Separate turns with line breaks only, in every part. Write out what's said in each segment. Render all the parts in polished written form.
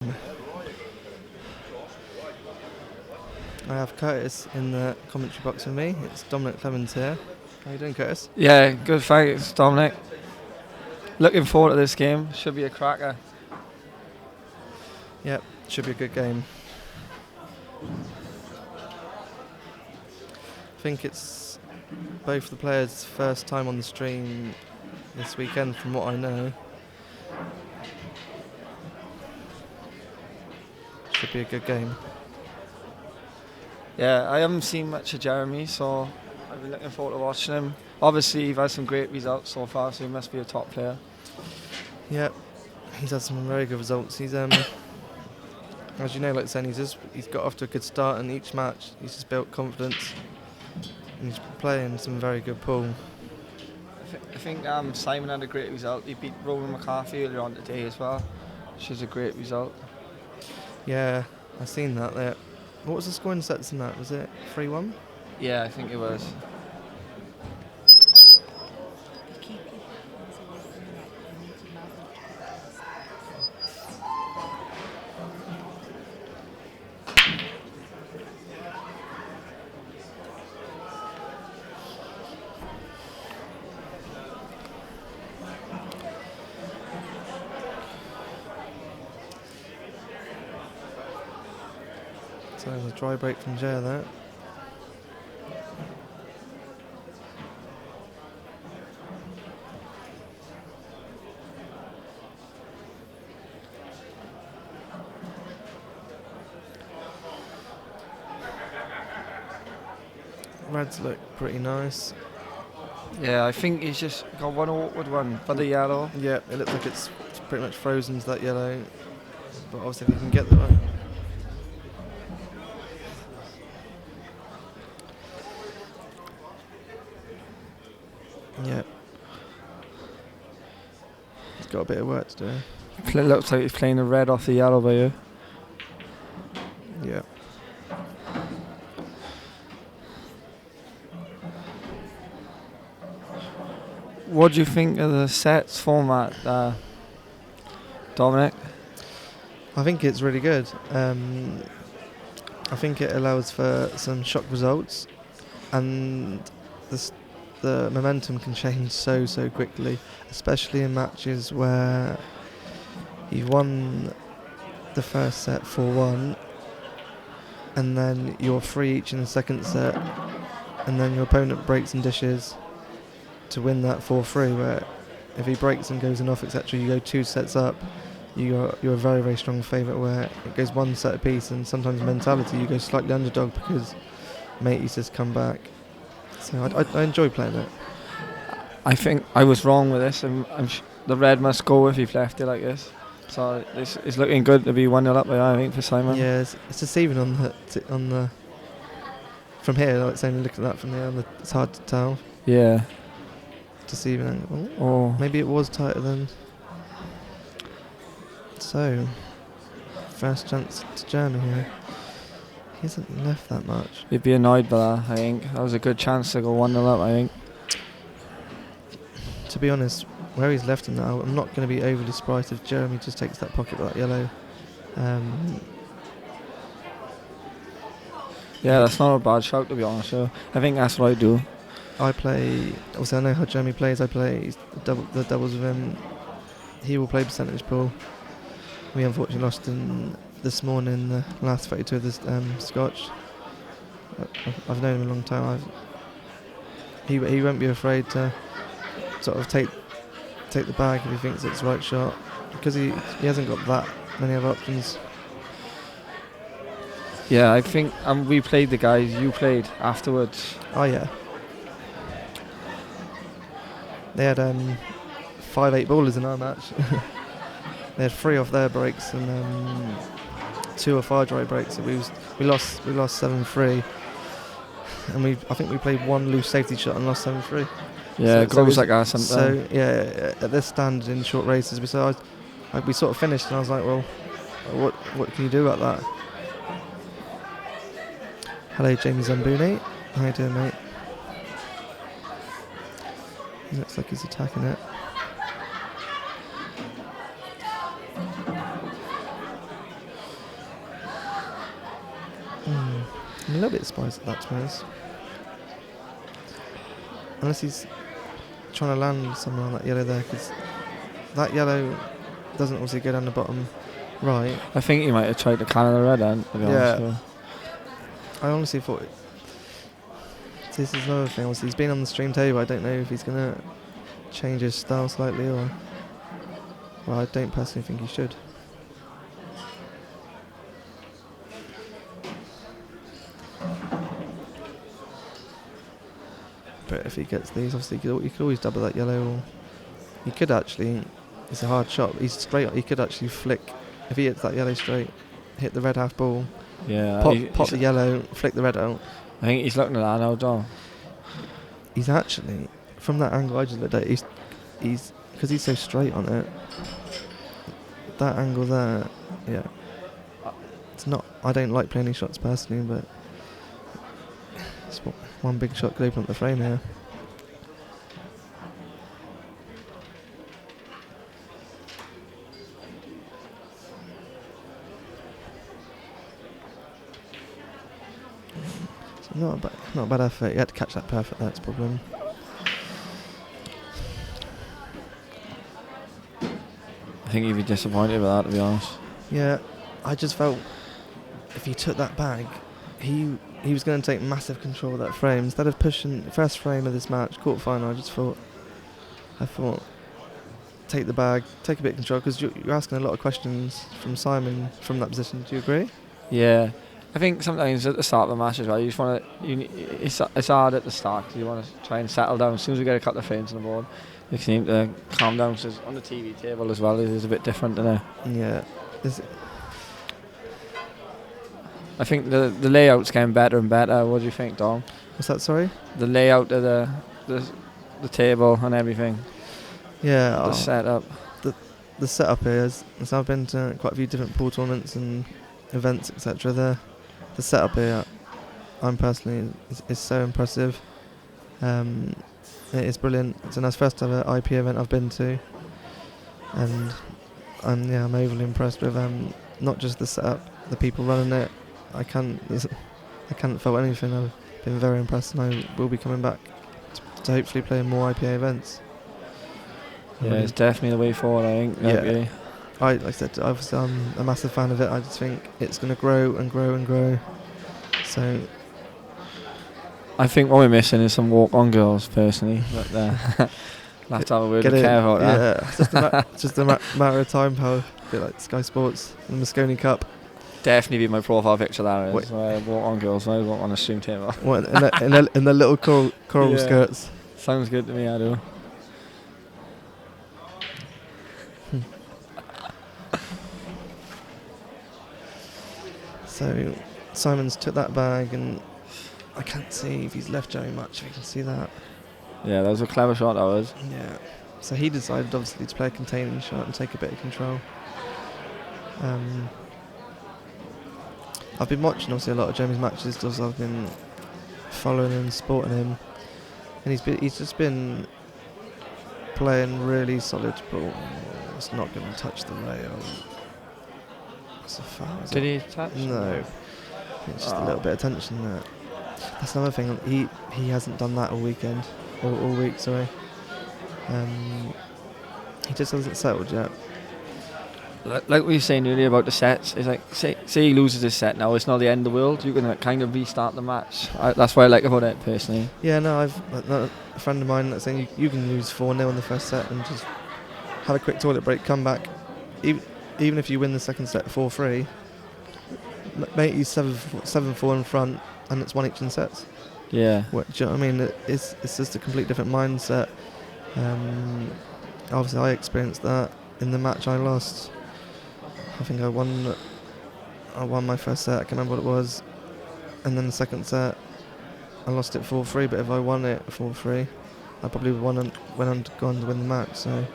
I have Curtis in the commentary box with me. It's Dominic Clemens here. How you doing, Curtis?
Yeah, good thanks, Dominic. Looking forward to this game. Should be a cracker.
Yep, should be a good game. I think it's both the players' first time on the stream this weekend, from what I know. Should be a good game.
Yeah, I haven't seen much of Jeremy, so I've been looking forward to watching him. Obviously, he's had some great results so far, so he must be a top player.
Yep, he's had some very good results. He's as you know, like saying, he's got off to a good start, and each match he's just built confidence. And he's playing some very good pool.
I think Simon had a great result. He beat Rowan McCarthy earlier on today as well, which is a great result.
Yeah, I seen that there. What was the scoring sets in that? Was it 3-1?
Yeah, I think it was.
So there's a dry break from Jer there. Reds look pretty nice.
Yeah, I think he's just got one awkward one for the yellow.
Yeah, it looks like it's pretty much frozen to that yellow. But obviously if you can get the right. Yeah. He's got a bit of work to do.
It looks like he's playing the red off the yellow by you.
Yeah.
What do you think of the sets format, Dominic?
I think it's really good. I think it allows for some shock results, and the momentum can change so quickly, especially in matches where you've won the first set 4-1 and then you're 3 each in the second set, and then your opponent breaks and dishes to win that 4-3, where if he breaks and goes in off, etc., you go 2 sets up. You're a very strong favourite, where it goes 1 set apiece, and sometimes mentality you go slightly underdog because matey's just come back. So I enjoy playing it.
I think I was wrong with this. The red must go if you've left it like this. So it's looking good to be 1-0 up by I think for Simon.
Yeah, it's deceiving on the from here. Like saying, look at that from here, it's hard to tell.
Yeah.
Deceiving.
Oh.
Maybe it was tighter than. So, first chance to Jeremy here. He hasn't left that much.
He'd be annoyed by that, I think. That was a good chance to go 1-0 up, I think.
To be honest, where he's left him now, I'm not going to be overly surprised if Jeremy just takes that pocket with that yellow.
Yeah, that's not a bad shout, to be honest. So I think that's what I do.
Obviously I know how Jeremy plays. I play the doubles with him. He will play percentage pool. We unfortunately lost this morning, the last 32 of this Scotch. I've known him a long time. He won't be afraid to sort of take the bag if he thinks it's the right shot, because he hasn't got that many other options.
Yeah, I think we played the guys you played afterwards.
Oh yeah. They had 5-8 ballers in our match. They had 3 off their breaks and 2 off our dry breaks. So we lost 7-3, and I think we played 1 loose safety shot and lost 7-3.
Yeah, it goes like that sometimes.
So yeah, at this standard in short races, we sort of finished, and I was like, well, what can you do about that? Hello, Jamie Zambuni. How you doing, mate? He looks like he's attacking it. I'm a little bit surprised at that, to be honest. Unless he's trying to land somewhere on that yellow there, because that yellow doesn't obviously go down the bottom right.
I think he might have tried to can the red end, to be honest.
Yeah. I honestly thought... This is another thing, obviously he's been on the stream table. I don't know if he's going to change his style slightly or... Well, I don't personally think he should. But if he gets these, obviously you could always double that yellow, or he could actually, it's a hard shot, he's straight, he could actually flick, if he hits that yellow straight, hit the red half ball,
Yeah.
pop the yellow, flick the red out.
I think he's looking at that now, John.
He's actually, from that angle I just looked at, he's because he's so straight on it, that angle there, yeah. It's not, I don't like playing these shots personally, but it's one big shot could open up the frame here. So not a bad effort. You had to catch that perfect. That's the problem.
I think he'd be disappointed with that, to be honest.
Yeah, I just felt if he took that bag, he was going to take massive control of that frame. Instead of pushing the first frame of this match, quarterfinal, I thought, take the bag, take a bit of control, because you're asking a lot of questions from Simon from that position. Do you agree?
Yeah. I think sometimes at the start of the match as well, you just want to... It's hard at the start, because you want to try and settle down. As soon as we get a couple of frames on the board, you seem to calm down. So on the TV table as well, it is a bit different, isn't it?
Yeah.
I think the layout's getting better and better. What do you think, Dom?
What's that, sorry?
The layout of the table and everything.
Yeah.
The setup.
The setup here is, so I've been to quite a few different pool tournaments and events, etc. The setup here, I'm personally, is so impressive. It is brilliant. It's a nice first ever IPA event I've been to, and I'm overly impressed with not just the setup, the people running it. I can't felt anything. I've been very impressed, and I will be coming back to hopefully play more IPA events.
Yeah, it's definitely the way forward, I think.
Yeah. Like I said, obviously I'm a massive fan of it. I just think it's going to grow and grow and grow. So
I think what we're missing is some walk-on girls, personally. But we'll have to have a word with Kev about that.
Yeah, it's just a matter of time, pal. A bit like Sky Sports and the Moscone Cup.
Definitely be my profile picture, that is. Walk-on girls, I walk on a stream table.
What, in the little coral skirts.
Sounds good to me, I do.
So Simon's took that bag, and I can't see if he's left very much, if you can see that.
Yeah, that was a clever shot, that was.
Yeah. So he decided obviously to play a containing shot and take a bit of control. I've been watching obviously a lot of Jeremy's matches, because I've been following and supporting him, and he's just been playing really solid ball. It's not going to touch the rail. That's a foul.
Did he touch?
No. It's just a little bit of tension there. That's another thing. He hasn't done that all weekend, all week. Sorry. He just hasn't settled yet.
Like we were saying earlier about the sets, it's like say he loses his set now, it's not the end of the world. You can kind of restart the match. That's what I like about it personally.
Yeah, no, I've a friend of mine that's saying you can lose 4-0 in the first set and just have a quick toilet break, come back. Even if you win the second set 4-3, mate, you 7-4 in front, and it's one each in sets.
Yeah.
Do you know what I mean? It's just a complete different mindset. Obviously, I experienced that in the match I lost. I think I won my first set, I can't remember what it was, and then the second set I lost it 4-3, but if I won it 4-3 I probably went on to go on to win the match. So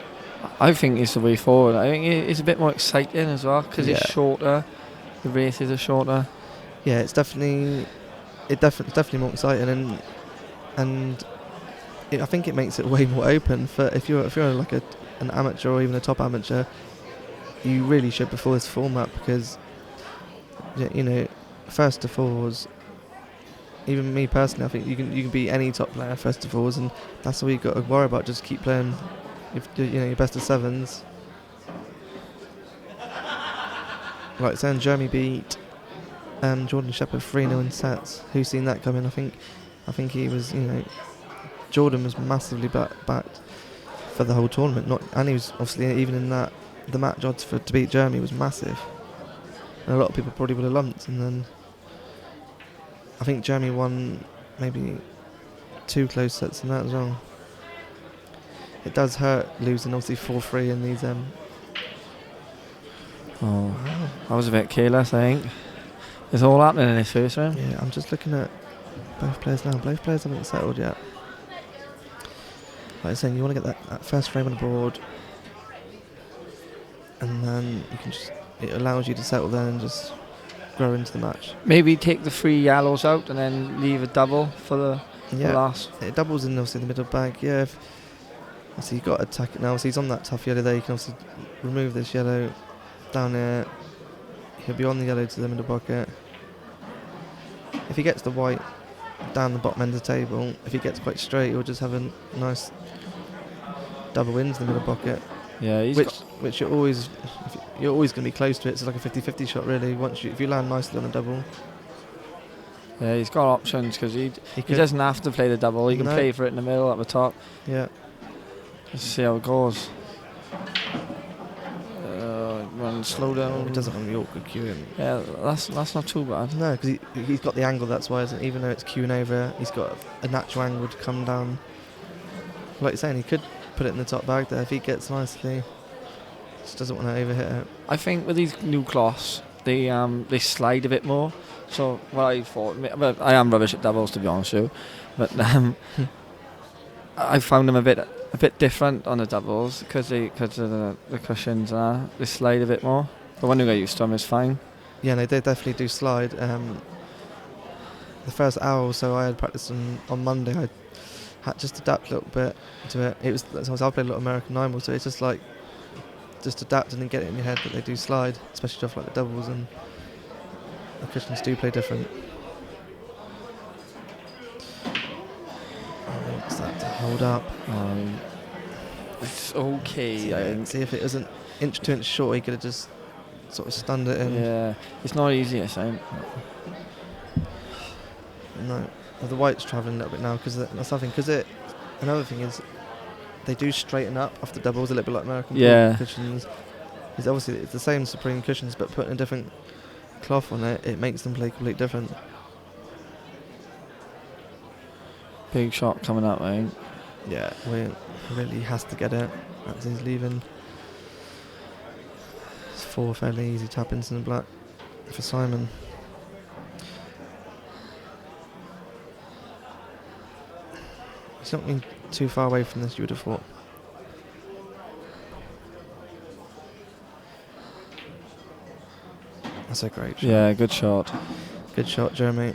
I think it's the way forward. I think it's a bit more exciting as well, because it's shorter, the races are shorter.
Yeah, it's definitely more exciting, and I think it makes it way more open for if you're like an amateur or even a top amateur. You really should prefer this format, because you know first to fours. Even me personally, I think you can beat any top player first to fours, and that's all you got to worry about. Just keep playing, your best of sevens. Like saying Jeremy beat Jordan Shepherd 3-0 in sets. Who's seen that coming? I think he was, Jordan was massively backed for the whole tournament. And he was obviously even in that the match odds to beat Jeremy was massive. And a lot of people probably would have lumped, and then I think Jeremy won maybe 2 close sets in that as well. It does hurt losing obviously 4-3 in these.
Wow. That was a bit careless, I think. It's all happening in this first round.
Yeah, I'm just looking at both players now. Both players haven't settled yet. Like I was saying, you want to get that first frame on the board, and then it allows you to settle then and just grow into the match.
Maybe take the 3 yellows out and then leave a double for the last.
It doubles in obviously the middle bag. Yeah, obviously you've got to attack it now. So he's on that tough yellow there. You can obviously remove this yellow down here. He'll be on the yellow to the middle pocket. If he gets the white down the bottom end of the table, if he gets quite straight, he'll just have a nice double into the middle pocket.
Yeah,
which you're always going to be close to it. It's like a 50-50 shot really. If you land nicely on a double.
Yeah, he's got options because he doesn't have to play the double. He can play for it in the middle at the top.
Yeah.
Let's see how it goes. Run slow down.
It doesn't want the awkward queuing.
Yeah, that's not too bad.
No, because he's got the angle. That's why, even though it's queuing over, he's got a natural angle to come down. Like you're saying, he could put it in the top bag there if he gets nicely. Just doesn't want to overhit it.
I think with these new cloths, they slide a bit more. So what I thought, but I am rubbish at doubles to be honest with you, but I found them a bit different on the doubles because of the cushions. They slide a bit more. But when you get used to them, it's fine.
Yeah, they definitely do slide. The first hour or so I had practiced on Monday, I had just adapt a little bit to it. It was I played a lot of American Nine Ball, so it's just like just adapt and then get it in your head that they do slide, especially stuff like the doubles, and the cushions do play different. What's that to hold up?
It's okay. I think.
See if it was an inch, 2 inches short, he could have just sort of stunned it in.
Yeah, it's not easy, I think.
No, well, the white's travelling a little bit now because that's something. Another thing is they do straighten up off the doubles a little bit like American cushions. It's obviously it's the same Supreme cushions, but putting a different cloth on it makes them play completely different.
Big shot coming up, mate.
Yeah, really has to get it. That's his leaving. It's 4 fairly easy tap-ins in the black for Simon. It's not been too far away from this, you would have thought. That's a great shot.
Yeah, good shot.
Good shot, Jeremy.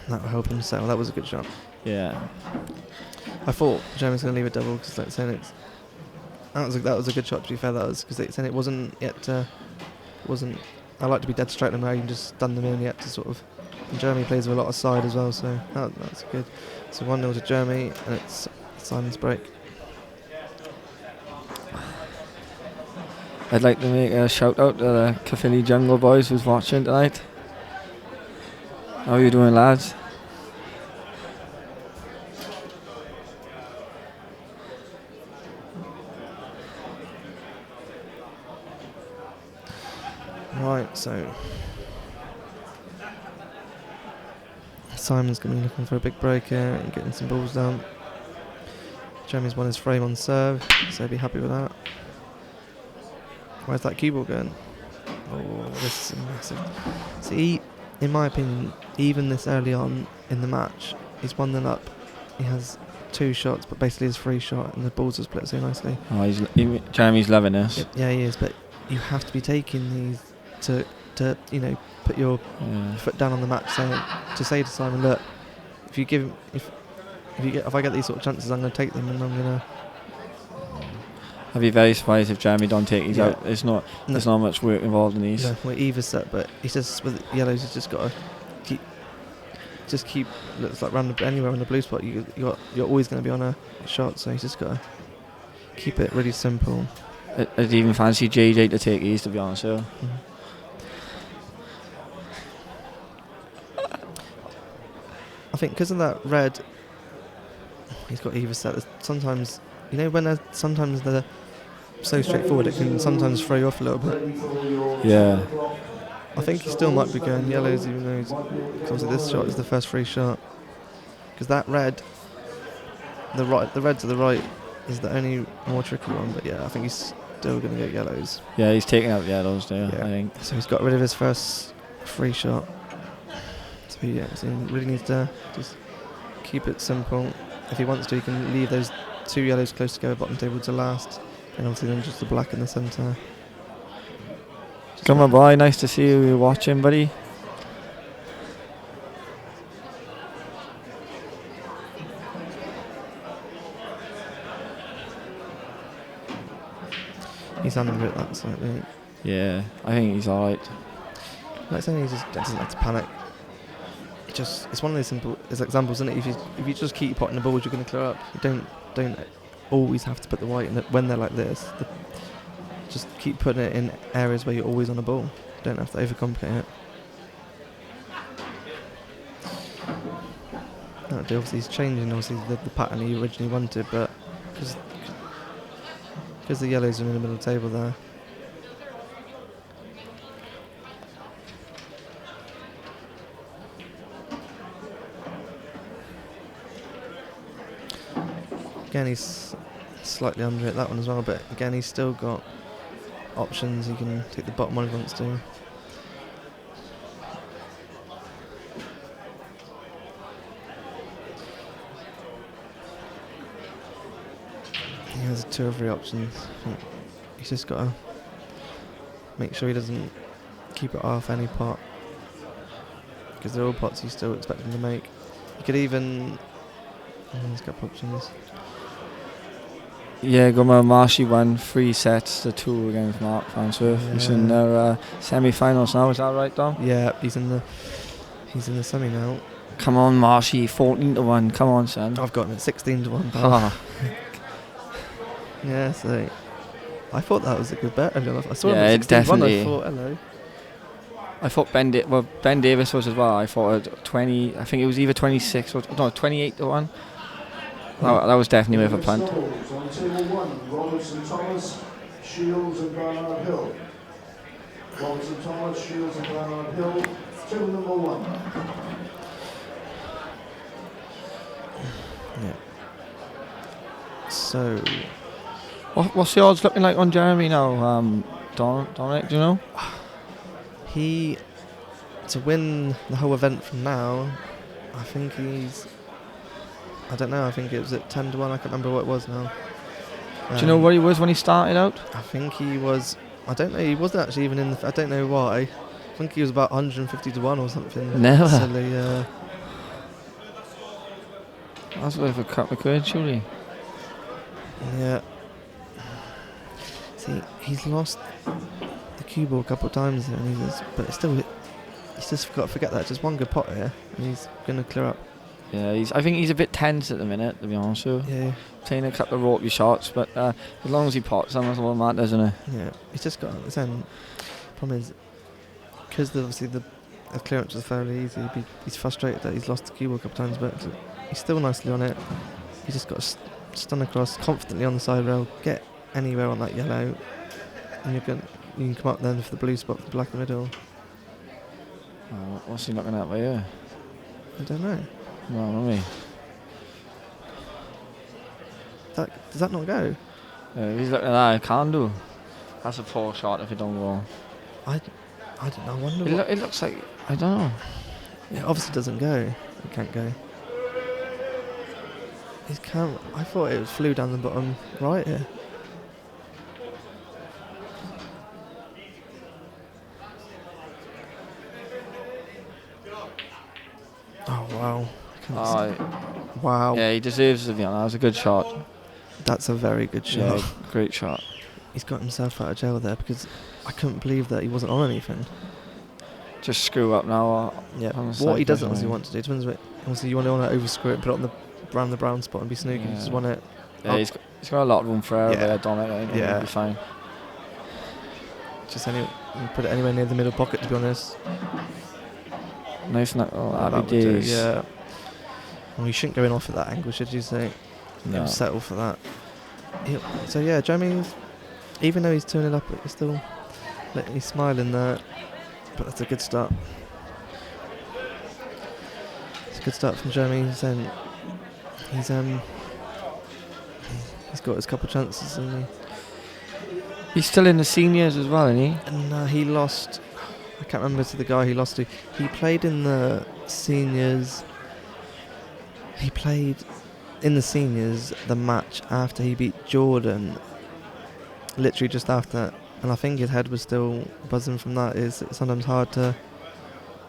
That will help him settle. That was a good shot.
Yeah.
I thought Jeremy's going to leave a double because, like saying, that was a good shot. To be fair, that was because saying it wasn't yet. Wasn't. I like to be dead straight on where you can just stun them in yet to sort of. And Jeremy plays with a lot of side as well, so that's good. So 1-0 to Jeremy, and it's Simon's break.
I'd like to make a shout out to the Caerphilly Jungle Boys who's watching tonight. How are you doing, lads?
Right, so Simon's going to be looking for a big break here and getting some balls down. Jeremy's won his frame on serve, so he'll be happy with that. Where's that cue ball going? Oh, this is massive. See, in my opinion, even this early on in the match, he's 1-0 up. He has 2 shots, but basically his 3 shot, and the balls are split so nicely.
Oh, Jeremy's loving this.
Yeah, he is, but you have to be taking these to put your foot down on the match, to say to Simon, look, if I get these sort of chances, I'm going to take them, and I'm going to.
I'd be very surprised if Jeremy don't take these out. There's not much work involved in these.
No, we're either set, but he's just with yellows. He's just got to keep. Looks like anywhere on the blue spot, you're always going to be on a shot. So he's just got to keep it really simple.
I'd even fancy JJ to take these, to be honest. So.
I think because of that red, he's got either set. Sometimes, when sometimes they're so straightforward, it can sometimes throw you off a little bit.
Yeah.
I think he still might be going yellows, even though obviously this shot is the first free shot. Because that red, the red to the right, is the only more tricky one. But yeah, I think he's still going to get yellows.
Yeah, he's taking out yellows there, I think.
So he's got rid of his first free shot. So he really needs to just keep it simple. If he wants to, he can leave those two yellows close together, bottom table to last. And obviously then just the black in the centre.
Come on, boy. Nice to see you watching, buddy.
He's under it that slightly.
Yeah, I think he's alright.
Like saying he just doesn't like to panic. It's one of those simple examples, isn't it? If you just keep potting the balls, you're going to clear up. You don't always have to put the white in it when they're like this. Just keep putting it in areas where you're always on the ball. Don't have to overcomplicate it. Obviously he's changing the pattern he originally wanted, but because the yellows are in the middle of the table there. Again, he's slightly under it, that one as well, but again, he's still got options. He can take the bottom one if he wants to. He has 2 or 3 options. He's just got to make sure he doesn't keep it off any pot, because they're all pots you still expect him to make. He could even... he's got options.
Yeah, Marshy won 3 sets to 2 against Mark Farnsworth.
Yeah.
He's in their semi-finals now. Is that right, Dom?
Yeah, he's in the semi now.
Come on, Marshy, 14-1. Come on, son.
I've got him at 16-1.
Ah.
Yeah, so I thought that was a good bet. I saw him
Yeah,
at 16-1.
definitely.
I thought, hello.
I thought Ben Davis was as well. I thought 20. I think it was either 26 or 28-1. That was definitely worth a punt.
On table 1, Robertson Thomas, Shields and Bernard Hill. Robertson Thomas, Shields and Bernard Hill. Table number 1.
Yeah. So,
What's the odds looking like on Jeremy now, Dominic? Do you know?
To win the whole event from now, I think I don't know, I think it was at 10-1, I can't remember what it was now.
Do you know what he was when he started out?
I think he was, I don't know, he wasn't actually even in I don't know why. I think he was about 150-1 or something.
Never.
Silly,
That's worth a couple of quid, surely.
yeah. See, he's lost the cue ball a couple of times there, and but it's still, he's just got to forget that. Just one good pot here, and he's going to clear up.
Yeah, I think he's a bit tense at the minute, to be honest with you.
Yeah.
Taking a couple of ropey shots, but as long as he pots, that's all that matters, isn't it?
Yeah, he's just got his own. Problem is, because obviously the clearance was fairly easy, he's frustrated that he's lost the cue ball a couple of times, but he's still nicely on it. He's just got to stun across confidently on the side rail, get anywhere on that yellow, and you can come up then for the blue spot, for the black in the middle.
What's he looking at by here?
I don't know.
No, not me.
Does that not go?
He's looking at that. I can do. That's a poor shot if it don't go.
I don't know. I wonder.
It looks like, I don't know.
It obviously doesn't go. It can't go. I thought it flew down the bottom right here. Oh wow. Wow.
Yeah, he deserves it. That was a good shot.
That's a very good shot.
Yeah, great shot.
He's got himself out of jail there because I couldn't believe that he wasn't on anything.
Just screw up now.
Yeah.
On the
What
side,
he doesn't
definitely.
obviously want to do, depends what, obviously you want to over screw it and put it on around the brown spot and be snooky. You just want it.
Yeah, he's got a lot of room for error
Yeah.
there, Dominic. I think
Yeah.
he'll be fine.
Just put it anywhere near the middle pocket, to be honest.
Nice,
That
happy
would do,
days.
yeah. Well, you shouldn't go in off at that angle, should you? So
No.
settle for that. So yeah, Jeremy, even though he's turning up, he's still he's smiling there. But that's a good start. It's a good start from Jeremy. He's got his couple chances, and
He's still in the seniors as well, isn't he?
he lost. I can't remember to the guy he lost to. He played in the seniors. He played in the seniors the match after he beat Jordan. Literally just after, and I think his head was still buzzing from that. It's sometimes hard to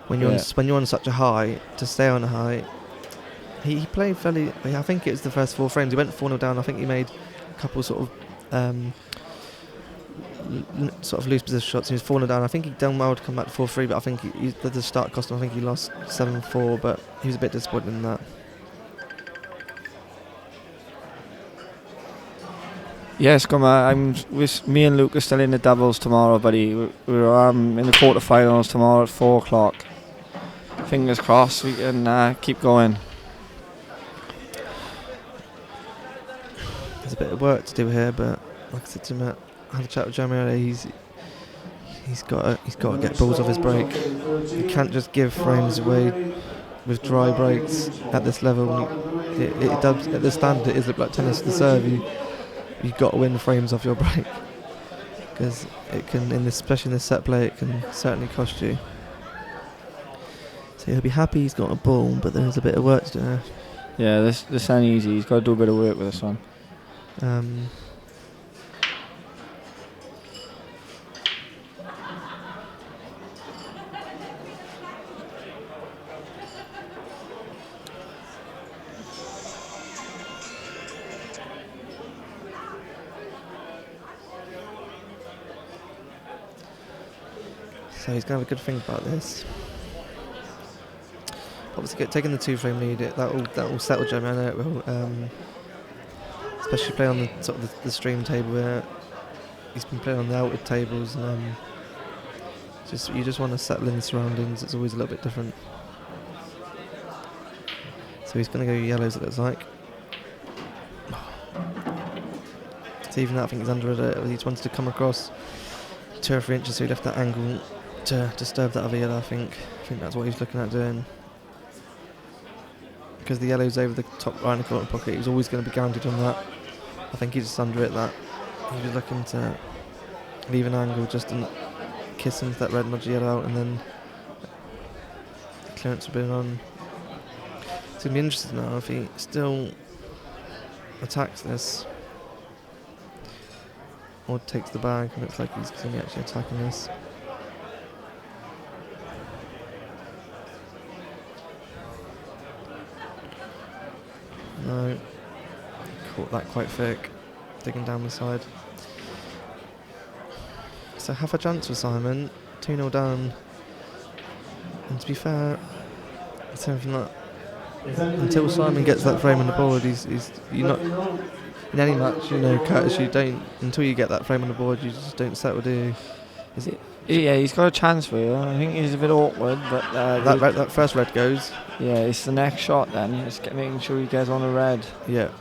when you're on such a high to stay on a high. He played fairly. I think it was the first 4 frames. He went 4-0 down. I think he made a couple sort of loose position shots. He was 4-0 down. I think he done well to come back to 4-3, but I think the start cost him. I think he lost 7-4, but he was a bit disappointed in that.
Yes, come on. Me and Luke are still in the doubles tomorrow, buddy. We're in the quarterfinals tomorrow at 4 o'clock. Fingers crossed we can keep going.
There's a bit of work to do here, but like I said to him, I had a chat with Jeremy earlier. He's got to get balls off his break. You can't just give frames away with dry breaks at this level. It does at the standard. It is like tennis. The serve, you've got to win frames off your break because it can, especially in this set play, it can certainly cost you. So he'll be happy he's got a ball, but there's a bit of work to do there.
Yeah, this ain't easy. He's got to do a bit of work with this one.
So he's going to have a good think about this. Obviously, taking the 2-frame lead, that will settle Jeremy. I know it will. Especially playing on the sort of the stream table where he's been playing on the outed tables, and you just want to settle in the surroundings. It's always a little bit different. So he's going to go yellows, it looks like. So even that, I think he's under it. He just wanted to come across 2 or 3 inches, so he left that angle to disturb that other yellow. I think that's what he's looking at doing. Because the yellow's over the top right in the corner pocket, he was always going to be guaranteed on that. I think he's just under it. That he was looking to leave an angle just and kiss into that red nudge yellow out, and then the clearance will be on. It's going to be interesting now if he still attacks this or takes the bag. It looks like he's going to be actually attacking this. No, caught that quite thick, digging down the side. So half a chance for Simon, 2-0 down. And to be fair, it's something that until Simon gets that frame on the board, you're not in any match. Curtis, you don't until you get that frame on the board. You just don't settle, do you? Is it?
Yeah, he's got a chance for you. I think he's a bit awkward, but
that first red goes.
Yeah, it's the next shot then. Just making sure he gets on the red.
Yeah.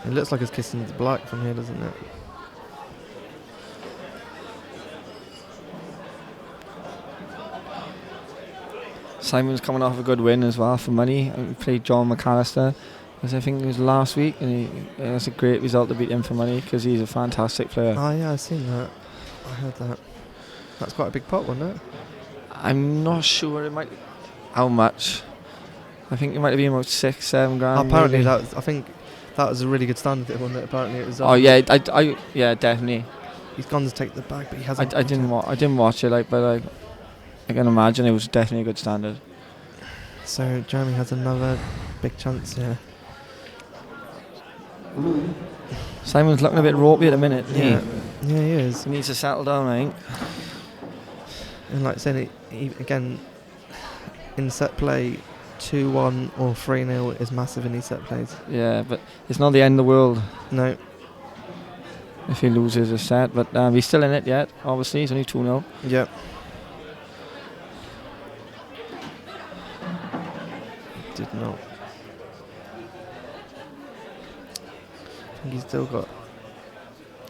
It looks like it's kissing the black from here, doesn't it?
Simon's coming off a good win as well for money. He played John McAllister, as I think it was last week, and it's a great result to beat him for money because he's a fantastic player.
Oh yeah, I've seen that. I heard that. That's quite a big pot, wasn't it?
I'm not sure how much. I think it might have been about 6-7 grand.
Apparently,
maybe.
I think that was a really good standard, wasn't it? Apparently, it was.
Oh yeah, yeah, definitely.
He's gone to take the bag, but he hasn't.
I didn't watch it, but I can imagine it was definitely a good standard.
So Jeremy has another big chance here.
Blue.
Simon's looking a bit ropey at the minute. isn't he?
Yeah, yeah, he is.
He needs to settle down, I think.
And like I said, again, in set play, 2-1 or 3-0 is massive in these set plays.
Yeah, but it's not the end of the world
No,
if he loses a set. But he's still in it yet, obviously. He's only 2-0.
yep. Did not. I think he's still got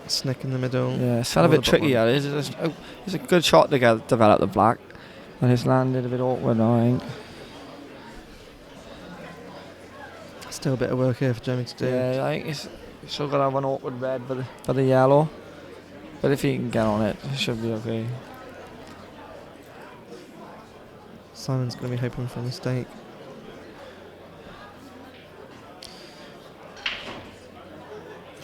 a snick in the middle.
Yeah, it's felt a bit tricky, that is. It's a good shot to develop the black. And it's landed a bit awkward now, I think.
Still a bit of work here for Jeremy to do.
Yeah, I think he's still got to have an awkward red for the yellow. But if he can get on it, it should be okay.
Simon's going to be hoping for a mistake.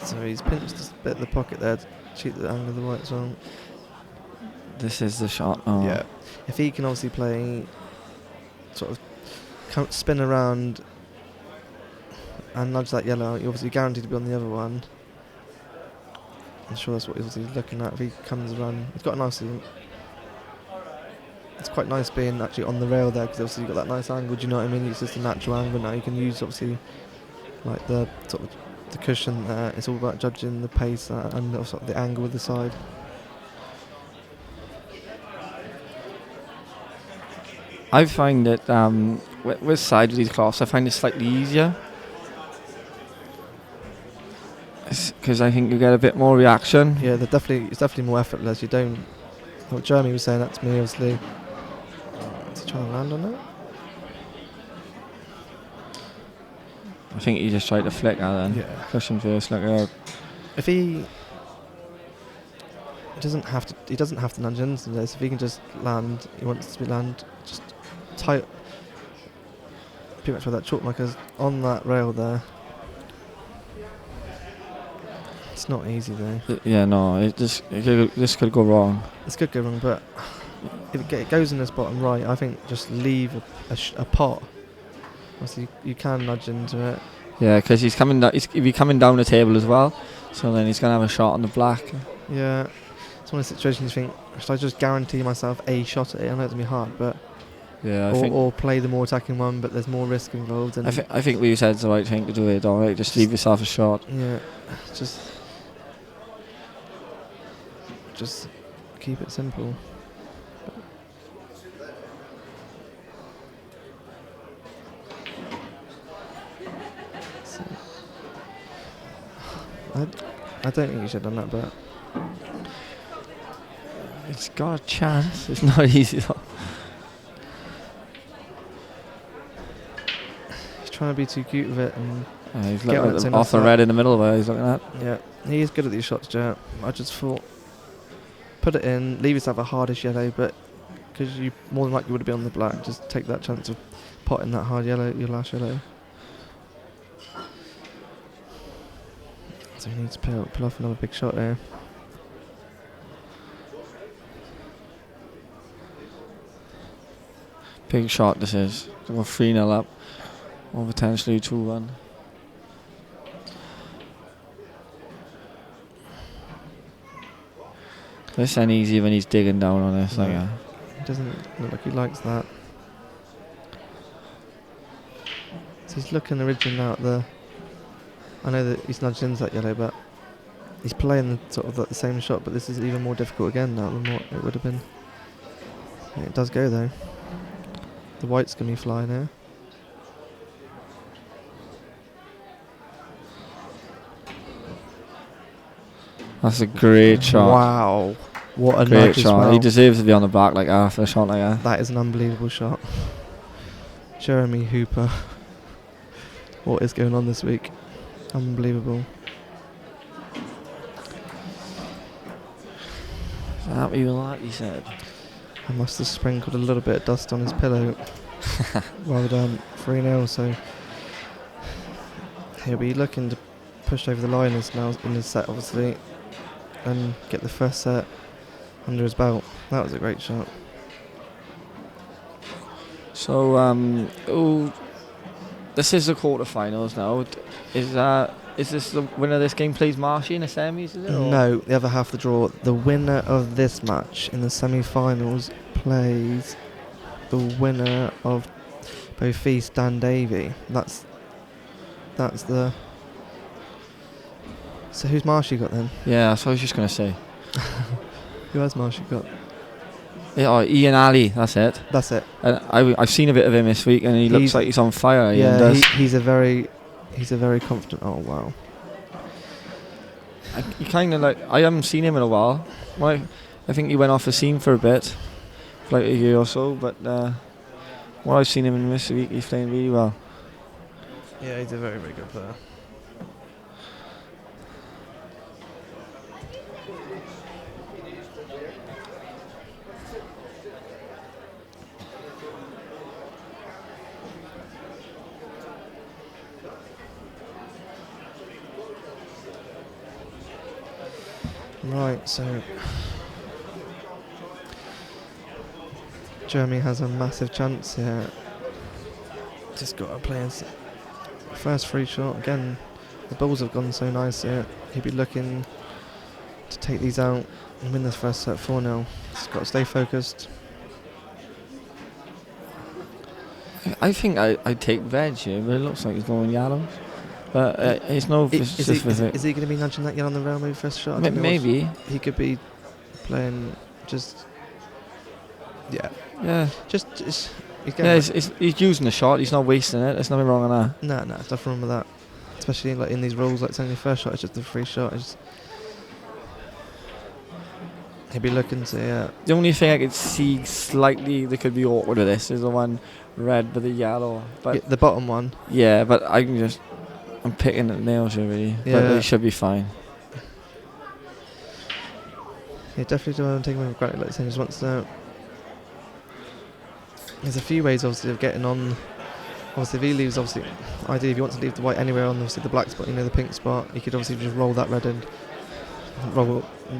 So he's pinched a bit of the pocket there to cheat the angle of the white as well.
This is the shot. Oh.
Yeah. If he can obviously play, sort of spin around and nudge that yellow out, you're obviously guaranteed to be on the other one. I'm sure that's what he's obviously looking at. If he comes around, he's got a nice. It's quite nice being actually on the rail there because obviously you've got that nice angle. Do you know what I mean? It's just a natural angle now. You can use obviously like the sort of the cushion there. It's all about judging the pace and also the angle of the side.
I find that with side of these cloths, I find it slightly easier. Because I think you get a bit more reaction.
Yeah, it's definitely more effortless. You don't. What Jeremy was saying that to me, obviously. Is he trying to land on it?
I think he just tried to flick her then.
Yeah.
Cushion first, look out.
If he doesn't have to nudge into this. If he can just land, he wants to land just tight. Pretty much where that chalk marker's on that rail there. It's not easy though.
Yeah, no, this could go wrong.
This could go wrong, but if it goes in this bottom right, I think just leave a pot. Obviously, you can nudge into it.
Yeah, because he's coming down. He'll be coming down the table as well. So then he's gonna have a shot on the black.
Yeah, it's one of the situations you think, should I just guarantee myself a shot at it? I know it's gonna be hard, but
Yeah,
or play the more attacking one, but there's more risk involved. And
I think we said it's the right thing to do it. All right, just leave yourself a shot.
yeah, just keep it simple. So, I don't think you should have done that, but
It's got a chance. It's not easy though.
he's trying to be too cute with it, and
He's
Get on it,
looking
so
off the
that's
red in the middle where he's looking at.
yeah, he is good at these shots, Jet. I just thought, put it in, leave yourself a hardish yellow, but because you more than likely would have been on the black, just take that chance of potting that hard yellow, your last yellow. So he needs to pull off another big shot here.
Big shot this is. To go 3-0 up. Or potentially 2-1. This ain't easy when he's digging down on this.
No.
Like,
He doesn't look like he likes that. So he's looking originally out there. I know that he's nudged into that yellow, but he's playing sort of like the same shot, but this is even more difficult again now than what it would have been. Yeah, it does go though. The white's going to be flying here.
that's a great shot.
Wow. What a
Great
nudge as
shot.
well.
He deserves to be on the back like that for a shot like that.
That is an unbelievable shot. Jeremy Hooper. What is going on this week? Unbelievable.
Happy with that, he said.
I must have sprinkled a little bit of dust on his pillow. Well done. 3-0, so he'll be looking to push over the line now in this set, obviously, and get the first set under his belt. That was a great shot.
So, this is the quarterfinals now. is this the winner of this game plays Marshy in the semis, is it? Or?
No, the other half of the draw. The winner of this match in the semi-finals plays the winner of both East and Davy. That's the. So who's Marshy got then?
Yeah, that's what I was just going to say.
Who has Marshy got?
Yeah, Ian Ali, that's it.
That's it.
And I've seen a bit of him this week, and he looks like he's on fire.
Yeah,
Ian does.
he's a very confident. Oh wow.
He kind of like, I haven't seen him in a while. I think he went off the scene for a bit, for like a year or so. But what I've seen him in this week, he's playing really well.
Yeah, he's a very, very good player. Right, so Jeremy has a massive chance here. Just got to play his first free shot. Again, the balls have gone so nice here. He'd be looking to take these out and win this first set 4-0. Just got to stay focused.
I think I'd take veg here, but it looks like he's going yellows. But it's no.
Is he going to be nudging that yellow on the rail maybe first shot?
Maybe.
He could be playing just. Yeah.
Yeah.
Just
he's using the shot. He's not wasting it. There's nothing wrong with that.
No, there's nothing wrong with that. Especially like in these rules, like it's only the first shot. It's just the free shot. He'd be looking to. Yeah.
The only thing I could see slightly that could be awkward with this is the one red with the yellow. But
Yeah, the bottom one.
yeah, but I'm picking at nails here really.
Yeah.
But they should be fine.
Yeah, definitely don't want to take him for granted. Like I said, he just wants to. There's a few ways, obviously, of getting on. Obviously, if he leaves, obviously, ideally, if you want to leave the white anywhere on, obviously, the black spot, the pink spot, you could obviously just roll that red in.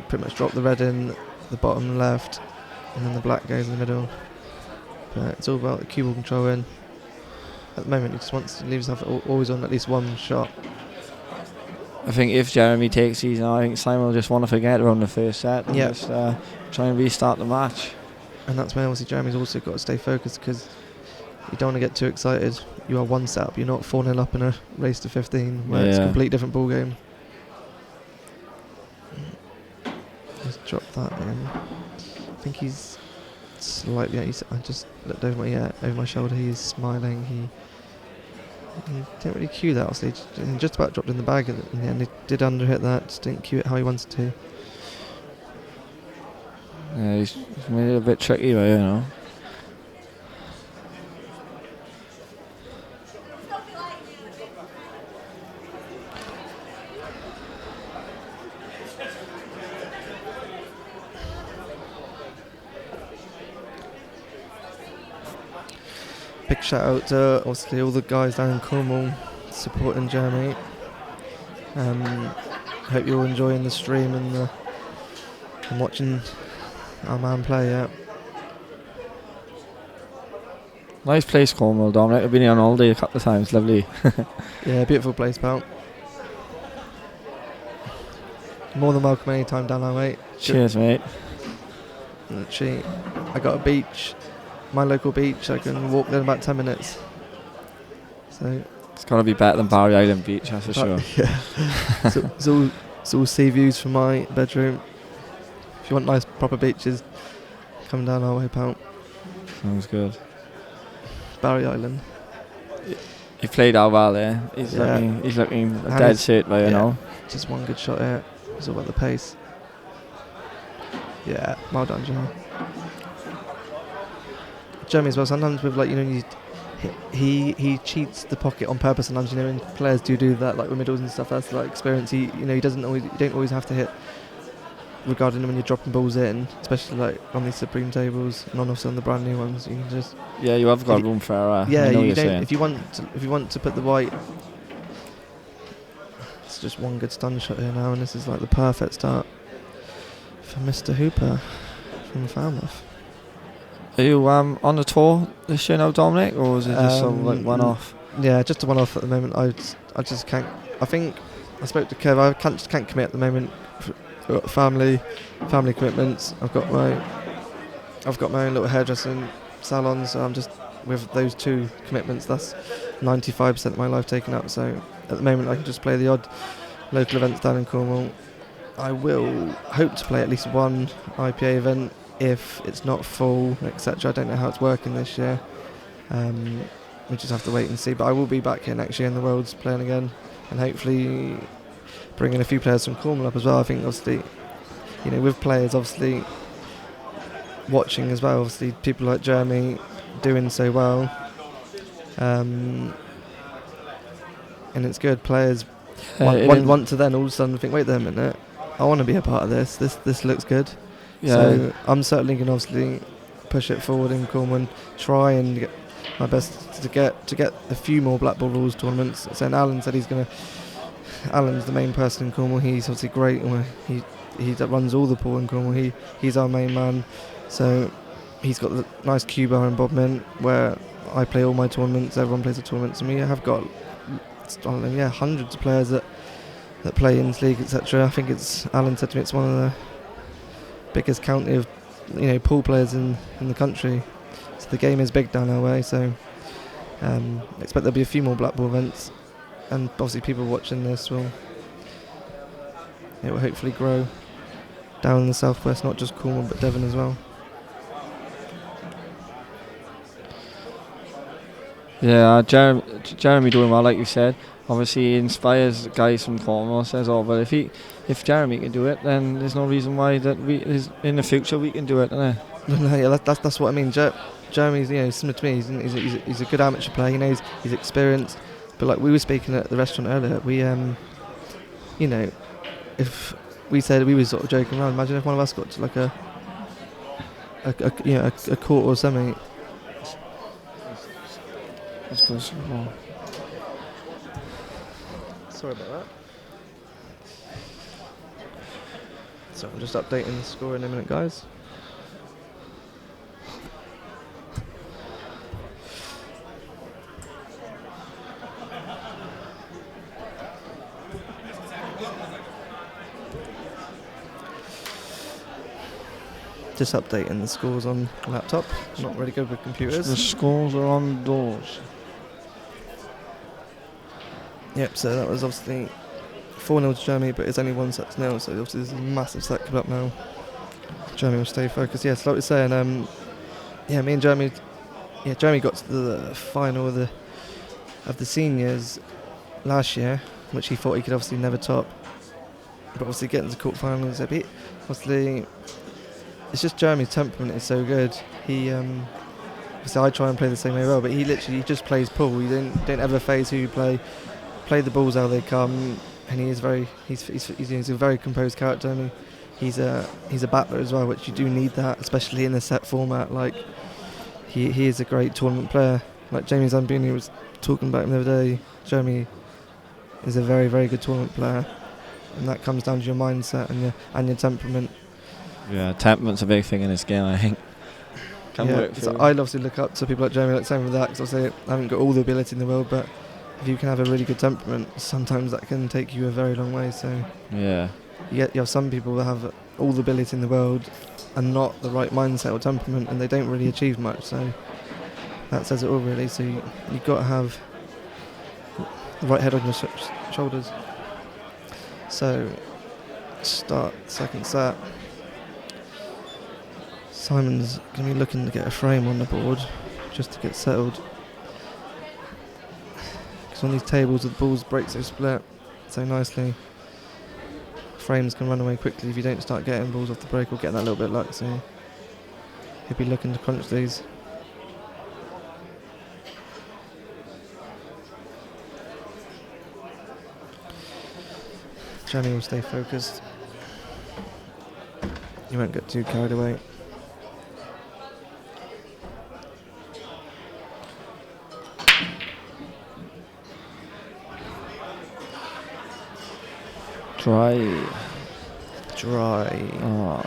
Pretty much drop the red in the bottom left, and then the black goes in the middle. But it's all about the cue ball controlling. At the moment, he just wants to leave himself always on at least one shot.
I think if Jeremy takes these now, I think Simon will just want to forget around the first set and just try and restart the match.
And that's where obviously Jeremy's also got to stay focused, because you don't want to get too excited. You are one set up, you're not 4-0 up in a race to 15 where it's a complete different ball game. Just drop that in. I think he's slightly. I just looked over my shoulder. He's smiling. He didn't really cue that. Obviously, he just about dropped in the bag in the end. He did underhit that. Just didn't cue it how he wanted to.
Yeah, he's made it a bit tricky, but you know.
Big shout out to obviously all the guys down in Cornwall supporting Jeremy. Hope you're all enjoying the stream and watching our man play. Yeah.
Nice place, Cornwall, Dominic. I've been here on holiday a couple of times. Lovely.
Yeah, beautiful place, pal. More than welcome any time down there, mate.
Cheers, mate.
Literally, I got a beach, my local beach. I can walk there in about 10 minutes. So
It's got to be better than Barry Island Beach, that's for sure.
Yeah. So it's all sea views from my bedroom. If you want nice proper beaches, come down our way, pal.
Sounds good.
Barry Island.
He played out well there. He's looking a dead set, but you know.
Just one good shot here. It's all about the pace. Yeah, well done, Jeremy. Jeremy as well. Sometimes with he cheats the pocket on purpose. Sometimes and players do that, like with middles and stuff. That's like experience. He don't always have to hit. Regarding when you're dropping balls in, especially like on these Supreme tables, and also on the brand new ones, you can just
you have got room for error.
Yeah,
I know
you
what you're
don't. If you want to put the white, it's just one good stun shot here now, and this is like the perfect start for Mr. Hooper from Falmouth.
Are you on the tour this year now, Dominic, or is it just sort of like one off?
Yeah, just a one off at the moment. I just can't. I think I spoke to Kev. I just can't commit at the moment. I've got family commitments. I've got my own little hairdressing salon, so I'm just with those two commitments. That's 95% of my life taken up. So at the moment, I can just play the odd local events down in Cornwall. I will hope to play at least one IPA event if it's not full, etc. I don't know how it's working this year. We just have to wait and see. But I will be back here next year in the Worlds playing again, and hopefully bringing a few players from Cornwall up as well. I think obviously, with players obviously watching as well, obviously people like Jeremy doing so well, and it's good. Players want to then all of a sudden think, wait a minute, I want to be a part of this. This looks good.
Yeah.
So I'm certainly going to obviously push it forward in Cornwall and try and get my best to get a few more Black Ball rules tournaments. So Alan said Alan's the main person in Cornwall. He's obviously great. He runs all the pool in Cornwall. He's our main man. So he's got the nice Q bar in Bodmin where I play all my tournaments. Everyone plays the tournaments, and we have got hundreds of players that play in this league, etc. I think Alan said to me it's one of the biggest county of pool players in the country. So the game is big down our way. So expect there'll be a few more Black Ball events, and obviously people watching this will hopefully grow down in the southwest, not just Cornwall but Devon as well.
Yeah, Jeremy doing well, like you said. Obviously, he inspires guys from Cornwall. Says, but if Jeremy can do it, then there's no reason why in the future we can do it, isn't there?
Yeah, that's what I mean. Jeremy's similar to me. He's a good amateur player. He knows he's experienced. But like we were speaking at the restaurant earlier, we if we said we were sort of joking around, imagine if one of us got to like a court or something. Sorry about that. So I'm just updating the score in a minute, guys. Just updating the scores on laptop. Not really good with computers.
The scores are on doors.
Yep, so that was obviously 4-0 to Jeremy, but it's only 1 set to 0, so obviously there's a massive set coming up now. Jeremy will stay focused. Yes, like we were saying, me and Jeremy, Jeremy got to the final of the seniors last year, which he thought he could obviously never top. But obviously getting to quarterfinals a bit, obviously, it's just Jeremy's temperament is so good. He, obviously I try and play the same way well, but he just plays pool. He don't ever phase who you play the balls how they come, and he is he's a very composed character, and he's a battler as well, which you do need that, especially in a set format. Like he is a great tournament player. Like Jamie Zambini was talking about him the other day. Jeremy is a very, very good tournament player, and that comes down to your mindset and your temperament. Yeah,
temperament's a big thing in this game, I think.
I obviously look up to people like Jeremy, like same with that, because I haven't got all the ability in the world, but if you can have a really good temperament, sometimes that can take you a very long way. So
yeah,
you have some people that have all the ability in the world and not the right mindset or temperament, and they don't really achieve much. So that says it all, really. So you've got to have the right head on your shoulders. So start second set. Simon's going to be looking to get a frame on the board just to get settled. Because on these tables, the balls break so split so nicely. Frames can run away quickly if you don't start getting balls off the break or getting that little bit of luck. So he'll be looking to crunch these. Johnny will stay focused. You won't get too carried away.
Dry.
Oh,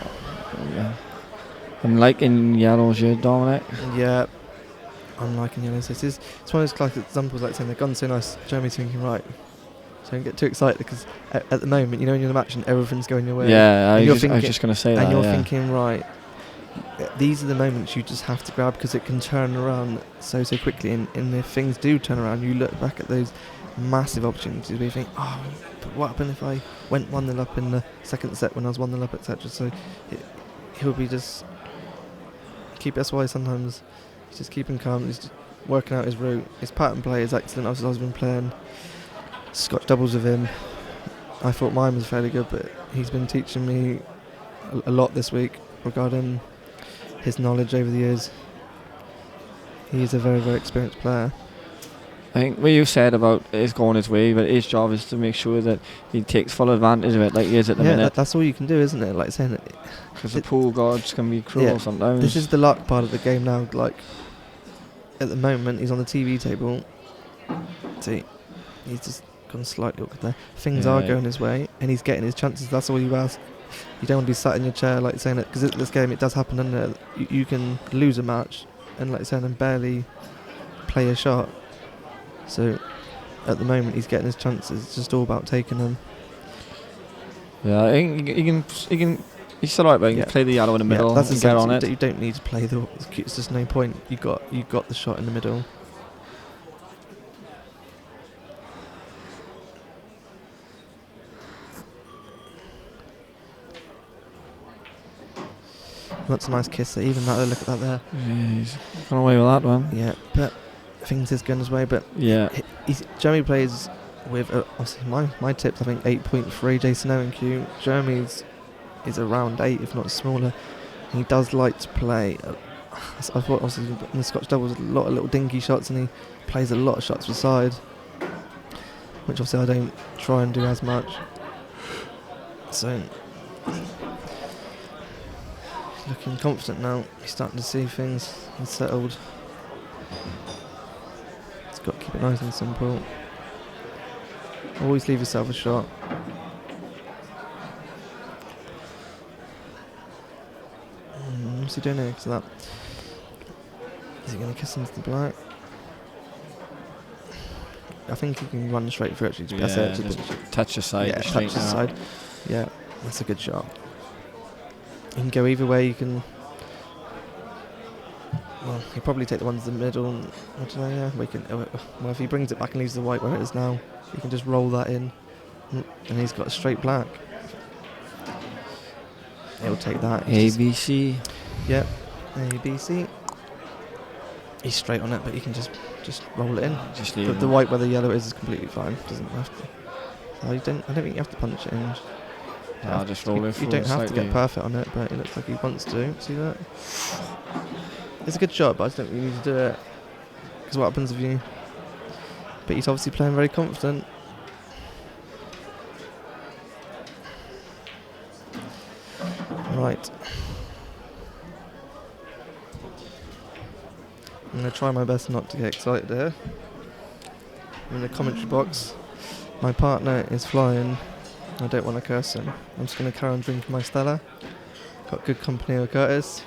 yeah. I'm liking yellows here, Dominic.
Yeah, I'm liking yellows. It's one of those classic examples, like saying they've gone so nice. Jeremy's thinking, right, So don't get too excited because at the moment, you know, when you're in the match and everything's going your way.
Yeah, I
and
was just going to say that.
And you're
yeah.
thinking, right, these are the moments you just have to grab because it can turn around so quickly. And if things do turn around, you look back at those massive opportunities where you think, oh, but what happened if I went 1-0 up in the second set when I was 1-0 up, etc. So he'll be just keep. That's why sometimes he's just keeping calm. He's just working out his route. His pattern play is excellent. I've been playing Scotch doubles with him. I thought mine was fairly good, but he's been teaching me a lot this week regarding his knowledge over the years. He's a very, very experienced player.
I think what you said about it going his way, but his job is to make sure that he takes full advantage of it, like he is at the minute.
That's all you can do, isn't it? Like saying it.
Because the pool gods can be cruel sometimes.
This is the luck part of the game now. Like at the moment, he's on the TV table. See, he's just gone slightly awkward there. Things are going his way, and he's getting his chances. That's all you ask. You don't want to be sat in your chair like saying it, because this game it does happen, doesn't it? You can lose a match and like saying and barely play a shot. So at the moment he's getting his chances. It's just all about taking them.
Yeah, I think he can. He's alright, but he can play the yellow in the middle and get on it.
You don't need to play the. It's just no point. You got the shot in the middle. That's a nice kiss. Even that. Look at that there.
Yeah, he's gone away with that one.
Yeah, but things is going his way. But
yeah,
Jeremy plays with obviously my tips. I think 8.3 Jason Owen Q. Jeremy's is around 8, if not smaller. He does like to play. I thought obviously in the Scotch doubles a lot of little dinky shots, and he plays a lot of shots to the side, which obviously I don't try and do as much. So looking confident now. He's starting to see things. He's settled. He's got to keep it nice and simple. Always leave yourself a shot. What's he doing here because of that? Is he going to kiss into the black? I think he can run straight through actually.
That's it. Just touch the side.
Yeah, touch the side. Yeah, that's a good shot. You can go either way. You can. Well, he'll probably take the ones in the middle. I don't know. Yeah, we can. Well, if he brings it back and leaves the white where it is now, he can just roll that in, and he's got a straight black. He'll take that.
ABC.
Yep, ABC. He's straight on it, but you can just roll it in.
Just leave
the white where the yellow is completely fine. Doesn't have to. So I don't think you have to punch it in.
No, just roll it.
You don't have to get perfect on it, but it looks like he wants to. See that? It's a good shot, but I don't think you need to do it. Because what happens if you? But he's obviously playing very confident. Right. I'm going to try my best not to get excited here. I'm in the commentary box. My partner is flying. I don't want to curse him. I'm just going to carry on drinking my Stella. Got good company with Curtis.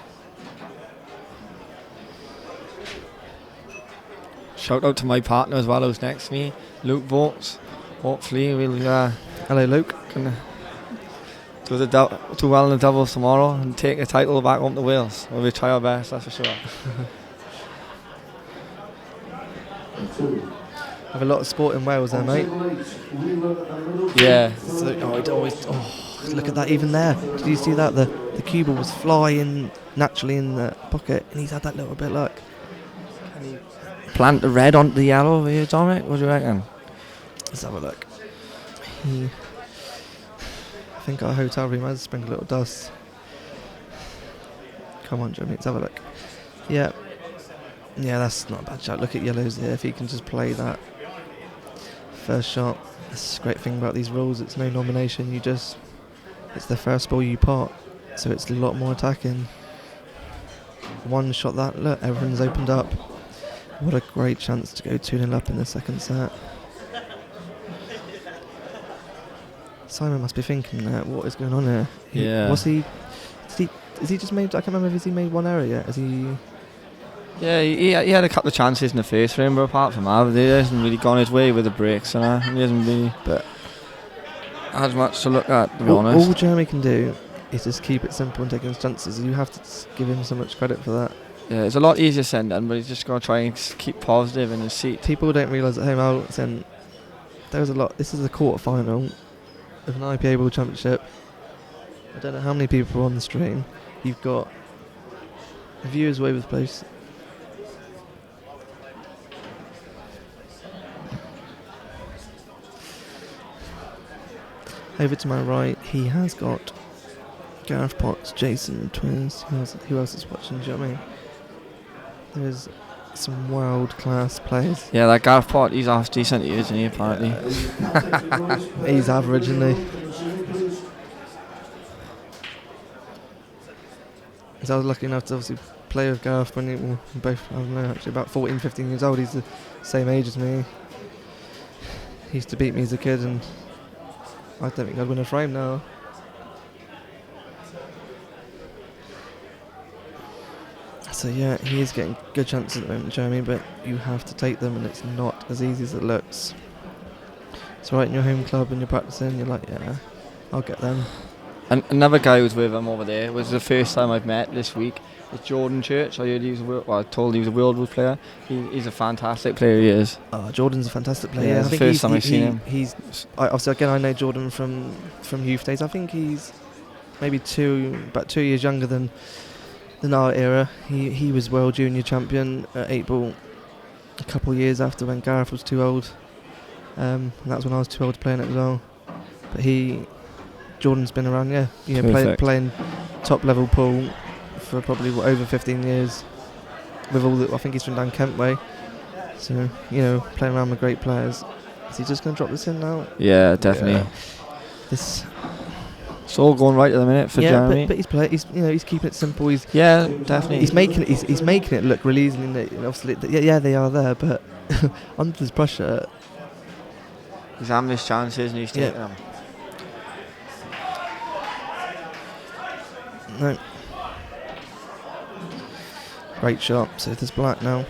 Shout out to my partner as well, who's next to me, Luke Vaux. Hopefully we'll
hello Luke.
Can do well in the doubles tomorrow and take a title back home to Wales. We'll try our best, that's for sure.
Have a lot of sport in Wales there, mate.
Yeah.
So, look at that even there. Did you see that? The cue ball was flying naturally in the pocket, and he's had that little bit luck.
Can he plant the red onto the yellow over here, Dominic? What do you reckon?
Let's have a look. I think our hotel room has sprinkled a little dust. Come on, Jeremy, let's have a look. Yeah. Yeah, that's not a bad shot. Look at yellows there. If he can just play that first shot. That's the great thing about these rules. It's no nomination. It's the first ball you pot. So it's a lot more attacking. One shot that. Look, everyone's opened up. What a great chance to go 2-0 up in the second set. Simon must be thinking, what is going on here?
Yeah.
Has he just made, I can't remember if he made one error yet.
Yeah, he had a couple of chances in the first frame, but apart from that, he hasn't really gone his way with the breaks, and he hasn't really had much to look at, to be honest.
All Jeremy can do is just keep it simple and take his chances. You have to give him so much credit for that.
Yeah, it's a lot easier said than done, but he's just got to try and keep positive in his seat.
People don't realise at home how there was a lot. This is the quarter final of an IPA World Championship. I don't know how many people are on the stream. You've got viewers all over the place. Over to my right, he has got Gareth Potts, Jason, Twins. Who else is watching? Do you know what I mean? There's some world-class players.
Yeah, that Gareth Pot, he's half decent, isn't he, apparently?
He's average, isn't he? So I was lucky enough to obviously play with Gareth when we were both, I don't know, actually about 14, 15 years old. He's the same age as me. He used to beat me as a kid, and I don't think I'd win a frame now. So yeah, he is getting good chances at the moment, Jeremy, but you have to take them, and it's not as easy as it looks. It's right in your home club and you're practicing, you're like, yeah, I'll get them.
And another guy who's with him over there was the first time I've met this week. It's Jordan Church. I was told he was a World War player. He's a fantastic player, he is.
Jordan's a fantastic player.
Yeah, it's the first time I've seen him.
Obviously, again, I know Jordan from youth days. I think he's maybe about 2 years younger than our era. He was world junior champion at 8 ball a couple of years after when Gareth was too old. And that was when I was too old to play in it as well. But Jordan's been around, playing top level pool for probably over 15 years. I think he's from down Kent way. So, playing around with great players. Is he just going to drop this in now?
Yeah, definitely.
Yeah.
It's all going right at the minute for Jeremy.
But he's keeping it simple.
Definitely.
He's making it look really easy. And obviously, they are there, but under this pressure,
he's having his chances and he's taking them.
No. Great shot. So there's black now.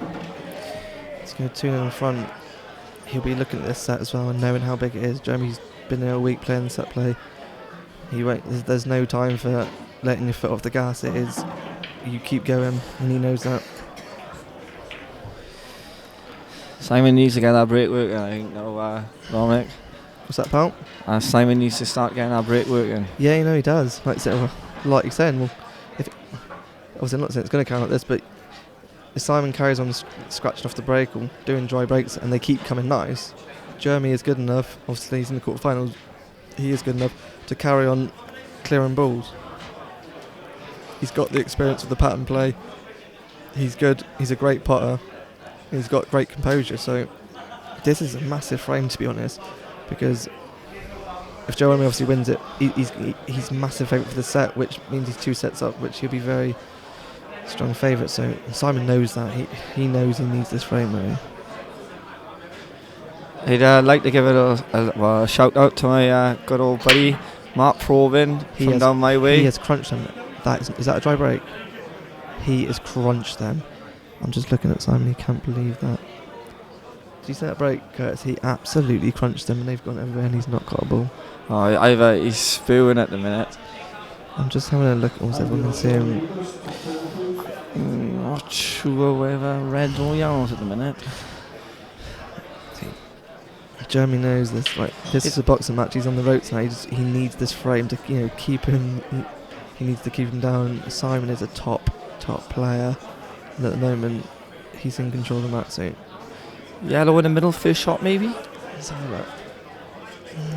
Let's go 2-0 in front. He'll be looking at this set as well and knowing how big it is. Jeremy's been there a week playing set play. There's no time for letting your foot off the gas. It is, you keep going, and he knows that.
Simon needs to get that break working, I think, Dominic.
What's that, pal?
Simon needs to start getting that break working.
Yeah, he does. Like you're saying, obviously I'm not saying it's going to count like this, but if Simon carries on scratching off the break or doing dry breaks and they keep coming nice, Jeremy is good enough, obviously he's in the quarterfinals, he is good enough to carry on clearing balls. He's got the experience of the pattern play, he's good, he's a great putter, he's got great composure, so this is a massive frame, to be honest, because if Jeremy obviously wins it, he's massive favourite for the set, which means he's 2 sets up, which he'll be very strong favourite. So Simon knows that. He knows he needs this frame, really.
I'd like to give it a shout out to my good old buddy Mark Provin from down my way.
He has crunched them. Is that a dry break? He has crunched them. I'm just looking at Simon. He can't believe that. Did you see that break, Curtis? He absolutely crunched them and they've gone everywhere and he's not got a ball.
Oh, he's spewing at the minute.
I'm just having a look at what everyone can see him.
Not sure whether red or yellows at the minute.
Jeremy knows this. This is a boxing match. He's on the ropes now. He needs this frame to keep him. He needs to keep him down. Simon is a top player, and at the moment he's in control of the match. So
yellow in the middle, first shot maybe.
Let's have a look.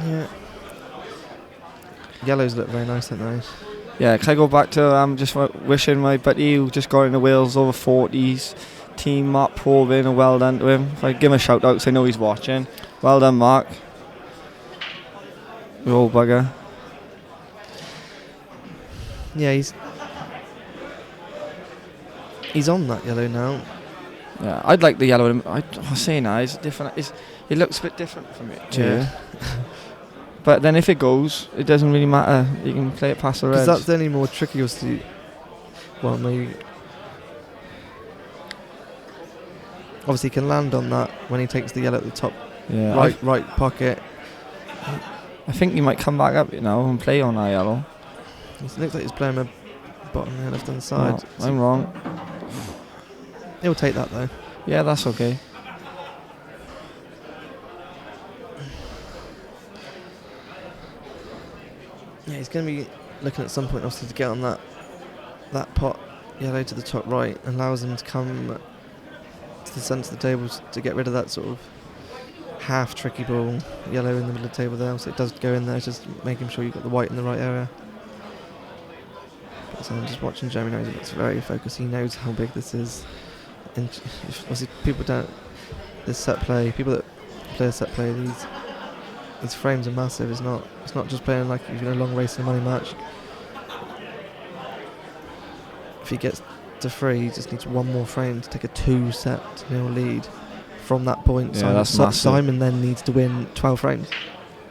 Yeah. Yellows look very nice, don't they?
Yeah, can I go back to just wishing my buddy who just got into Wales over 40s team, Mark Provin, and well done to him. If I give him a shout out because I know he's watching. Well done, Mark. You old bugger.
Yeah, he's on that yellow now.
Yeah, I'd like the yellow. I say now, it's different. It looks a bit different from it too.
Yeah.
But then if it goes, it doesn't really matter. You can play it past the reds.
Because that's the only more tricky, obviously. Well, maybe obviously he can land on that when he takes the yellow at the top
Yeah,
right pocket.
I think he might come back up and play on that yellow.
It looks like he's playing a bottom left hand side.
Oh, I'm wrong.
He'll take that though.
Yeah, that's okay.
Yeah, he's going to be looking at some point obviously to get on that pot yellow to the top right, allows him to come to the centre of the table to get rid of that sort of half tricky ball, yellow in the middle of the table there, so it does go in there, just making sure you've got the white in the right area. So I'm just watching Jeremy knows it's very focused, he knows how big this is. And obviously people that play a set play, these frames are massive. It's not just playing like you're in a long race in a money match. If he gets to 3, he just needs one more frame to take a 2-0 lead. From that point,
Yeah, that's massive.
Simon then needs to win 12 frames.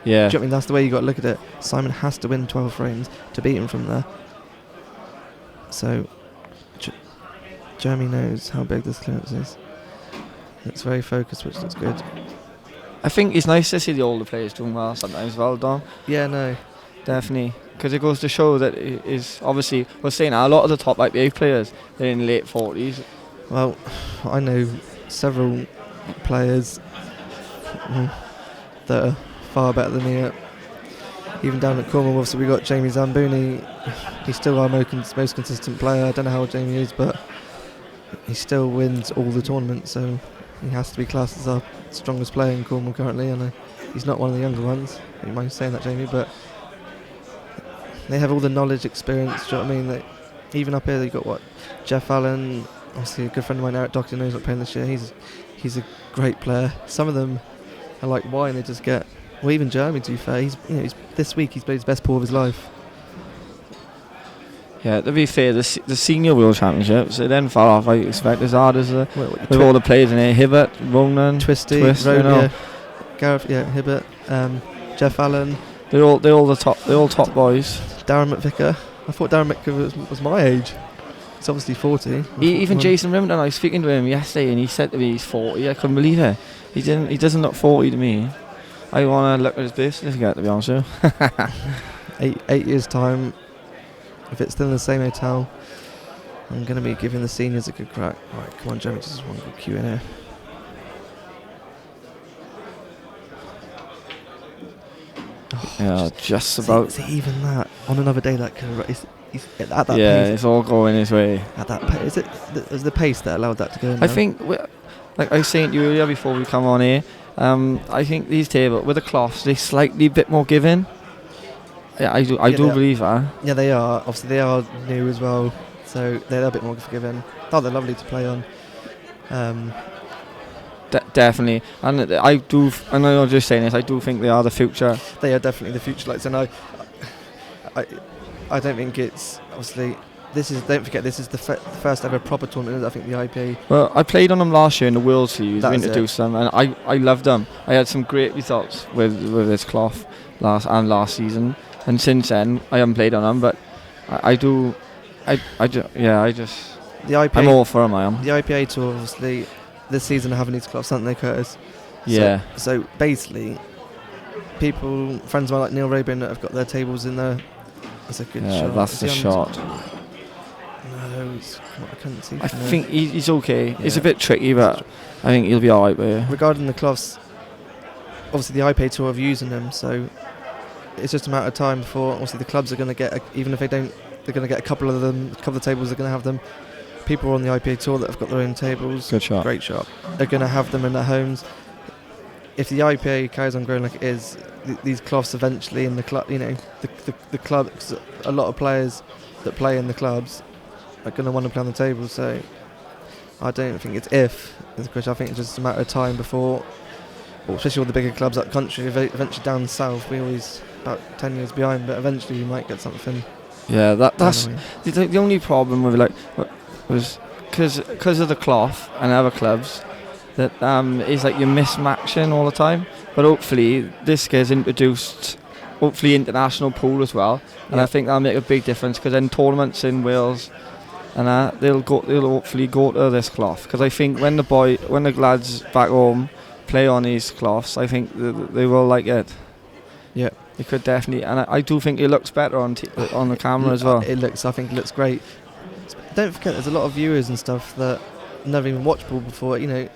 Yeah.
Do you know what I mean? That's the way you got to look at it. Simon has to win 12 frames to beat him from there. So Jeremy knows how big this clearance is. It's very focused, which looks good.
I think it's nice to see the older players doing well sometimes as well, Dom.
Yeah, no.
Definitely. Because it goes to show that it is obviously, we're saying a lot of the top IPA players, they're in late 40s.
Well, I know several players that are far better than me. Even down at Cornwall, obviously we got Jamie Zamboni. He's still our most consistent player. I don't know how old Jamie is, but he still wins all the tournaments, so he has to be classed as our strongest player in Cornwall currently. And he's not one of the younger ones. You mind saying that, Jamie? But they have all the knowledge, experience. Do you know what I mean? Even up here, you've got Jeff Allen. Obviously, a good friend of mine, Eric Doctor, knows not playing this year. He's a great player. Some of them are like wine. They just get. Well, even Jeremy, to be fair, he's this week he's played his best pool of his life.
Yeah, to be fair, the senior World Championships, it then fell off, I expect, as hard as with all the players in there. Hibbert, Ronan,
Twist, Gareth, Hibbert, Jeff Allen.
They're all top boys.
Darren McVicker. I thought Darren McVicker was my age. He's obviously 40.
Even Jason Rimington, I was speaking to him yesterday and he said to me he's 40. I couldn't believe it. He doesn't look 40 to me. I want to look at his birth certificate, to be honest with you.
8 years' time, if it's still in the same hotel, I'm going to be giving the seniors a good crack. Right, come on, Jeremy, just one good cue in here.
Yeah, just about.
See, even that, on another day, that could have... He's at that pace.
It's all going his way.
At that pace. Is the pace that allowed that to go in?
I think, like I was saying to you earlier before we come on here, I think these tables, with the cloths, they're slightly a bit more giving. Yeah, I do believe that.
Yeah, they are. Obviously, they are new as well, so they're a bit more forgiving. Oh, they're lovely to play on.
Definitely, and I know you're just saying this, I do think they are the future.
They are definitely the future lights, and I don't think it's obviously. Don't forget, this is the first ever proper tournament. I think the IPA.
Well, I played on them last year in the World Series. We introduced them, and I loved them. I had some great results with this cloth last season, and since then I haven't played on them, but I do. The IPA. I'm all for them. I am.
The IPA tour, obviously, this season are having these cloths, aren't they, Curtis?
Yeah.
So basically, friends of mine like Neil Rayburn that have got their tables in there. That's a good shot.
Yeah, that's the shot.
No, I couldn't see.
I think he's okay. Yeah. It's a bit tricky, but I think he'll be alright with it.
Regarding the cloths, obviously the IPA tour are using them, so it's just a matter of time before obviously the clubs are going to get, even if they don't, they're going to get a couple of tables are going to have them. People on the IPA tour that have got their own tables.
Good shot.
Great shot. They're going to have them in their homes. If the IPA carries on growing like it is, these cloths eventually in the club, the club, a lot of players that play in the clubs are going to want to play on the table. So I don't think it's if. It's a question. I think it's just a matter of time before, especially all the bigger clubs up country. Eventually down south, we always about 10 years behind, but eventually we might get something.
Yeah, that's the only problem with was because of the cloth and other clubs that is like you're mismatching all the time. But hopefully this gets introduced, hopefully international pool as well, and I think that'll make a big difference because then tournaments in Wales and they'll hopefully go to this cloth, because I think when the lads back home play on these cloths, I think they will like it.
Yeah,
they could definitely, and I do think it looks better on the camera as well.
I think it looks great. Don't forget, there's a lot of viewers and stuff that never even watched ball before. You know,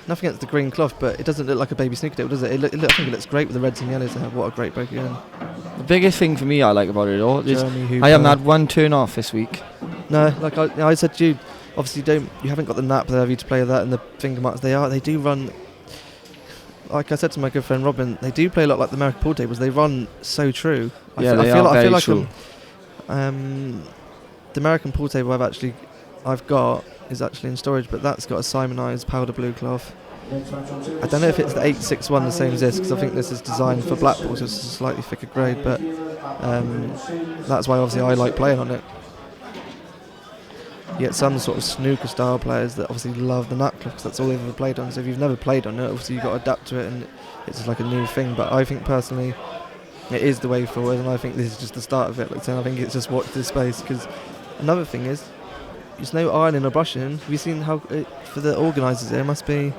nothing against the green cloth, but it doesn't look like a baby snooker table, does it? I think it looks great with the reds and yellows. What a great break again.
The biggest thing for me I like about it all is I haven't had one turn off this week.
No, like I said to you, obviously you haven't got the nap there to play with that and the finger marks. They do run, like I said to my good friend Robin, they do play a lot like the American pool tables. They run so true. I feel like
true.
The American pool table I've got is actually in storage, but that's got a Simonized powder blue cloth. I don't know if it's the 861 the same as this, because I think this is designed for black balls, so it's a slightly thicker grade, but that's why obviously I like playing on it. You get some sort of snooker style players that obviously love the nut cloth because that's all they've ever played on. So if you've never played on it, obviously you've got to adapt to it, and it's like a new thing. But I think personally it is the way forward, and I think this is just the start of it. Like saying, I think it's just watch this space, because another thing is there's no ironing or brushing. Have you seen how for the organisers they must be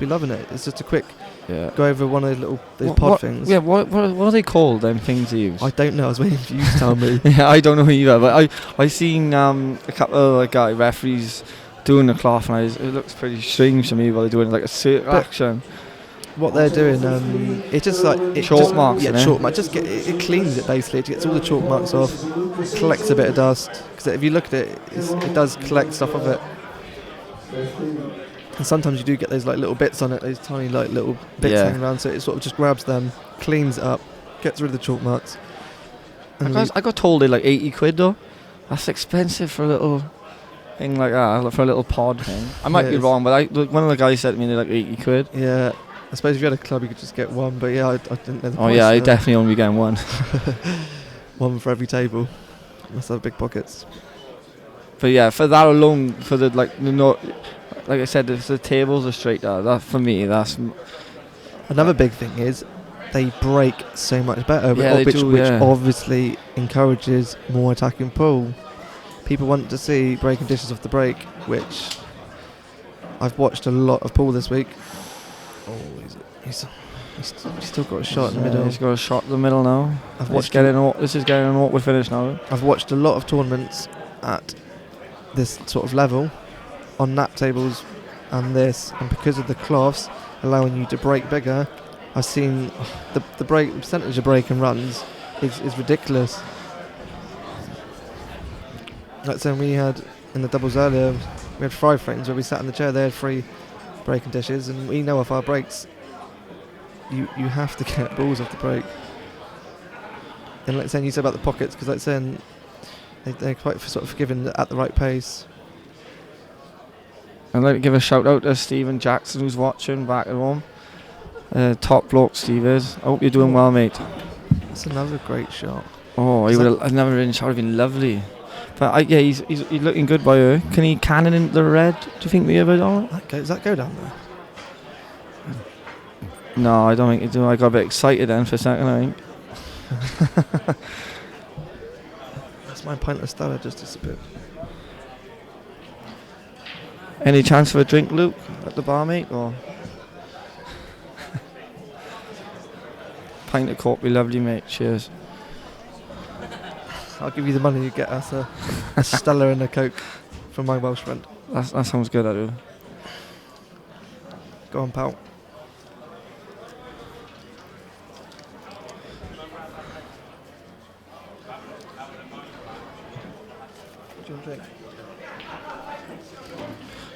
loving it. It's just a quick go over one of those pod things.
Yeah, what are they called, them things they use?
I don't know, I was waiting for you to tell me.
Yeah, I don't know either, but I seen a couple of referees doing the cloth, and it looks pretty strange to me while they're doing like a circle action.
What they're doing, it's just like
chalk marks.
Yeah, chalk marks. It cleans it basically. It gets all the chalk marks off, collects a bit of dust. Because if you look at it, it does collect stuff of it. And sometimes you do get those like little bits on it, those tiny like little bits hanging around. So it sort of just grabs them, cleans it up, gets rid of the chalk marks.
I got told they're like 80 quid though. That's expensive for a little thing like that, for a little pod thing. I might be wrong, but one of the guys said to me they're like 80 quid.
Yeah. I suppose if you had a club, you could just get one, but yeah, I didn't know the price.
Oh yeah, I definitely only be getting one.
One for every table. Must have big pockets.
But yeah, for that alone, for the like I said, if the tables are straight there, that for me, that's
another big thing is they break so much better, which obviously encourages more attacking pool. People want to see breaking dishes off the break, which I've watched a lot of pool this week. Oh, he's still got a shot in the middle.
He's got a shot in the middle now. This is getting an awkward finish now.
I've watched a lot of tournaments at this sort of level on nap tables and because of the cloths allowing you to break bigger, I've seen the percentage of break and runs is ridiculous. Like saying we had in the doubles earlier, we had 5 frames where we sat in the chair, they had 3 breaking dishes, and we know off our breaks you have to get balls off the break. And like saying, you said about the pockets, because like saying they're quite sort of forgiving at the right pace.
I'd like to give a shout out to Stephen Jackson, who's watching back at home. Top bloke Steve is. I hope you're doing well, mate.
That's another great shot.
Oh, another in shot would have been lovely. But he's looking good by her. Can he cannon into the red? Do you think we ever do?
Does that go down there?
No, I don't think it do. I got a bit excited then for a second, I think.
That's my pointless style, just disappeared.
Any chance for a drink, Luke, at the bar, mate? Or pint of coke be lovely, mate. Cheers.
I'll give you the money you get us a Stella and a Coke from my Welsh friend.
That sounds good, I do.
Go on, pal. Do you want a drink?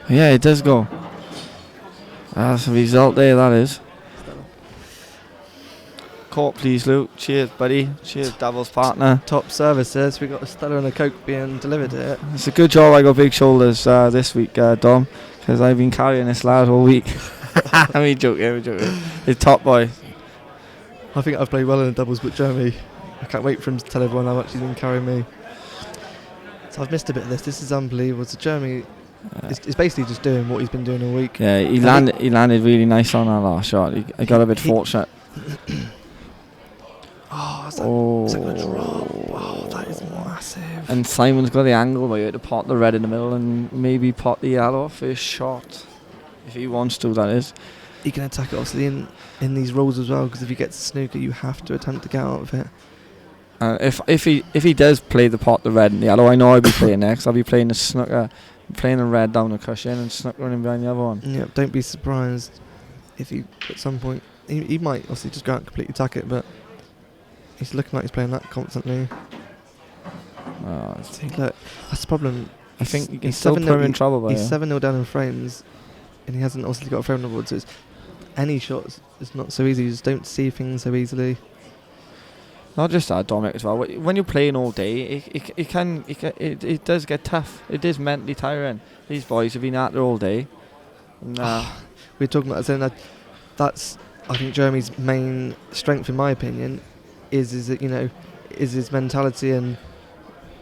Yeah, it does go. That's a result there, that is. Court, please, Luke. Cheers, buddy. Cheers, Davil's partner.
Top services. We got a Stella and a Coke being delivered here.
It's a good job I got big shoulders this week, Dom, because I've been carrying this lad all week. I'm joking. He's top boy.
I think I've played well in the doubles, but Jeremy, I can't wait for him to tell everyone how much he's been carrying me. So I've missed a bit of this. This is unbelievable. So Jeremy is basically just doing what he's been doing all week.
Yeah, he landed really nice on that last shot. I got a bit fortunate.
Oh, is that going to drop? Oh, that is massive.
And Simon's got the angle where you had to pot the red in the middle and maybe pot the yellow first shot. If he wants to, that is.
He can attack it obviously in these rules as well, because if he gets a snooker, you have to attempt to get out of it.
If he does play the pot, the red and the yellow, I know I'll be playing next. I'll be playing the snooker, playing the red down the cushion and snooker running behind the other one.
Yeah, don't be surprised if he at some point he might obviously just go out and completely attack it, but he's looking like he's playing that constantly. See, look, that's the problem.
I think you can
he's
still put him in trouble by
He's 7-0 down in frames, and he hasn't obviously got a frame on the board, so any shots is not so easy. You just don't see things so easily.
Not just that, Dominic, as well. When you're playing all day, it does get tough. It is mentally tiring. These boys have been out there all day. And,
we're talking about saying that's I think Jeremy's main strength, in my opinion, is that is his mentality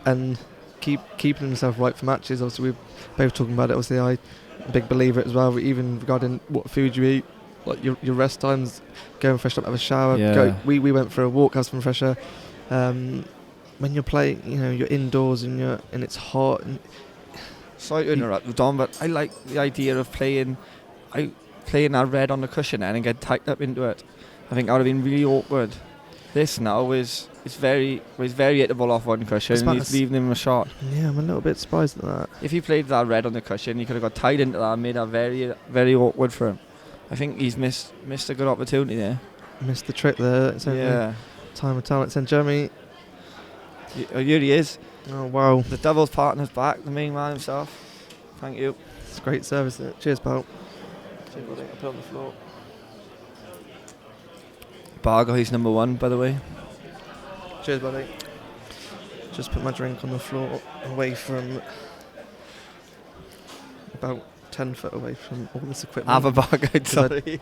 and keeping himself right for matches. Obviously, we're both talking about it. Obviously, I'm a big believer as well, even regarding what food you eat, like your rest times, going fresh up, have a shower.
Yeah.
We went for a walk, have some fresh air. When you're playing, you're indoors and it's hot. And
sorry to interrupt, Dom, but I like the idea of playing that red on the cushion and get tied up into it. I think that would have been really awkward. This now is very hittable off one cushion and he's leaving him a shot.
Yeah, I'm a little bit surprised at that.
If he played that red on the cushion, he could have got tied into that and made that very, very awkward for him. I think he's missed a good opportunity there.
Missed the trick there. It's only time of talent. And Jeremy.
Here he is.
Oh, wow.
The doubles partner's back, the main man himself. Thank you.
It's great service, isn't it? Cheers, pal. Cheers, buddy. I'll put on the floor.
Bargo, he's number 1, by the way.
Cheers, buddy. Just put my drink on the floor, away from about 10 foot away from all this equipment.
Have a Bargo, sorry.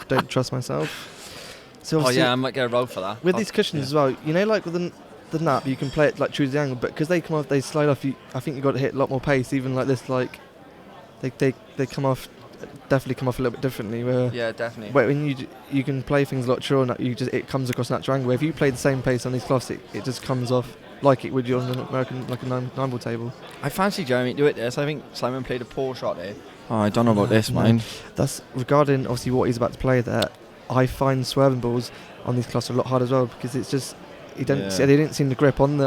don't trust myself. So
I might get a roll for that.
With these cushions as well, like with the nap, you can play it like choose the angle, but because they come off, they slide off. I think you got to hit a lot more pace. Even like this, like they come off. Definitely come off a little bit differently.
Yeah, definitely.
When you can play things a lot truer, and it comes across natural angle. If you play the same pace on these cloths, it just comes off like it would you on an American like a 9-ball table.
I fancy Jeremy do it there. So I think Simon played a poor shot there. Oh, I don't know about this, mind.
That's regarding obviously what he's about to play there. I find swerving balls on these cloths a lot harder as well, because it's just they didn't seem to grip on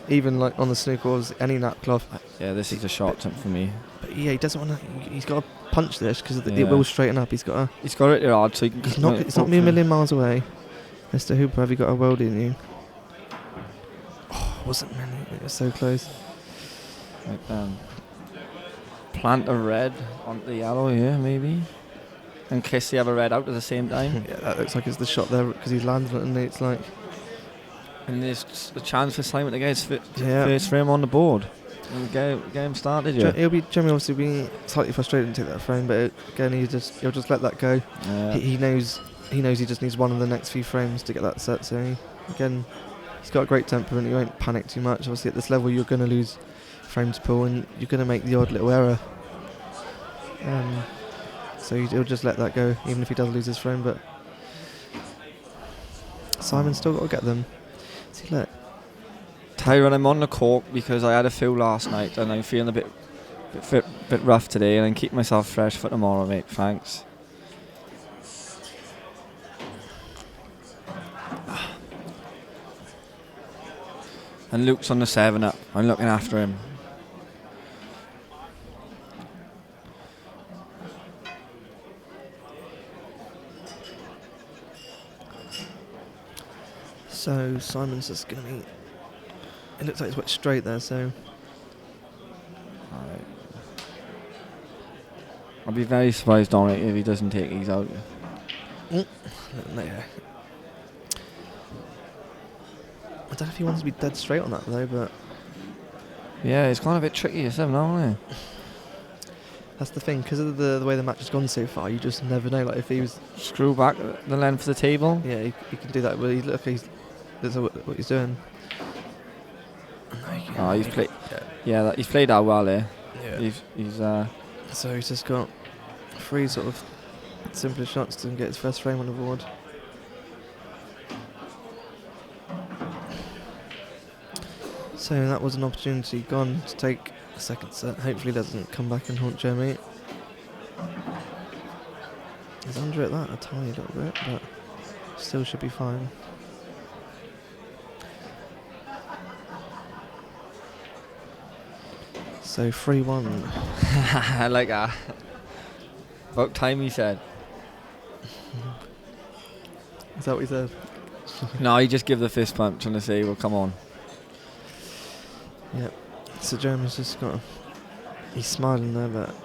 even like on the snookers, any nap cloth.
Yeah, this is a shot for me.
But yeah, he doesn't want to. He's got to punch this because it will straighten up. He's got
it hard, so he can.
It's not me a million miles away. Mr. Hooper, have you got a weld in you? Oh, wasn't many. It was so close.
Like, plant a red on the yellow here, maybe, and kiss the other red out at the same time.
Yeah, that looks like it's the shot there because he's landed it, and it's like.
And there's a chance for Simon to get his first frame on the board and get him started. Yeah,
Jeremy obviously being slightly frustrated to take that frame, but again he'll just let that go.
Yeah.
He knows he just needs one of the next few frames to get that set. So he's got a great temperament. He won't panic too much. Obviously at this level you're going to lose frame to pull and you're going to make the odd little error. So he'll just let that go, even if he does lose his frame. But Simon's still got to get them. See, look.
Tyrone, I'm on the cork because I had a few last night and I'm feeling a bit rough today, and I'm keeping myself fresh for tomorrow, mate. Thanks. And Luke's on the 7-up. I'm looking after him.
So Simon's just going to be... It looks like he's went straight there, so...
Alright. I'll be very surprised, Dominic, if he doesn't take these out.
No. I don't know if he wants to be dead straight on that though, but...
Yeah, it's kind of a bit tricky, isn't it?
That's the thing, because of the way the match has gone so far, you just never know. Like if he was...
Screw back the length of the table?
Yeah, he can do that, but that's what he's doing.
Oh, he's played. Yeah, he's played that well there.
Yeah.
He's
So he's just got 3 sort of simpler shots to get his first frame on the board. So that was an opportunity gone to take a second set. Hopefully doesn't come back and haunt Jeremy. He's under it that a tiny little bit, but still should be fine. So 3-1.
I like that. About time, he said.
Is that what he said?
No, he just give the fist pump trying to say, well, come on.
Yep. So Jeremy's just got. He's smiling there, but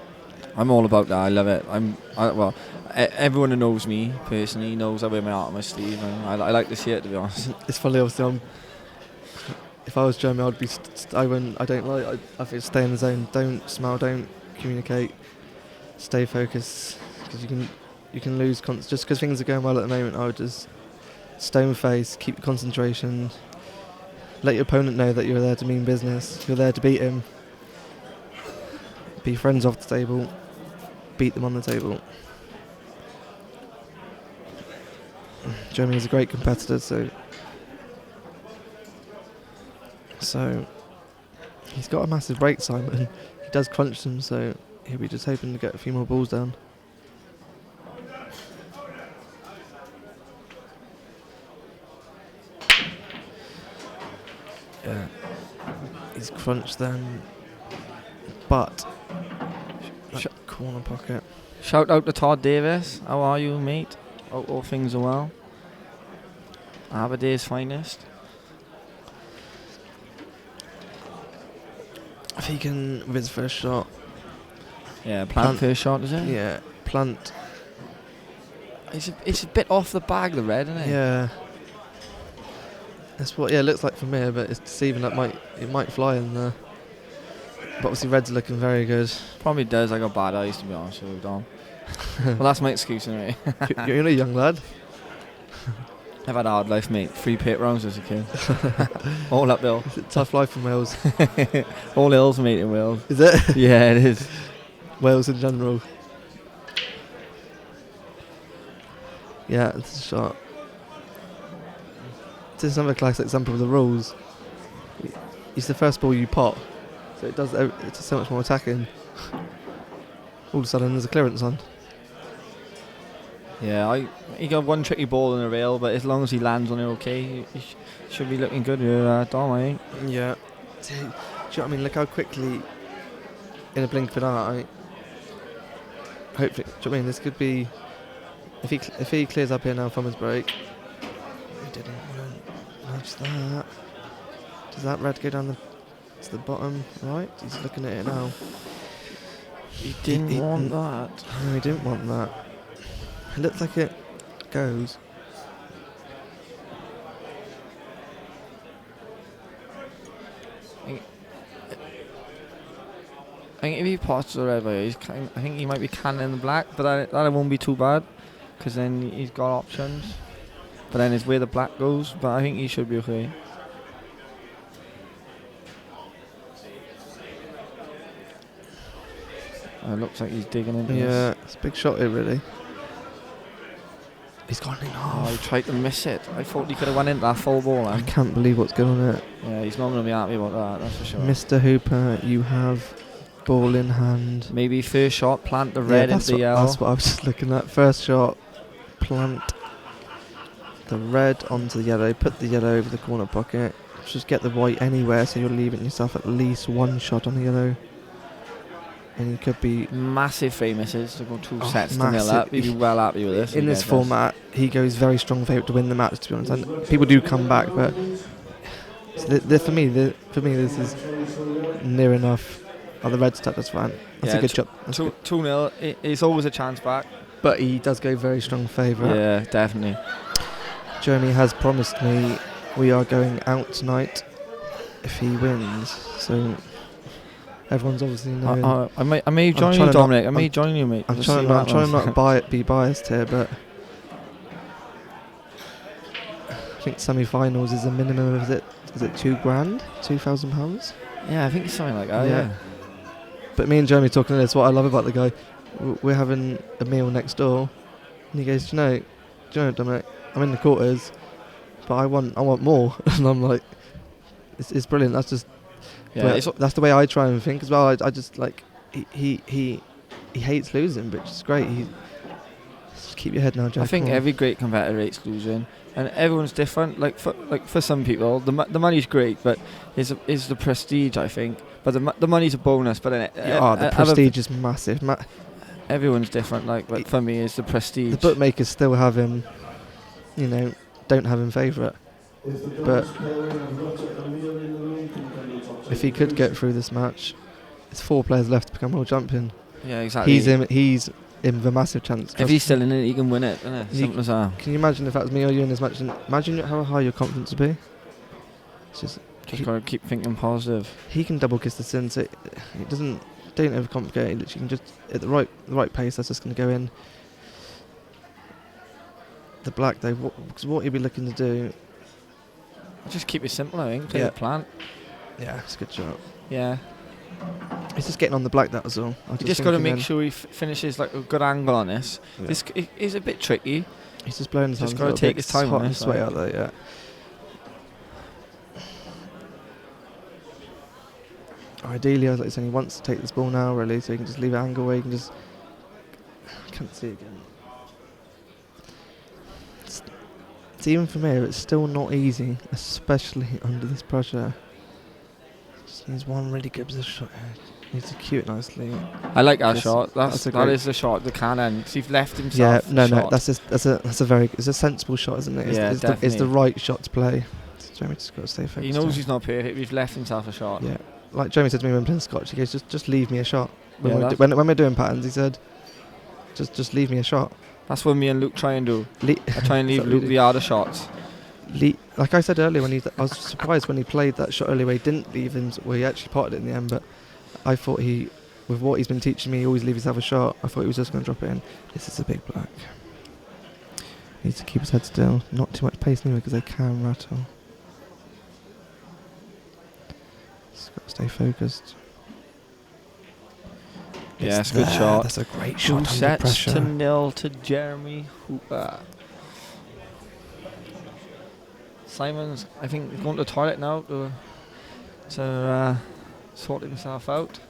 I'm all about that. I love it. Everyone who knows me personally knows I wear my heart on my sleeve, and I like to see it, to be honest.
it's funny. Obviously, if I was Jeremy, I'd be. I don't like. I think stay in the zone. Don't smile. Don't communicate. Stay focused, because you can lose just because things are going well at the moment. I would just stone face, keep your concentration. Let your opponent know that you're there to mean business. You're there to beat him. Be friends off the table. Beat them on the table. Jeremy is a great competitor, so he's got a massive break time, and he does crunch them, so he'll be just hoping to get a few more balls down. Yeah, he's crunched them, but corner pocket.
Shout out to Todd Davis. How are you, mate? Hope all things are well. Aberdeen's finest.
If he can, with his first shot.
Yeah, plant first shot, is it?
Yeah, plant.
It's a bit off the bag, the red, isn't it?
Yeah. That's what it looks like from here, but it's deceiving. It might fly in there. But obviously red's looking very good.
Probably does. I got bad eyes, to be honest with you, Dom. Well, that's my excuse anyway.
You're a young lad.
I've had a hard life, mate. 3 pit rounds as a kid. All uphill.
It's a tough life in Wales.
All hills, mate, in Wales.
Is it?
Yeah, it is.
Wales in general. Yeah, it's a shot. This is another classic example of the rules. It's the first ball you pop, so it does. It's so much more attacking. All of a sudden, there's a clearance on.
Yeah, he got one tricky ball in the rail, but as long as he lands on it okay, he should be looking good here, Dom, I think.
Yeah. Do you know what I mean? Look how quickly, in a blink of an eye. Hopefully, do you know what I mean? This could be. If he clears up here now from his break. He didn't want to nudge that. Does that red go down to the bottom right? He's looking at it now.
He didn't want that.
No, he didn't want that. It looks like it goes.
I think if he pots the red way, I think he might be canning the black, but that won't be too bad, because then he's got options. But then it's where the black goes, but I think he should be okay. It looks like he's digging into
Yeah,
this.
it's a big shot here, really. He's gone in half.
Oh, he tried to miss it. I thought he could have went into that full ball.
I can't believe what's going on here.
Yeah, he's not going to be happy about that, that's for sure.
Mr. Hooper, you have ball in hand.
Maybe first shot, plant the red into the yellow.
That's what I was just looking at. First shot, plant the red onto the yellow, put the yellow over the corner pocket. Just get the white anywhere, so you're leaving yourself at least one shot on the yellow. And you could be
massive famouses to go 2 sets to
massive.
nil up. He'd be well happy with this.
In this format, he goes very strong favourite to win the match, to be honest. And people do come back, but so for me, this is near enough. Oh, the red stuff, that's fine. That's a good shot.
2-0. It's always a chance back.
But he does go very strong favourite.
Yeah, definitely.
Jeremy has promised me we are going out tonight if he wins. So everyone's obviously knowing.
I may join you, Dominic. I may join you, mate.
I'm trying not to be biased here, but I think semi-finals is a minimum of, is it £2,000, £2,000?
Yeah, I think it's something like that. Yeah.
But me and Jeremy talking this. What I love about the guy, we're having a meal next door, and he goes, "Do you know, Dominic? I'm in the quarters, but I want more." And I'm like, it's brilliant. That's just
Yeah,
that's the way I try and think as well. I just like he hates losing, but it's great. Just keep your head now, Jack.
I think
come on.
every great competitor hates losing, and everyone's different. Like for some people, the money's great, but is the prestige, I think. But the money's a bonus. But then
the prestige is massive.
Everyone's different. Like, but for me, it's the prestige.
The bookmakers still have him, don't have him favourite. But if he could get through this match, it's 4 players left to become world champion.
Yeah, exactly.
He's in the massive chance.
If he's still in it, he can win it. Isn't it? Simple as that.
Can you imagine if that was me or you in this match? Imagine how high your confidence would be. It's just
gotta keep thinking positive.
He can double kiss the sin, so it don't overcomplicate it. You can just at the right pace. That's just going to go in. The black though, what he'd be looking to do.
Just keep it simple, I think. Play the plan.
Yeah, it's a good shot.
Yeah.
He's just getting on the black, that was all.
You just got to make sure he finishes like a good angle on this.
Yeah.
This is a bit tricky.
He's just blowing his hands.
Just got to take his time on this.
Way out there, yeah. Ideally, I was like saying, he wants to take this ball now, really, so he can just leave it angle where he can just. I can't see it again. It's even for me, it's still not easy, especially under this pressure. Just needs one really good position. Needs to cue it nicely.
I like that shot. That is the shot. The cannon. He's left himself.
Yeah, no. That's a sensible shot, isn't it? It's the right shot to play. Jeremy just got to stay focused.
He knows he's not perfect. He's left himself a shot.
Yeah, like Jeremy said to me when playing Scotch, he goes, "Just leave me a shot." When we're doing patterns, he said, "Just leave me a shot."
That's what me and Luke try and do. I try and leave Luke the harder shots.
Like I said earlier, I was surprised when he played that shot earlier where he didn't leave him, where he actually potted it in the end. But I thought with what he's been teaching me, always leave himself a shot. I thought he was just going to drop it in. This is a big black. Needs to keep his head still. Not too much pace anyway because they can rattle. Just got to stay focused.
Yeah, it's a good shot.
That's a great shot.
2 sets to 0 to Jeremy Hooper. Simon's, I think, going to the toilet now to sort himself out.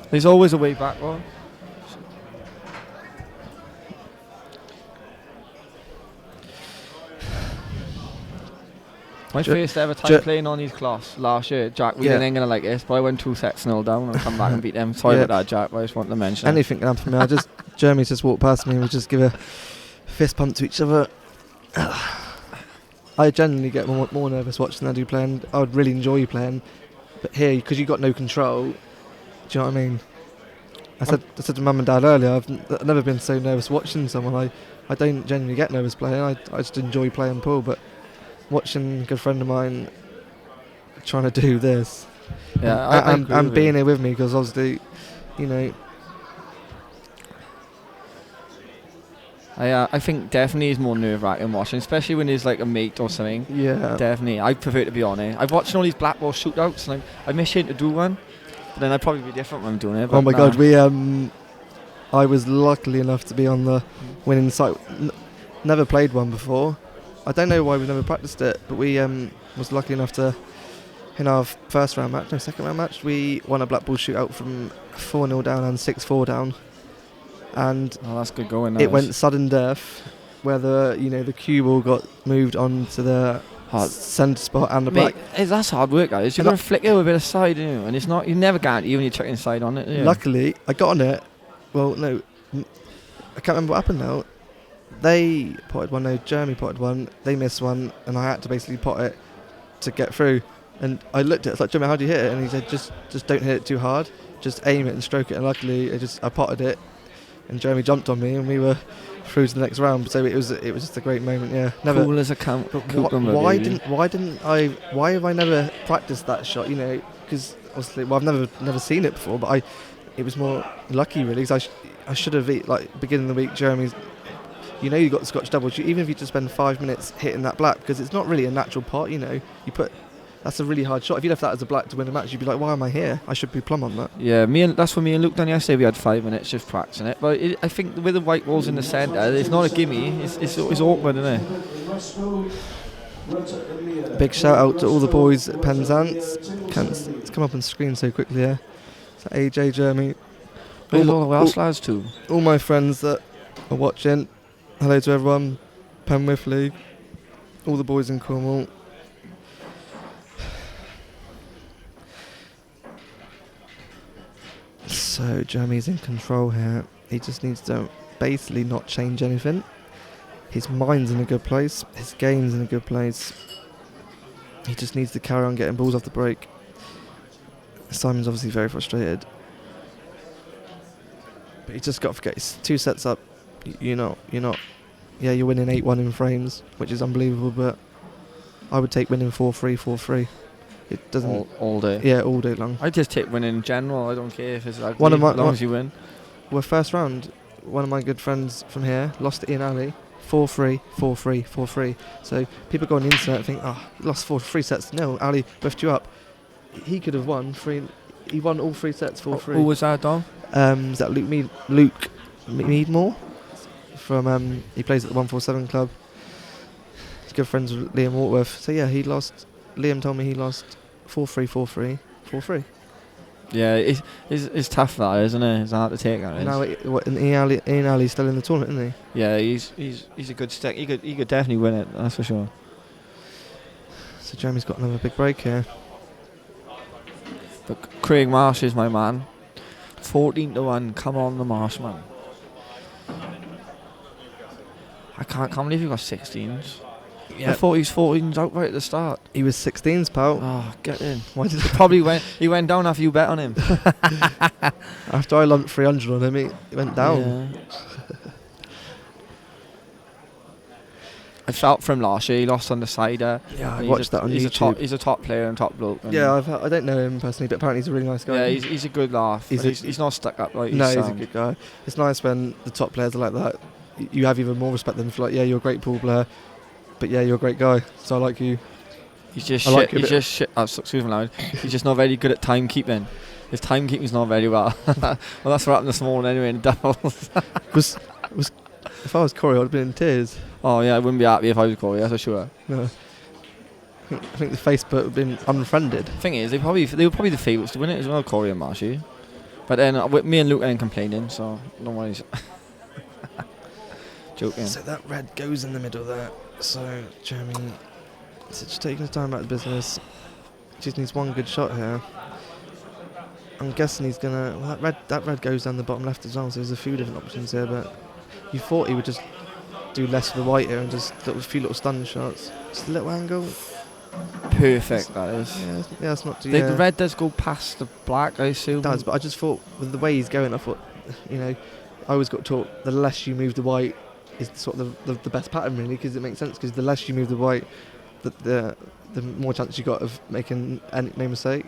There's always a way back, though. My first ever time playing on these cloths last year, Jack, we didn't going to like this, but I went 2 sets 0 down and come back and beat them. Sorry about that, Jack, but I just wanted to mention
anything can happen for me. Jeremy's just walked past me and we just give a fist pump to each other. I genuinely get more nervous watching than I do playing. I would really enjoy playing, but here, because you've got no control, do you know what I mean? I said to Mum and Dad earlier, I've never been so nervous watching someone. I don't genuinely get nervous playing, I just enjoy playing pool, but watching a good friend of mine trying to do this, and being here with me, because obviously,
I think definitely is more nerve-wracking watching, especially when there's like a mate or something.
Yeah,
definitely. I prefer to be on it. I've watched all these black ball shootouts, and I miss him to do one, but then I'd probably be different when I'm doing it.
Oh my God, I was lucky enough to be on the winning side. Never played one before. I don't know why we've never practiced it, but we was lucky enough to, in our second round match, we won a black ball shootout from 4-0 down and 6-4 down. And
that's good going.
It went sudden death, where the cue ball got moved onto the centre spot and the black.
That's hard work, guys. You're going to flick it with a bit of side, and it's not. You never guarantee when you're chucking side on it.
Luckily, I got on it. Well, no, I can't remember what happened now. They potted one, Jeremy potted one, they missed one, and I had to basically pot it to get through. And I looked at it, I was like, Jeremy, how do you hit it? And he said, just don't hit it too hard, just aim it and stroke it. And luckily, I potted it, and Jeremy jumped on me, and we were through to the next round. So it was just a great moment. Yeah, never.
Cool as a camp.
Why have I never practiced that shot? Because obviously, I've never seen it before, but it was more lucky really. Because I should have beginning of the week, Jeremy's. You've got the Scotch double. Even if you just spend 5 minutes hitting that black, because it's not really a natural pot. That's a really hard shot. If you left that as a black to win a match, you'd be like, why am I here? I should be plumb on that.
Yeah, that's what me and Luke done yesterday. We had 5 minutes just practicing it. But I think with the white balls in the centre, it's not a gimme. It's awkward, isn't it?
Big shout out to all the boys at Penzance. It's come up on screen so quickly here. So AJ, Jeremy,
Where's all the Welsh lads too?
all my friends that are watching. Hello to everyone. Penwith League, all the boys in Cornwall. So Jeremy's in control here. He just needs to basically not change anything. His mind's in a good place. His game's in a good place. He just needs to carry on getting balls off the break. Simon's obviously very frustrated. But you just got to forget, it's 2 sets up. You're not. Yeah, you're winning 8-1 in frames, which is unbelievable, but I would take winning 4-3, 4-3. It doesn't...
All day?
Yeah, all day long.
I just take winning in general. I don't care if it's like
One of my-
as long
one-
as you win.
Well, first round, one of my good friends from here lost to Ian Alley, 4-3, 4-3, 4-3. So people go on the internet and think, oh, you lost 3 sets to 0. Ali buffed you up. He could have won 3. He won all 3 sets 4-3.
Who was that, Dom?
Is that Luke Meadmore? From he plays at the 147 club. He's good friends with Liam Wartworth. So yeah, Liam told me he lost 4-3, 4-3, 4-3.
Yeah, it's tough that, isn't it? It's hard to take that.
Now Ian Alley's still in the tournament, isn't he?
Yeah, he's a good stick. He could definitely win it. That's for sure.
So Jeremy's got another big break here.
But Craig Marsh is my man. 14-1. Come on, the Marshman. I can't believe he got 16s. I thought he was 14s out right at the start.
He was 16s, pal.
Oh, get in.
Why did
He went down after you bet on him.
After I lumped 300 on him, he went down.
Yeah. I felt from last year, he lost on the cider.
Yeah, I watched that on YouTube.
He's a top player and top bloke. And
Yeah, I don't know him personally, but apparently he's a really nice guy.
yeah, he's a good laugh. He's not stuck up like
no, he's a good guy. It's nice when the top players are like that. You have even more respect than for like, yeah, you're a great pool player, but yeah, you're a great guy, so I like you.
He's just
I like
shit. He's just shit. Oh, excuse me, loud. He's just not very good at timekeeping. His timekeeping's not very well. Well, that's what happened this morning anyway in doubles.
was if I was Corey, I'd have been in tears.
Oh yeah, I wouldn't be happy if I was Corey, that's for sure.
No. I think the Facebook would have been unfriended.
Thing is, they were probably the favourites to win it as well, Corey and Marshy. But then with me and Luke ain't complaining, so no worries. Joking.
So that red goes in the middle there. So Jeremy is just taking his time out of business. Just needs one good shot here. I'm guessing he's gonna. Well, that red goes down the bottom left as well. So there's a few different options here, but you thought he would just do less of the white here and just a few little stun shots. Just a little angle.
Perfect, that is.
Yeah, it's not too.
The red does go past the black, I assume.
It does, but I just thought with the way he's going, I thought, I always got taught the less you move the white is sort of the best pattern really, because it makes sense. Because the less you move the white, the more chance you got of making no mistake.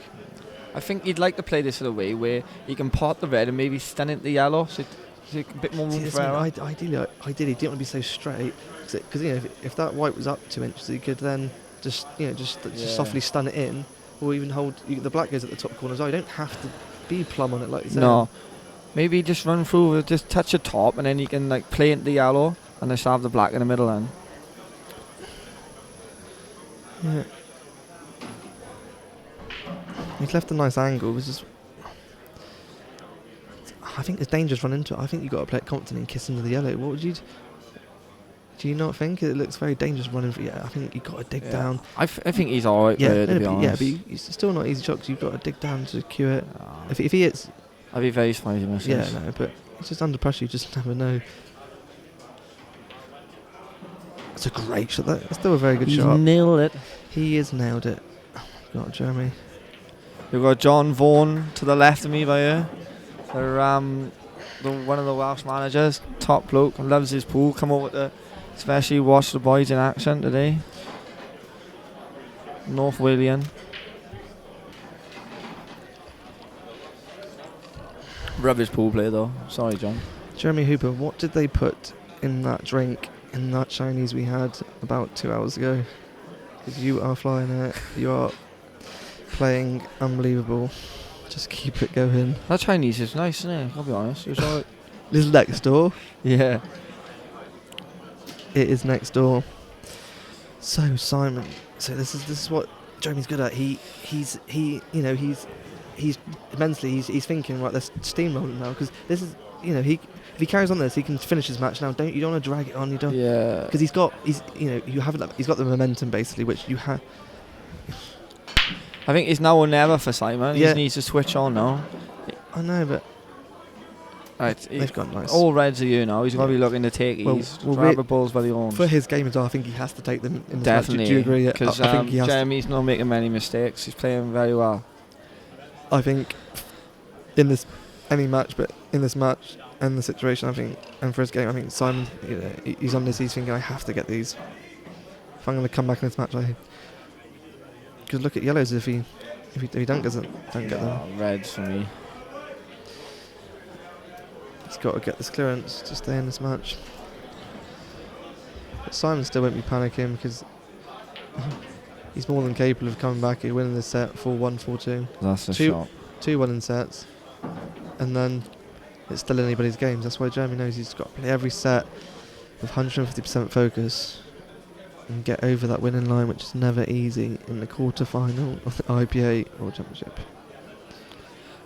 I think he'd like to play this in a way where he can pot the red and maybe stun it the yellow, so a bit more room for error.
Ideally, he didn't want to be so straight, because if that white was up 2 inches, he could then just softly stun it in, or even hold the black goes at the top corner as well. You don't have to be plumb on it like you said.
No, maybe just run through, just touch the top, and then you can like play into the yellow, and then have the black in the middle. Then.
Yeah. He's left a nice angle. I think it's dangerous to run into it. I think you've got to play it confidently and kiss into the yellow. What would you? Do you not think it looks very dangerous running for? Yeah, I think you've got to dig down.
I think he's alright.
Yeah,
to be honest.
but it's still not easy shots. You've got to dig down to cue it. If he hits,
I'd be very surprised if he misses.
Yeah, no, but it's just under pressure. You just never know. It's a great shot. That's still a very good shot.
He's nailed it.
He has nailed it. Oh my God, Jeremy.
We've got John Vaughan to the left of me by here. One of the Welsh managers, top bloke, loves his pool. Come over to especially watch the boys in action today. North William. Rubbish pool play though. Sorry, John.
Jeremy Hooper, what did they put in that drink in that Chinese we had about 2 hours ago? Because you are flying it. You are playing unbelievable. Just keep it going.
That Chinese is nice, isn't it? I'll be honest. It was alright.
This is next door.
Yeah.
It is next door. So Simon, so this is what Jeremy's good at. He's mentally he's thinking, right, let's steamroll him now, because this is, if he carries on this, he can finish his match now. You don't want to drag it on. You don't,
Yeah.
because he's got the momentum basically, which you have.
I think it's now or never for Simon.
Yeah.
He needs to switch on now.
I know, but
Right,
they've got nice.
all reds are you now. He's got to be looking to take
Well,
these.
well,
Grab the balls by the arms.
For his game as well, I think he has to take them in this
Definitely.
match. Do you agree?
Because
I think he has
Jeremy's not making many mistakes. He's playing very well.
I think in this match and the situation, I think, and for his game, I think Simon, he's on this. He's thinking, I have to get these. If I'm going to come back in this match, because look at yellows if he don't get them.
Reds for me.
He's got to get this clearance to stay in this match. But Simon still won't be panicking, because he's more than capable of coming back and winning this set 4-1, 4-2.
That's a shot.
2-1 in sets, and then it's still anybody's games. That's why Jeremy knows he's got to play every set with 150% focus and get over that winning line, which is never easy in the quarter-final of the IPA World Championship.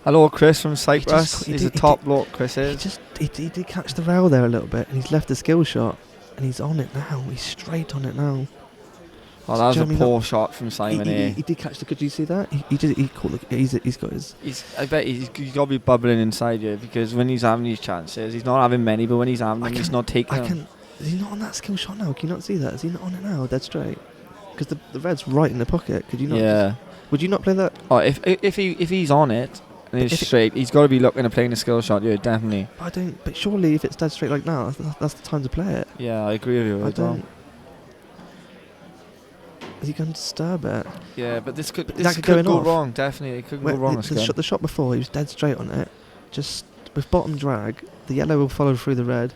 Hello, Chris from Cyprus. He's a top bloke, Chris is.
He did catch the rail there a little bit, and he's left the skill shot, and he's on it now. He's straight on it now.
Oh, that was
Jeremy
a poor shot from Simon here.
He did catch the. Could you see that? He caught the. He's got his.
I bet he's got to be bubbling inside you, because when he's having these chances, he's not having many, but when he's having them, he's not taking them.
Is he not on that skill shot now? Can you not see that? Is he not on it now? Dead straight. Because the red's right in the pocket. Could you not?
Yeah.
Would you not play that?
Oh, if he's on it and he's straight, he's got to be looking at playing a skill shot. Yeah, definitely.
I don't. But surely, if it's dead straight like now, that's the time to play it.
Yeah, I agree with you.
I don't. Is he going to disturb it?
Yeah, but this could
that could
go
off.
wrong. Definitely, it could go wrong.
The shot before, he was dead straight on it. Just with bottom drag, the yellow will follow through the red.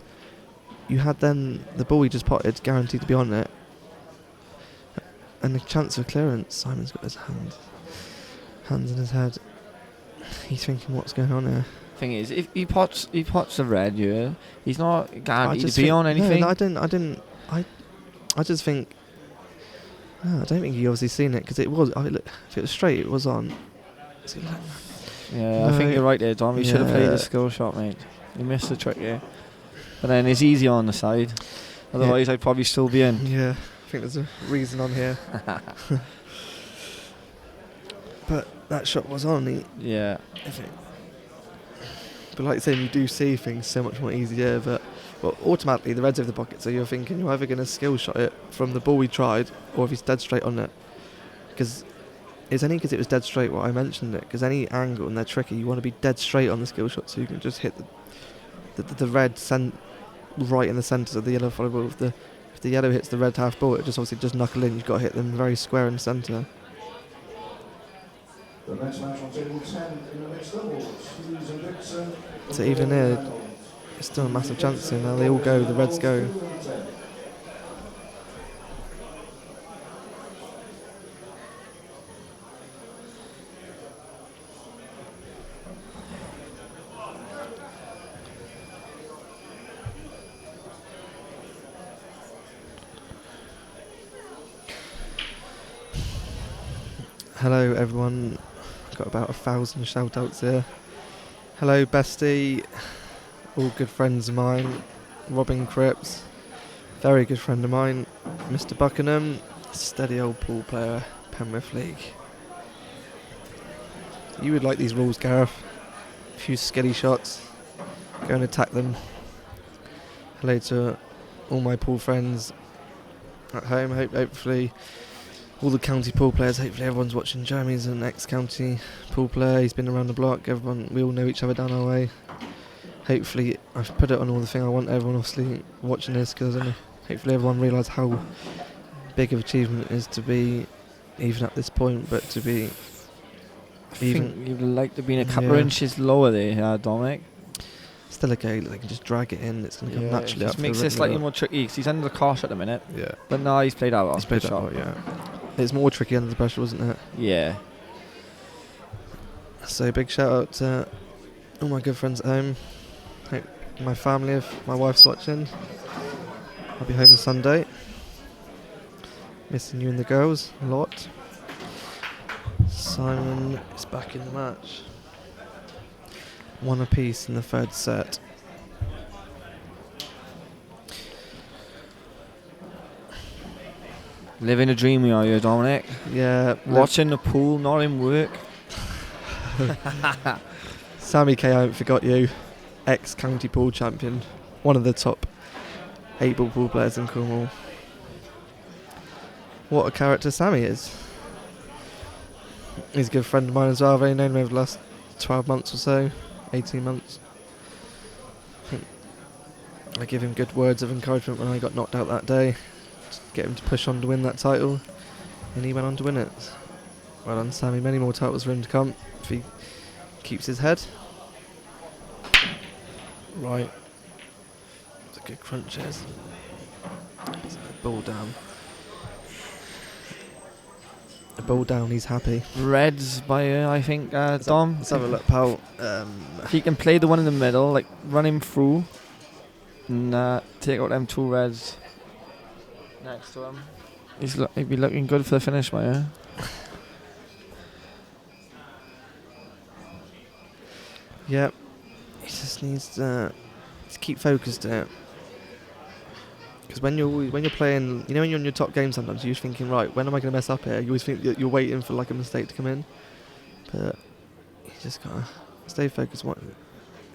You had then the ball he just potted, guaranteed to be on it, and the chance of clearance. Simon's got his hands in his head. He's thinking, what's going on here?
Thing is, if he pots the red, he's not guaranteed to be on anything.
No, I just think. No, I don't think he obviously seen it, because it was. If it was straight, it was on.
Yeah, I think you're right there, Dom. He should have played the skill shot, mate. He missed the trick here. But then it's easy on the side. Otherwise, I'd probably still be in.
Yeah, I think there's a reason on here. But that shot was on.
Yeah.
But like saying, you do see things so much more easier. But automatically the red's over the pocket, so you're thinking you're either going to skill shot it from the ball we tried, or if he's dead straight on it. Because it's only because it was dead straight what I mentioned it. Because any angle and they're tricky, you want to be dead straight on the skill shot, so you can just hit the red right in the centre of the yellow follow ball. If the yellow hits the red half ball, it just obviously just knuckle in. You've got to hit them very square in the centre.
The next match on table 10 in the mixed doubles. Hughes and Dixon.
So even here, it's still a massive chance here now. They all go, the reds go. Hello everyone, got about 1,000 shout outs here. Hello Bestie, all good friends of mine. Robin Cripps, very good friend of mine. Mr Buckingham, steady old pool player, Penrith League. You would like these rules, Gareth. A few skiddy shots, go and attack them. Hello to all my pool friends at home, hopefully all the county pool players. Hopefully everyone's watching. Jeremy's an ex-county pool player. He's been around the block. We all know each other down our way. Hopefully I've put it on all the thing. I want everyone obviously watching this, because hopefully everyone realise how big of achievement it is to be even at this point, but to be even.
I think you'd like to be a couple of inches lower there, Dominic.
Still okay. They can just drag it in. It's going to come naturally up.
It makes it slightly more tricky, because he's under the cosh at the minute.
Yeah.
But no, he's played out.
He's played out. Yeah. It's more tricky under the pressure, wasn't it?
Yeah.
So big shout out to all my good friends at home. Hope my family, if my wife's watching, I'll be home on Sunday. Missing you and the girls a lot. Simon is back in the match. 1 apiece in the third set.
Living a dream we are here, Dominic.
Yeah.
Watching the pool, not in work.
Sammy K, I haven't forgot you. Ex-county pool champion. One of the top 8-ball pool players in Cornwall. What a character Sammy is. He's a good friend of mine as well. I've only known him over the last 12 months or so. 18 months. I give him good words of encouragement when I got knocked out that day. To get him to push on to win that title. And he went on to win it. Well done, Sammy. Many more titles for him to come if he keeps his head. Right. It's a good crunch, is. Ball down. A ball down, he's happy.
Reds by I think, Dom.
Let's have a look, pal.
If he can play the one in the middle, like run him through, and take out them 2 reds next to him, he'd be looking good for the finish, Maya.
Yep. He just needs to keep focused on it. Because when you're playing, you know, when you're in your top game, sometimes you're thinking, right, when am I going to mess up here? You always think that you're waiting for like a mistake to come in, but you just gotta stay focused.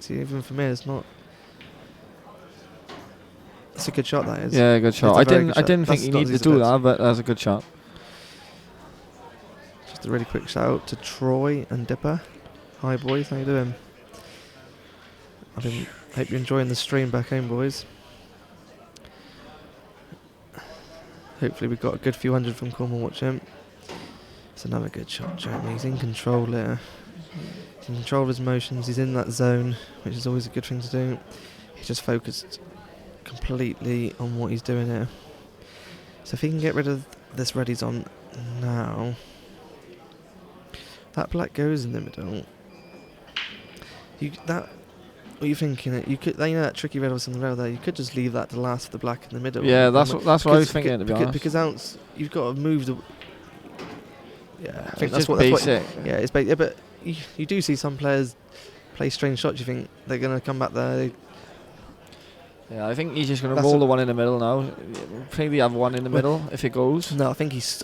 See, even for me, it's not. It's a good shot, that is.
Yeah, good shot. I didn't think
That's
he
not
needed
as
to
easy
do
as
that, but that's a good shot.
Just a really quick shout out to Troy and Dipper. Hi boys, how you doing? Hope you're enjoying the stream back home, boys. Hopefully we've got a good few hundred from Cornwall watching. It's another good shot, Jeremy. He's in control there. He's in control of his motions. He's in that zone, which is always a good thing to do. He's just focused completely on what he's doing here. So if he can get rid of this red he's on now. That black goes in the middle. What are you thinking? You could, you know, that tricky red was on the rail there. You could just leave that to last for the black in the middle.
Yeah, that's what I was thinking, to be honest.
Because you've got to move the. Yeah, I think
it's
that's what.
basic.
Yeah, it's basic. Yeah, but you do see some players play strange shots. You think they're going to come back there.
Yeah, I think he's just going to roll the one in the middle now. Play the other one in the middle if it goes.
No, I think he's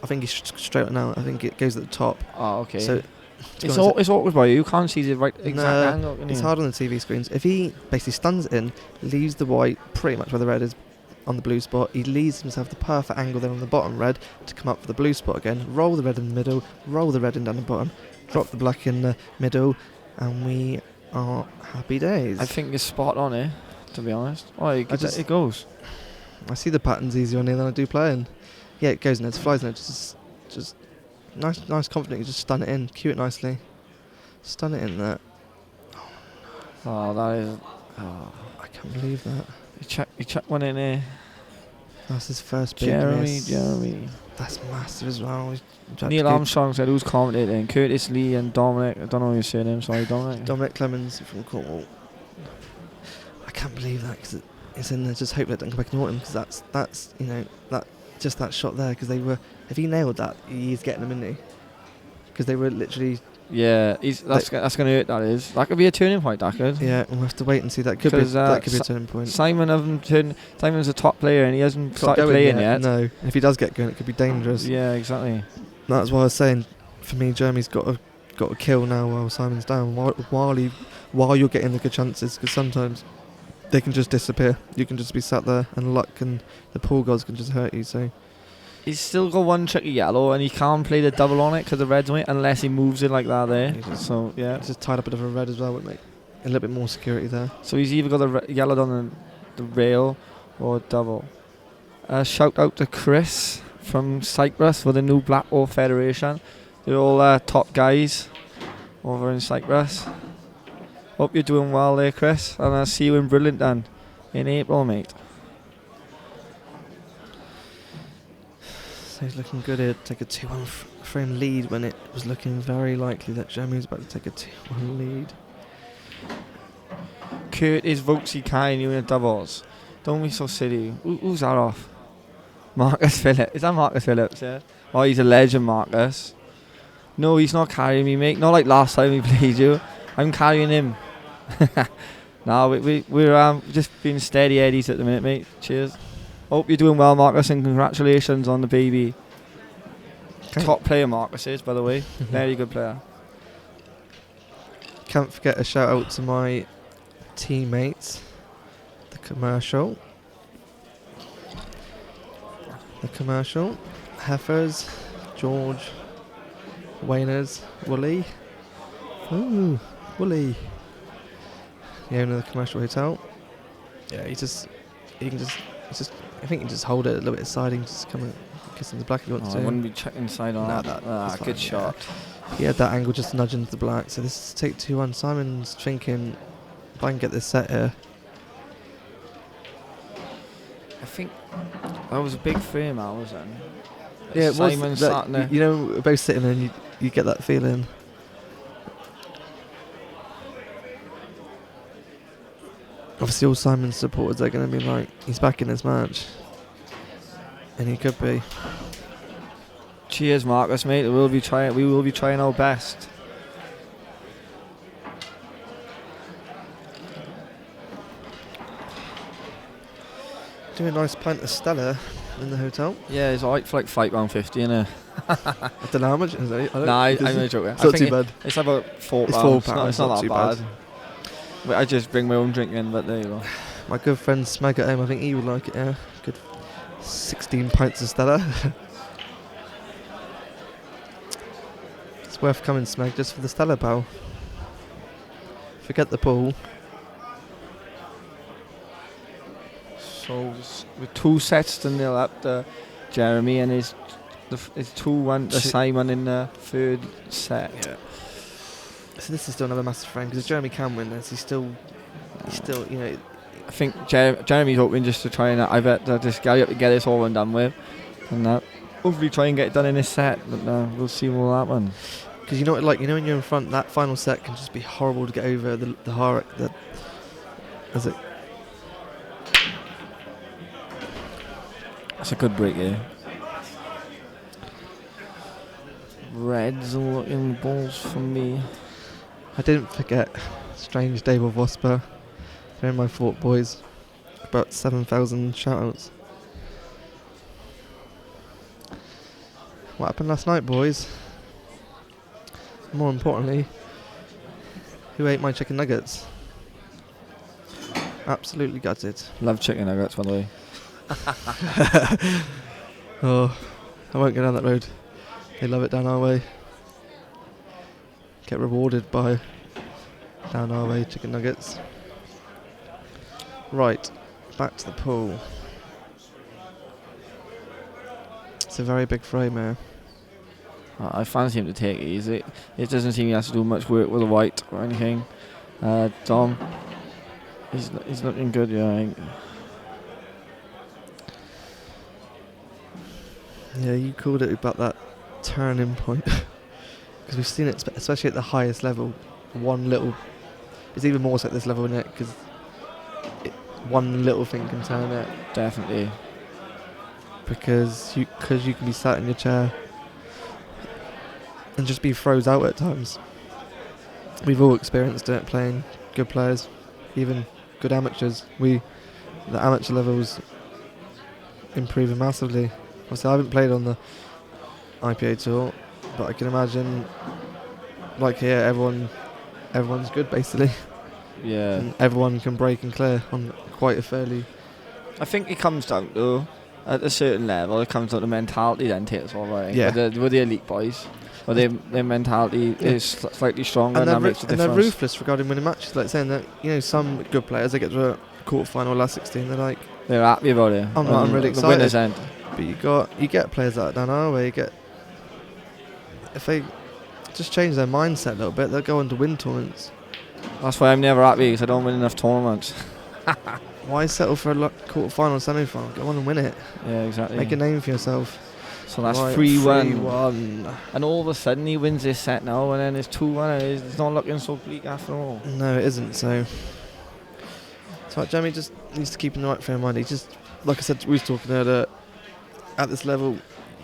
straight on now. I think it goes at the top.
Oh, okay.
So
it's awkward by you. You can't see the right exact angle.
It's hard on the TV screens. If he basically stuns it in, leaves the white pretty much where the red is on the blue spot, he leaves himself the perfect angle then on the bottom red to come up for the blue spot again. Roll the red in the middle, roll the red in down the bottom, drop the black in the middle, and we are happy days.
I think you're spot on here, to be honest. Oh, it goes.
I see the patterns easier on here than I do playing. Yeah, it goes in there, it flies in there, just nice confident, you just stun it in, cue it nicely. Stun it in there.
Oh, that is... Oh.
I can't believe that.
You chuck one in here.
That's his first big miss.
Jeremy.
That's massive as well.
Neil Armstrong said who's commentating? Curtis Lee and Dominic. I don't know your surname, sorry, Dominic.
Dominic Clemens from Cornwall. I can't believe that, because it's in there. Just hope that doesn't come back and haunt him, because that's you know, that shot there, because they were, if he nailed that, he's getting them, isn't he? Because they were literally. Yeah,
that's going to hurt. That is. That could be a turning point. That could.
Yeah, we'll have to wait and see. That could be a turning point.
Simon's a top player and he hasn't started playing yet.
No, if he does get going, it could be dangerous.
Yeah, exactly.
That's why I was saying. For me, Jeremy's got to kill now while Simon's down. While you're getting the good chances, because sometimes they can just disappear. You can just be sat there, and luck and the pool gods can just hurt you. So.
He's still got one tricky yellow, and he can't play the double on it because the red's on it unless he moves it like that there. So yeah,
he's just tied up a bit of a red as well, would make a little bit more security there.
So he's either got the yellowed on the rail or double. Shout out to Chris from Cyprus for the new Black Oak Federation. They're all top guys over in Cyprus. Hope you're doing well there, Chris, and I'll see you in Brilliant in April, mate.
So he's looking good here to take a 2-1 frame lead when it was looking very likely that Jeremy was about to take a 2-1 lead.
Kurt is Voxy Kai in the doubles. Don't be so silly. Who's that off? Marcus Phillips. Is that Marcus Phillips? Yeah. Oh, he's a legend, Marcus. No, he's not carrying me, mate. Not like last time he played you. I'm carrying him. No, we're just being steady eddies at the minute, mate. Cheers. Hope you're doing well, Marcus, and congratulations on the baby. Top player Marcus is, by the way. Very good player.
Can't forget a shout out to my teammates. The commercial. Heifers, George, Wayners, Wooly. Ooh, Wooly. The owner of the commercial hotel. Yeah, I think you can just hold it a little bit aside and just come and kiss in the black if you want to.
I wouldn't be checking inside on
Nah,
that.
that's
Good
fine,
shot.
yeah. He had that angle just nudge into the black. So this is take 2-1. Simon's thinking, if I can get this set here.
I think that was a big frame, wasn't it?
Yeah, it was.
Simon sat in there.
You know, we're both sitting there and you get that feeling. Obviously, all Simon's supporters are going to be like, he's back in this match. And he could be.
Cheers, Marcus, mate. We will be trying our best.
Doing a nice pint of Stella in the hotel.
Yeah, it's alright for like £5.50, innit?
I don't know how much it is.
I'm only joking.
It's not too bad.
It's about £4.
It's £4.
It's not that
too
bad. But I just bring my own drink in, but there you go.
My good friend Smeg at home, I think he would like it, yeah. Good 16 pints of Stella. It's worth coming, Smeg, just for the Stella, pal. Forget the pool.
So with 2-0 up to Jeremy and his 2-1 to Simon in the third set.
Yeah. So this is still another massive frame because Jeremy can win this. He's still, you know.
I think Jeremy's hoping just to try and just get this all and done with, and hopefully try and get it done in this set. But we'll see what will happen.
Because you know what, like, you know, when you're in front, that final set can just be horrible to get over the as it.
That's a good break here. Reds are looking balls for me.
I didn't forget Strange Dave of Wasper. They're in my fort, boys. About 7,000 shoutouts. What happened last night, boys? More importantly, who ate my chicken nuggets? Absolutely gutted.
Love chicken nuggets, by the way.
Oh, I won't go down that road. They love it down our way. Get rewarded by down our way chicken nuggets. Right, back to the pool. It's a very big frame here.
I fancy him to take it easy. It doesn't seem he has to do much work with the white or anything. Dom, he's looking good, yeah. I think.
Yeah, you called it about that turning point. Because we've seen it, especially at the highest level. It's even more so at this level, isn't it? Because one little thing can turn it.
Definitely.
Because you can be sat in your chair and just be froze out at times. We've all experienced it playing good players, even good amateurs. The amateur levels improving massively. Obviously, I haven't played on the IPA tour, but I can imagine, like here, everyone's good basically.
Yeah.
And everyone can break and clear on quite a fairly.
I think it comes down to, at a certain level, it comes down to mentality then takes all right.
Yeah.
With the elite boys, where their mentality is slightly stronger
And
that makes a difference.
they're ruthless regarding winning matches. Like saying that, you know, some good players, they get to a quarter-final last 16, they're like,
they're happy about it.
I'm really
the winner's
excited.
end.
But you get players like that down our way. If they just change their mindset a little bit, they'll go on to win tournaments.
That's why I'm never happy, because I don't win enough tournaments.
Why settle for a quarter-final, semi-final? Go on and win it.
Yeah, exactly.
Make a name for yourself.
So that's
Right,
3-1. And all of a sudden he wins this set now, and then it's 2-1. It's not looking so bleak after all.
No, it isn't. So Jeremy just needs to keep in the right frame of mind. He just, like I said, we was talking earlier, at this level,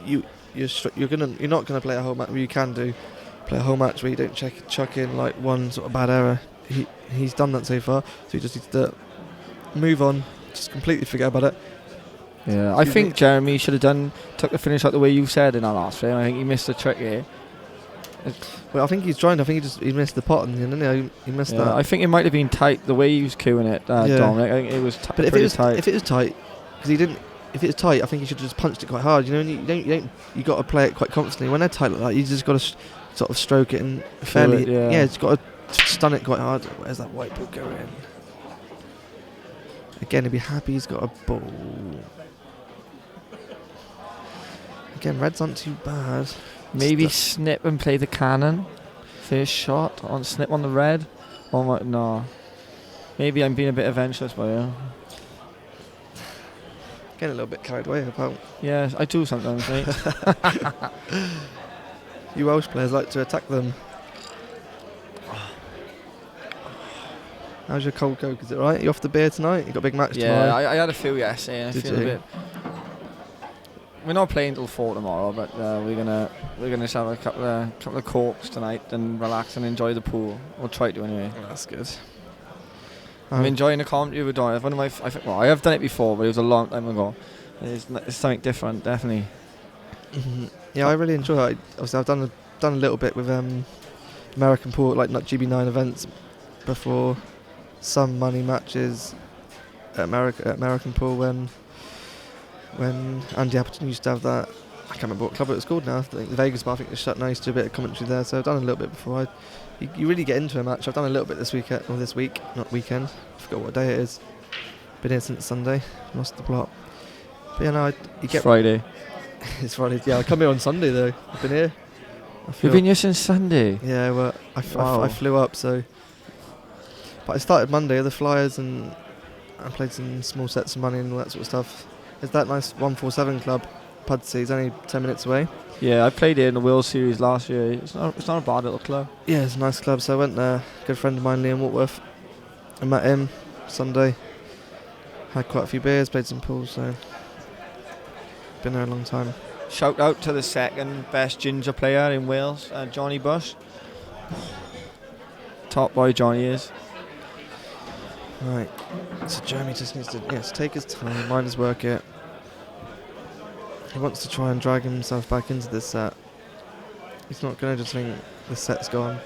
you're not gonna play a whole match. You can play a whole match where you don't chuck in like one sort of bad error. He's done that so far, so he just needs to move on, just completely forget about it.
Yeah, I think Jeremy should have took the finish like the way you said in our last frame. I think he missed the trick here.
Well, I think he's trying. I think he missed the pot in the end, didn't he? He missed that.
I think it might have been tight the way he was queuing it, Dominic. I think it was
but
pretty tight.
If it was tight, because he didn't. If it was tight, I think he should have just punched it quite hard. You know, and you got to play it quite confidently. When they're tight like that, you just got to sort of stroke it and fairly. Yeah, it's got to stun it quite hard. Where's that white ball going? Again, he'd be happy he's got a ball. Again, reds aren't too bad.
Maybe snip and play the cannon. First shot on snip on the red. Oh my, no. Maybe I'm being a bit adventurous by you.
Getting a little bit carried away about.
Yeah, I do sometimes, mate.
You Welsh players like to attack them. How's your cold Coke? Is it right? You off the beer tonight? You got a big match tomorrow?
Yeah, I had a few yesterday. I feel a bit. We're not playing till 4 tomorrow, but we're gonna just have a couple of corks tonight and relax and enjoy the pool. We'll try to anyway.
Oh, that's good.
I'm enjoying the commentary with Don. I have done it before, but it was a long time ago. It's something different, definitely.
Yeah, I really enjoy it. Obviously, I've done a little bit with American pool, like not GB9 events before. Some money matches at American pool when Andy Appleton used to have that. I can't remember what club it was called now. I think the Vegas bar. I think it's shut now. Used to do a bit of commentary there, so I've done a little bit before. You really get into a match. I've done a little bit this week, not weekend. I forgot what day it is. Been here since Sunday. Lost the plot. But yeah, no, you get
Friday.
It's Friday. Yeah, I come here on Sunday though. I've been here.
You've been here since Sunday?
Yeah, well, I flew up, so. But I started Monday, the Flyers, and I played some small sets of money and all that sort of stuff. There's that nice 147 club, Pudsey. It's only 10 minutes away.
Yeah, I played here in the World Series last year. It's not a bad little club.
Yeah, it's a nice club. So I went there. A good friend of mine, Liam Watworth. I met him Sunday. Had quite a few beers, played some pool, so been there a long time.
Shout out to the second best ginger player in Wales, Johnny Bush. Top boy Johnny is.
Right, so Jeremy just needs to take his time, mind his work it. He wants to try and drag himself back into this set. He's not going to just think the set's gone.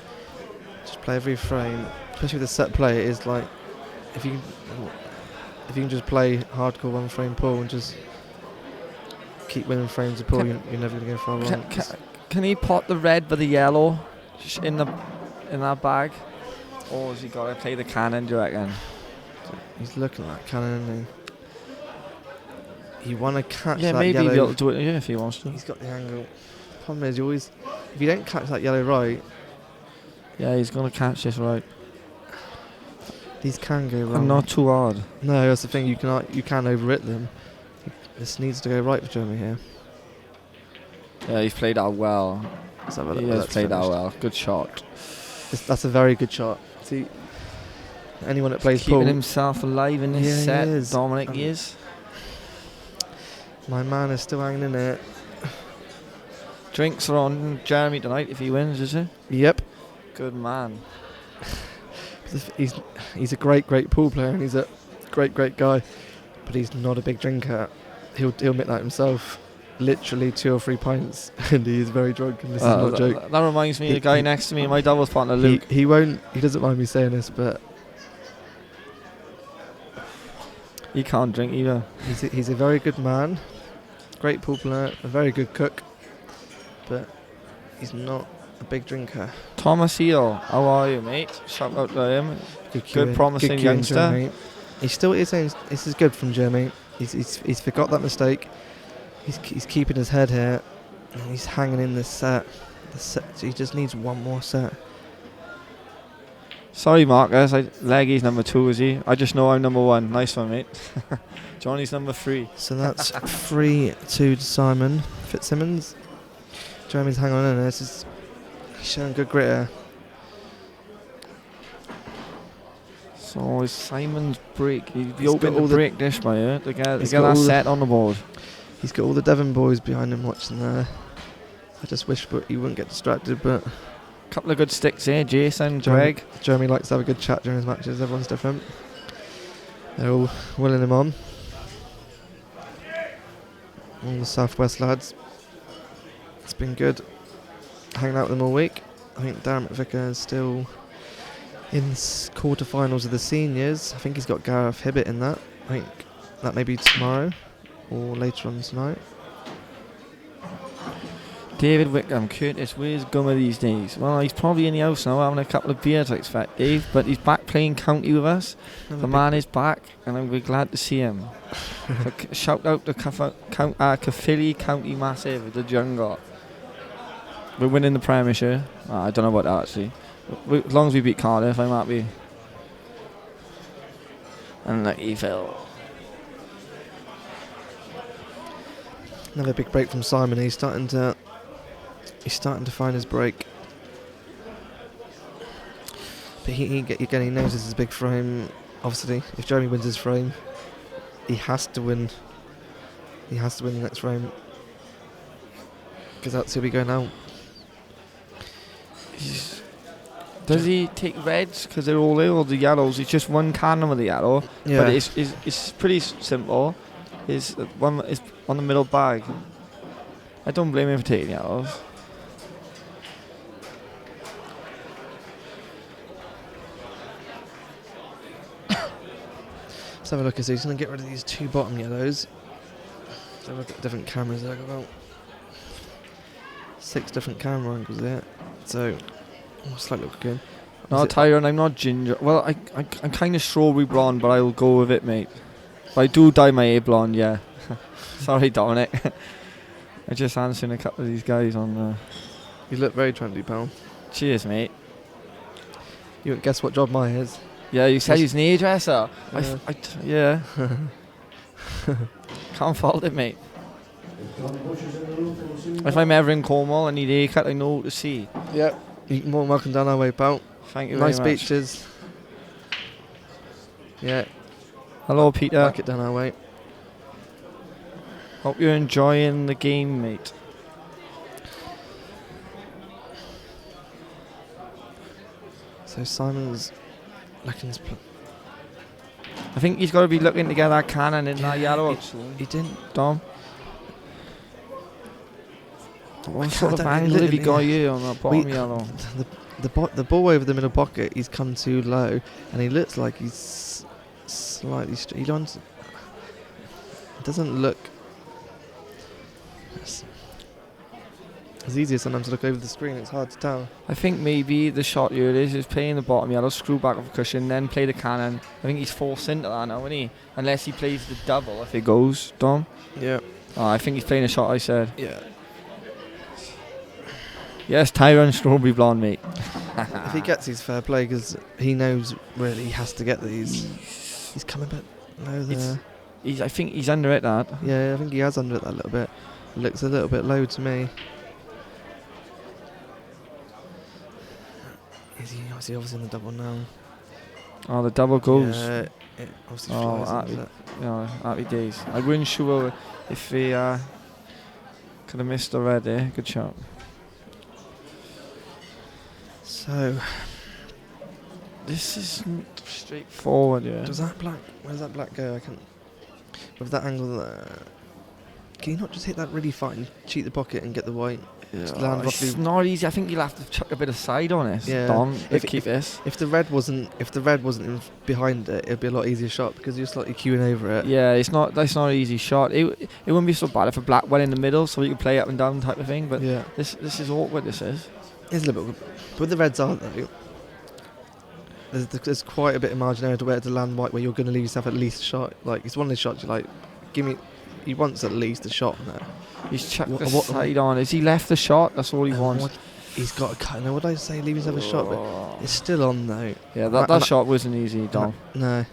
Just play every frame, especially with the set play. It is like if you can just play hardcore one frame pool and just keep winning frames of pool, you're never going to go far wrong.
Can he pot the red with the yellow in that bag, or has he got to play the cannon? Do you reckon?
He's looking at that cannon, isn't he? You want to catch that
maybe
yellow.
he'll be able to do it if he wants to.
He's got the angle. Problem is, if you don't catch that yellow right.
Yeah, he's going to catch this right.
These can go wrong.
And not too hard.
No, that's the thing. You can overhit them. This needs to go right for Jeremy here.
Yeah, he's played out well. He has played out well. Good shot.
That's a very good shot. See, anyone that plays
keeping
pool,
himself alive in this set. Dominic is.
My man is still hanging in there.
Drinks are on Jeremy tonight if he wins, is he?
Yep.
Good man.
He's a great pool player and he's a great guy, but he's not a big drinker. He'll admit that himself. Literally 2 or 3 pints and he is very drunk, and this is not a joke.
That reminds me of the guy next to me, my doubles partner Luke.
He doesn't mind me saying this, but
he can't drink either.
He's a very good man, great pool player, a very good cook, but he's not a big drinker.
Thomas Hill, how are you, mate? Shout out to him. Good promising youngster.
He still is saying this is good from Jeremy. He's forgot that mistake. He's keeping his head here, and he's hanging in this set. So he just needs one more set.
Sorry, Marcus. Leggy's number 2, is he? I just know I'm number 1. Nice one, mate. Johnny's number 3.
So that's 3-2 to Simon Fitzsimmons. Jeremy's hanging on in there. He's showing good grit here.
So is Simon's break. He opened the break dish by here to get that
all
set on the board.
He's got all the Devon boys behind him watching there. I just wish he wouldn't get distracted, but
Couple of good sticks here, Jason, Greg.
Jeremy likes to have a good chat during his matches. Everyone's different. They're all willing him on. All the Southwest lads. It's been good hanging out with them all week. I think Darren McVicker is still in quarterfinals of the seniors. I think he's got Gareth Hibbett in that. I think that may be tomorrow or later on tonight.
David Wickham, Curtis, where's Gummer these days? Well, he's probably in the house now having a couple of beers, I expect, Dave, but he's back playing county with us. The man is back, and we're glad to see him. So shout out to Caerphilly County Massive, the Jungle. We're winning the Premiership. I don't know about that, actually. As long as we beat Cardiff, I'm happy. And lucky Phil.
Another big break from Simon. He's starting to find his break. But he knows this is a big frame. Obviously, if Jeremy wins his frame, he has to win. He has to win the next frame, because that's who we go now.
Does he take reds because they're all there, or the yellows? It's just one cannon with the yellow.
Yeah.
But it's pretty simple. It's one is on the middle bag. I don't blame him for taking yellows.
Let's have a look and see. He's going to get rid of these two bottom yellows. Let's have a look at different cameras. There, about 6 different camera angles there. So, slightly look again.
No, Tyrone, I'm not ginger. Well, I'm kind of strawberry blonde, but I'll go with it, mate. But I do dye my hair blonde, yeah. Sorry, Dominic. I just answered a couple of these guys on.
You look very trendy, pal.
Cheers, mate.
You won't guess what job mine is.
Yeah, you said he's an hairdresser.
Yeah.
Yeah. Can't fault it, mate. If I'm ever in Cornwall and need a haircut, I know who to see.
Yep. You're more than welcome down our way, pal.
Thank you
Nice
very much.
beaches. Yeah.
Hello, Peter.
Back it down our way.
Hope you're enjoying the game, mate.
So Simon's looking to
I think he's got to be looking to get that cannon in that yellow.
He didn't.
Dom. What sort of
don't-
angle have you got
yeah.
here on that bottom yellow?
The ball over the middle pocket, he's come too low, and he looks like he's slightly. He doesn't look. It's easier sometimes to look over the screen. It's hard to tell.
I think maybe the shot here is playing the bottom yellow, screw back of a cushion, then play the cannon. I think he's forced into that now, isn't he? Unless he plays the double if it goes, Dom.
Yeah.
Oh, I think he's playing a shot, I said.
Yeah.
Yes, Tyrone Strawberry Blonde, mate.
If he gets these, fair play, because he knows really he has to get these. He's coming a bit low there.
I think he's under it, that.
Yeah, I think he has under it that little bit. It looks a little bit low to me. Is he obviously in the double now?
Oh, the double goes.
Yeah, it obviously
Oh,
flies into it.
happy days. I wasn't sure if he could have missed the red there. Good shot.
So,
This isn't straightforward, yeah.
where does that black go? I can't. With that angle there, can you not just hit that really fine, cheat the pocket and get the white? Just land
It's
roughly.
not easy. I think you'll have to chuck a bit of side on it,
Yeah.
Dom,
If-
to keep this.
If the red wasn't behind it, it'd be a lot easier shot because you're slightly queuing over it.
Yeah, that's not an easy shot. It wouldn't be so bad if a black went in the middle so you could play up and down type of thing, but
Yeah.
this is awkward, this is.
It's a little bit. But with the reds aren't though. There's quite a bit of margin area to where to land white where you're going to leave yourself at least a shot. Like, it's one of those shots you're like, give me. He wants at least a shot there.
He's chucked the
What-
side on. Has he left the shot? That's all he wants.
He's got a cut. No, what did I say? Leave yourself a shot, but
Oh.
it's still on though.
Yeah,
And
that
I-
shot wasn't easy, Dom.
No.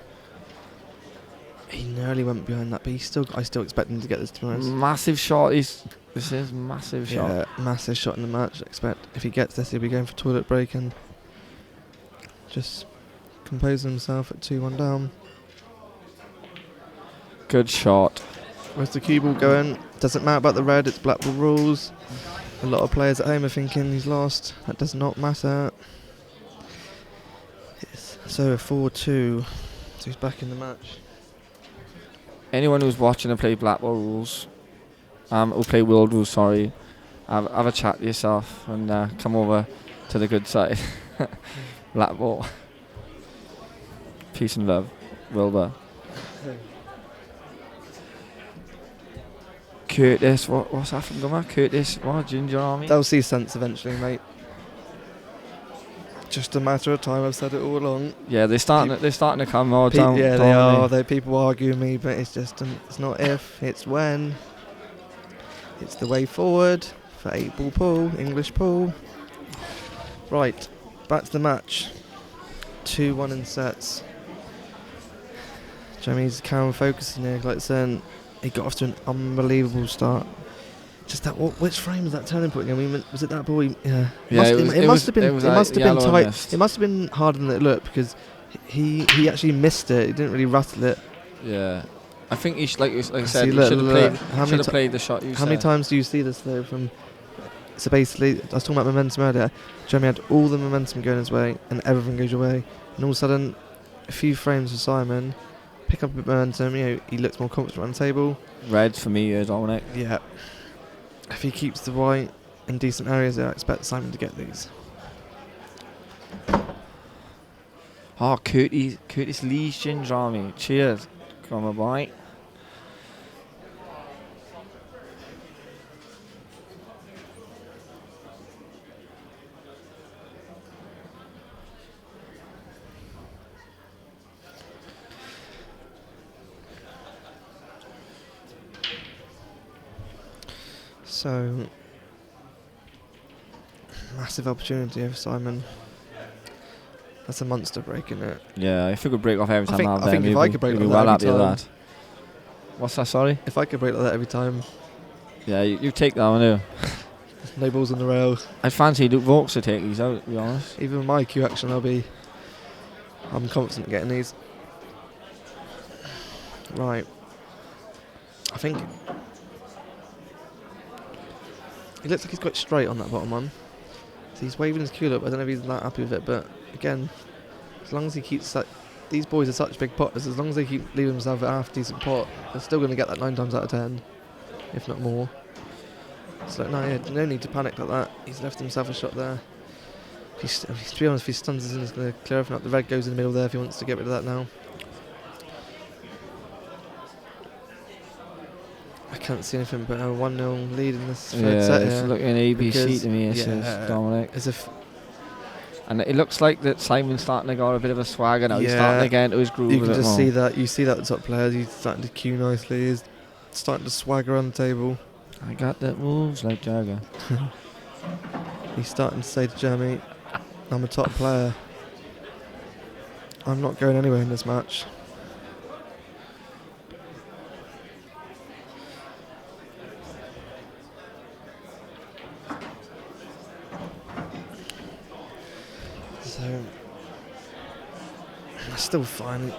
He nearly went behind that, but I still expect him to get this, to be honest.
Massive shot. This is massive shot.
Yeah, massive shot in the match. I expect if he gets this, he'll be going for toilet break and just compose himself at 2-1 down.
Good shot.
Where's the cue ball going? Doesn't matter about the red, it's Blackpool rules. A lot of players at home are thinking he's lost. That does not matter. So a 4-2. So he's back in the match.
Anyone who's watching and play Blackpool rules, who play World rules, sorry, have a chat to yourself and come over to the good side. Blackpool. Peace and love. Wilbur. Curtis, what's that from Gummer? Curtis, what? Ginger Army?
They'll see sense eventually, mate. Just a matter of time. I've said it all along.
Yeah, they're starting to come more down.
Yeah,
down
they are.
there.
People argue with me, but it's just it's not if, it's when. It's the way forward for 8-ball pool, English pool. Right, back to the match. 2-1 in sets. Jeremy's calm focusing here, like saying he got off to an unbelievable start. Just that, which frame was that turning point? I mean, was it that ball? Yeah, it must have been tight. It must have been harder than it looked because he actually missed it. He didn't really rattle it.
Yeah, I think like I said,
See,
he should have played the shot.
How many times do you see this though? So basically, I was talking about momentum earlier. Jeremy had all the momentum going his way, and everything goes your way. And all of a sudden, a few frames for Simon, pick up a bit of momentum. He looks more confident around the table.
Red for me, Dominic.
Yeah. If he keeps the white in decent areas, I expect Simon to get these.
Oh, Curtis Lee's Ginger Army. Cheers. Come on, boy.
So, massive opportunity for Simon. That's a monster break, isn't it?
Yeah, if we could break off every time,
I think if I could break like that every time. That.
What's that, sorry?
If I could break like that every time.
Yeah, you take that one, do.
No balls on the rail.
I fancy Luke Vokes to take these out, to be honest.
Even with my cue action, I'm confident getting these. Right. I think he looks like he's quite straight on that bottom one. So he's waving his cue up. I don't know if he's that happy with it, but again, as long as he keeps these boys are such big potters. As long as they keep leaving themselves at half decent pot, they're still going to get that 9 times out of 10, if not more. So no need to panic like that. He's left himself a shot there. To be honest, if he stuns us in, he's going to clear everything up. The red goes in the middle there if he wants to get rid of that now. I can't see anything but a 1-0 lead in this third set.
Yeah, it's looking ABC to me, it says Dominic.
As if,
and it looks like that Simon's starting to go a bit of a swagger now. He's starting to get into his groove.
You can just see that. You see that the top players. He's starting to cue nicely. He's starting to swagger on the table.
I got that moves like Jagger.
He's starting to say to Jeremy, I'm a top player. I'm not going anywhere in this match. So, that's still fine.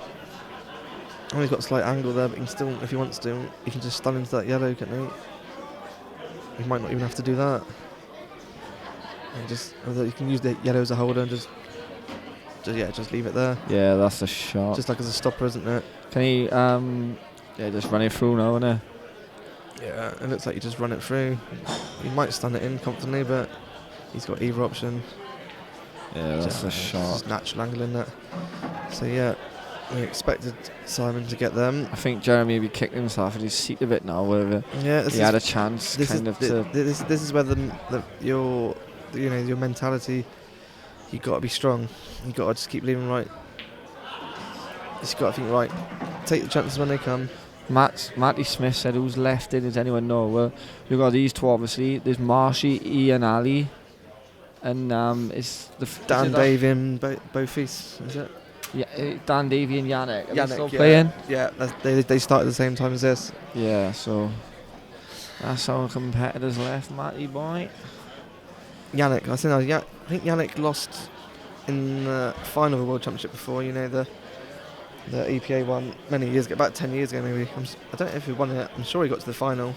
Oh, he's got a slight angle there, but he can still, if he wants to, he can just stun into that yellow, can't he? He might not even have to do that. And you can use the yellow as a holder and just leave it there.
Yeah, that's a shot.
Just like as a stopper, isn't it?
Can he, just run it through now, innit?
Yeah, it looks like you just run it through. He might stun it in confidently, but he's got either option.
Yeah, that's a shot.
Just natural angle in that. So yeah, we expected Simon to get them.
I think Jeremy will be kicking himself in his seat a bit now, whether he had a chance
this is where your mentality, you got to be strong. You got to just keep leaving right. You just got to think right. Take the chances when they come.
Matty Smith said, who's left in? Does anyone know? Well, we've got these two obviously. There's Marshy, Ian Ali, and it's the
Dan Davey and Bofis, is it?
Yeah, Dan Davey and Yannick. Are they still
yeah.
playing?
Yeah, they started at the same time as this.
Yeah, so that's our competitors left, Matty boy.
Yannick, I think Yannick lost in the final of the World Championship before. You know, the The EPA one many years ago, about 10 years ago maybe. I don't know if he won it. I'm sure he got to the final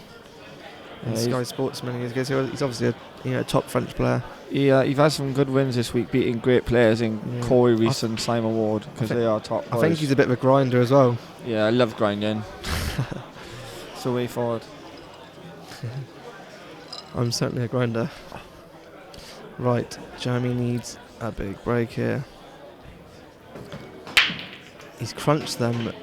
in Sky Sports many years ago. So he's obviously a top French player.
You've had some good wins this week, beating great players in Corey Reese and Simon Ward, because they are top boys.
I think he's a bit of a grinder as well.
Yeah, I love grinding. It's the way forward.
I'm certainly a grinder. Right, Jeremy needs a big break here. He's crunched them.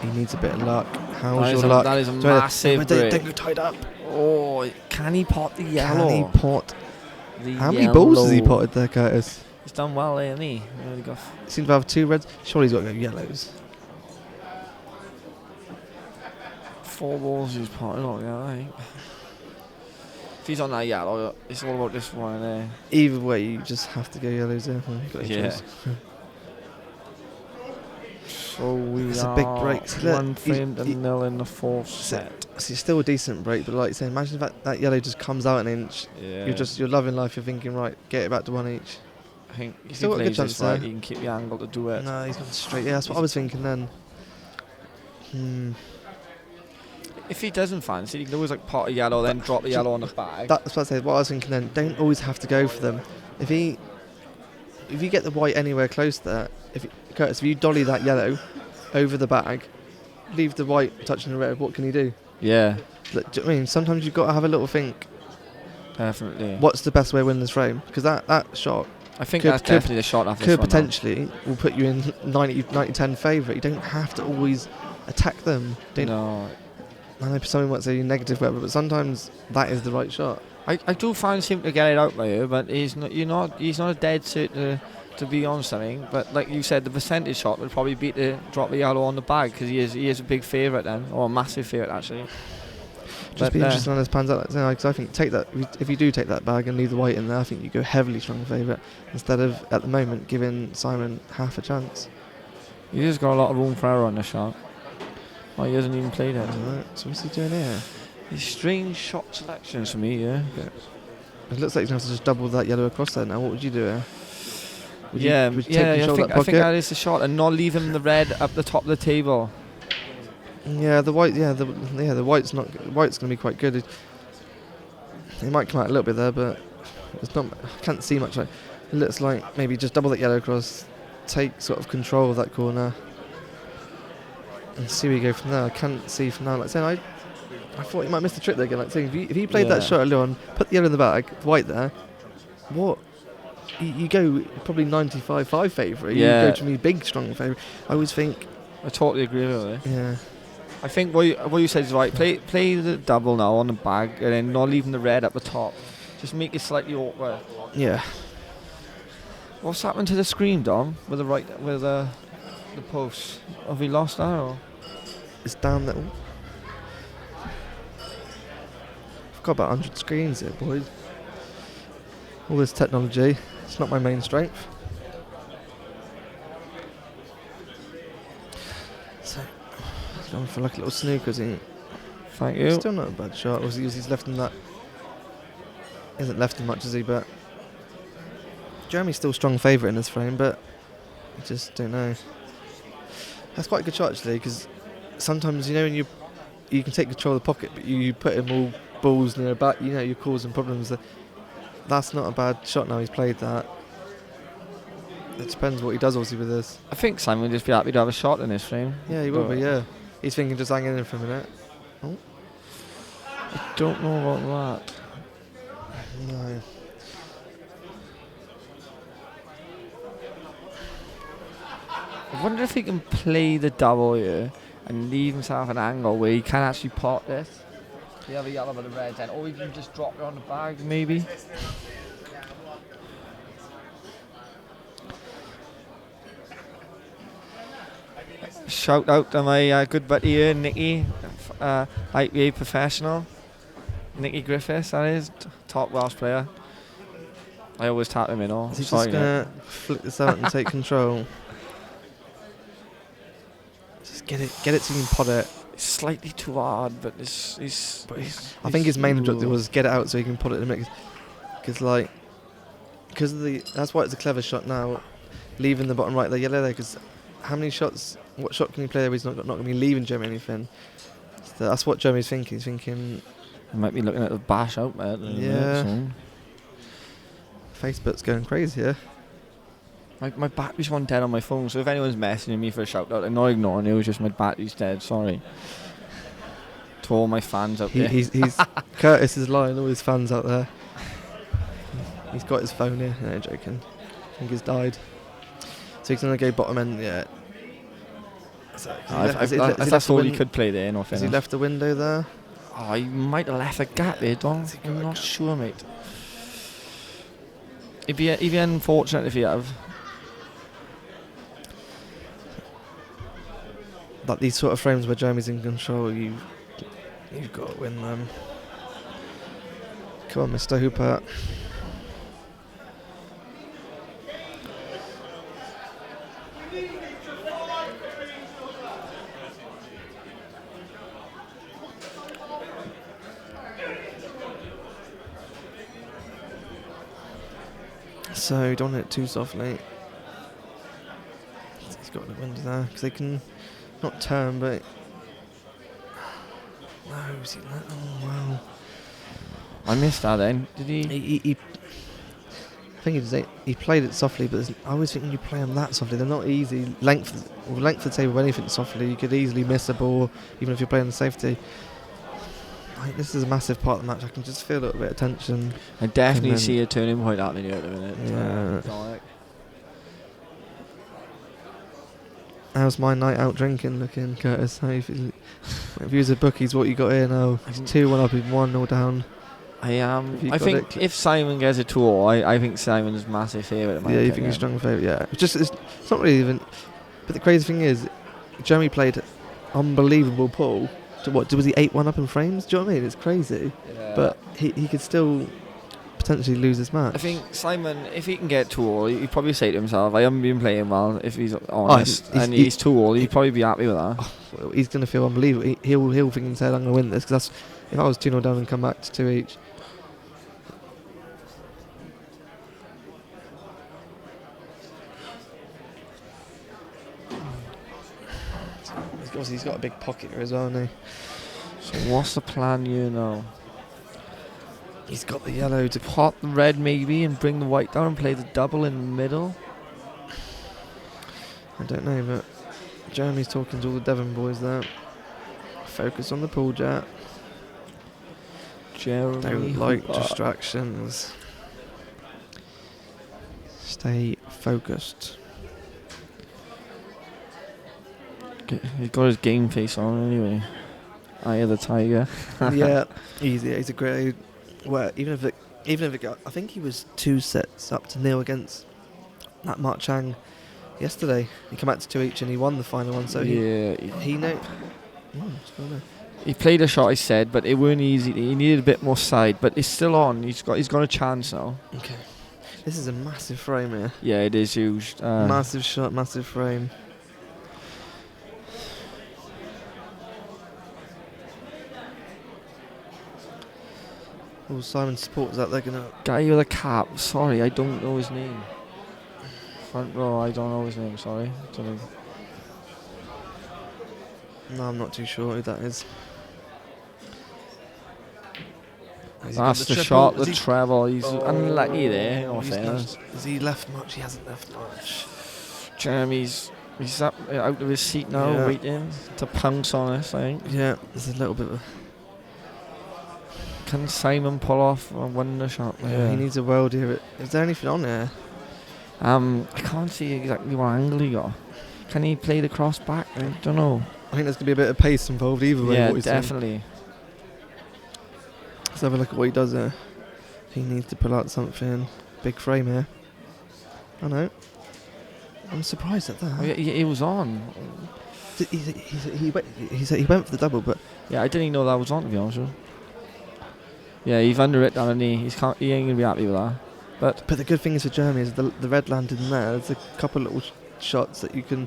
He needs a bit of luck. How's your luck?
That is a massive break.
Don't go tied up.
Oh, can he pot the yellow?
Can he pot? How many balls has he potted there, Curtis?
He's done well, hasn't he?
Seems to have 2 reds. Surely he's got to go yellows.
4 balls he's potted on, I think. If he's on that yellow, it's all about this one there.
Either way, you just have to go yellows there.
Yeah. So it's
a big break. So
one frame to nil in the 4th set.
So it's still a decent break, but like saying, imagine if that yellow just comes out an inch.
Yeah.
You're loving life. You're thinking, right, get it back to 1 each.
I think if
still
he
got a good
plays
chance
this right,
there.
he can keep the angle to do it.
No, he's gone straight. Yeah, that's what I was thinking then.
If he doesn't fancy, he can always like pot a yellow, then drop the yellow on the bag.
That's what I said. What I was thinking then, don't always have to go for them. If you get the white anywhere close there, Curtis, if you dolly that yellow over the bag, leave the white touching the red, what can you do?
Yeah.
Look, do you know what I mean? Sometimes you've got to have a little think.
Definitely.
What's the best way to win this frame? Because that shot,
I think that's definitely the shot after
could potentially will put you in 90-10 favourite. You don't have to always attack them.
No.
I know someone might say negative, whatever, but sometimes that is the right shot.
I do find him to get it out by you, but he's not a dead set to be on something. But like you said, the percentage shot would probably beat the drop the yellow on the bag, because he is a big favourite then, or a massive favourite actually.
Just be interesting on his pans out, because I think if you do take that bag and leave the white in there, I think you go heavily strong favourite instead of at the moment giving Simon half a chance.
He's just got a lot of room for error on this shot. Oh, he hasn't even played it.
Right, so what's he doing here?
These strange shot selections for me, yeah.
It looks like he's going to have to just double that yellow across there now. What would you do here? Would you
I
take control of that
think
pocket?
that is the shot, and not leave him the red up the top of the table.
Yeah, the white. Yeah, the white's not. White's going to be quite good. It might come out a little bit there, but it's not. I can't see much. It looks like maybe just double that yellow across, take sort of control of that corner, and see where you go from there. I can't see from now. Like saying, I thought he might miss the trick there again. Like saying, if he played that shot earlier on, put the yellow in the bag, white there, what? You go probably 95-5 favourite.
Yeah.
You go to me big strong favourite. I always think.
I totally agree with you.
Yeah.
I think what you said is right. Play the double now on the bag, and then not leaving the red at the top. Just make it slightly awkward.
Yeah.
What's happened to the screen, Dom? With the post? Have we lost that? Or?
It's down there. I've got about 100 screens here, boys. All this technology. It's not my main strength. So, going for like a little snooker, isn't it?
Thank you.
Still not a bad shot. He's left him that. He hasn't left him much, has he? But Jeremy's still strong favourite in this frame, but I just don't know. That's quite a good shot actually, because sometimes when you can take control of the pocket, but you put him all balls near the back. You're causing problems. That's not a bad shot. Now he's played that. It depends what he does, obviously, with this.
I think Simon would just be happy to have a shot in this frame.
Yeah, he will be. Yeah, he's thinking just hanging in for a minute. Oh,
I don't know about that.
no.
I wonder if he can play the double here and leave himself an angle where he can actually pot this. The other yellow with the red then, or he can just drop it on the bag, maybe. Shout out to my good buddy here, Nicky, IPA professional. Nicky Griffiths, that is, top Welsh player. I always tap him in all.
Is he just gonna flick this out and take control? Just get it so you can pot it.
It's slightly too hard, but I
think his main objective was get it out so he can put it in the mix. Because that's why it's a clever shot now, leaving the bottom right, the yellow there. Because how many shots what shot can he play there? He's not going to be leaving Jeremy anything. So that's what Jeremy's thinking. He's thinking.
He might be looking at the bash out there.
Yeah. Facebook's going crazy here.
My battery's one dead on my phone, so if anyone's messaging me for a shout out, I'm not ignoring you. It's just my battery's dead. Sorry. To all my fans out there.
He's Curtis is lying. All his fans out there. He's got his phone here. No, joking. I think he's died. So he's gonna go bottom end. Yeah. So
that's all he could play there. No,
has he left the window there?
Oh, he might have left a gap there, Don. I'm not sure, mate. He'd be unfortunate if he have.
Like these sort of frames where Jeremy's in control, you've got to win them. Come on, Mr. Hooper. So don't hit it too softly. He's got the window there because they can not turn, but no, see that? Oh wow!
I missed that then. Did he?
I think he played it softly, but I always think when you play them that softly, they're not easy. Length of the table, anything softly, you could easily miss a ball, even if you're playing the safety. Like, this is a massive part of the match. I can just feel a little bit of tension.
I definitely see a turning point happening here at the minute.
Yeah. How's my night out drinking looking, Curtis? How you feel? If you was a bookies, what you got here now? It's 2-1 up, 1-0 down.
I think if Simon gets a 2-0, I think Simon's massive favourite.
Yeah, you think he's strong favourite? Yeah. It's not really even. But the crazy thing is, Jeremy played unbelievable pull. What was he 8-1 up in frames? Do you know what I mean? It's crazy. Yeah. But he could still potentially lose this match.
I think Simon, if he can get 2-0, he'd probably say to himself, I haven't been playing well, if he's honest. He's 2-0, he'd probably be happy with that.
Well, he's going to feel unbelievable. He'll think and say, I'm going to win this. Because if I was 2-0 down and come back to 2 each. He's got a big pocket here as well, hasn't he?
So what's the plan here now?
He's got the yellow to
pot the red maybe and bring the white down and play the double in the middle.
I don't know, but Jeremy's talking to all the Devon boys there. Focus on the pool, Jet.
Jeremy
don't like distractions. Stay focused.
He's got his game face on anyway. Eye of the tiger.
Yeah, easy. He's a great. Well, even if it got, I think he was 2 sets up to 0 against that Mark Chang yesterday. He came out to 2 each and he won the final one. So he know.
He played a shot, I said, but it weren't easy. He needed a bit more side, but it's still on. He's got a chance now.
Okay, this is a massive frame here.
Yeah, it is huge.
Massive shot, massive frame. All Simon supporters out there gonna.
Guy with a cap. Sorry, I don't know his name. Front row, I don't know his name. Sorry.
No, I'm not too sure who that is.
That's the shot, the treble. He's unlucky there.
Has he left much? He hasn't left much.
Jeremy's up out of his seat now, waiting to pounce on us, I think.
Yeah, there's a little bit of.
Can Simon pull off a wonder shot?
Yeah, he needs a world here. Is there anything on there?
I can't see exactly what angle he got. Can he play the cross back? I don't know.
I think there's going to be a bit of pace involved either way.
Yeah, definitely.
Let's have a look at what he does there. He needs to pull out something. Big frame here. I know. I'm surprised at that.
Oh, yeah, he was on.
He went for the double, but...
Yeah, I didn't even know that was on, to be honest with you. Yeah, he's under it down, and he ain't going to be happy with that. But
the good thing is for Jeremy is the red landed in there. There's a couple little shots that you can...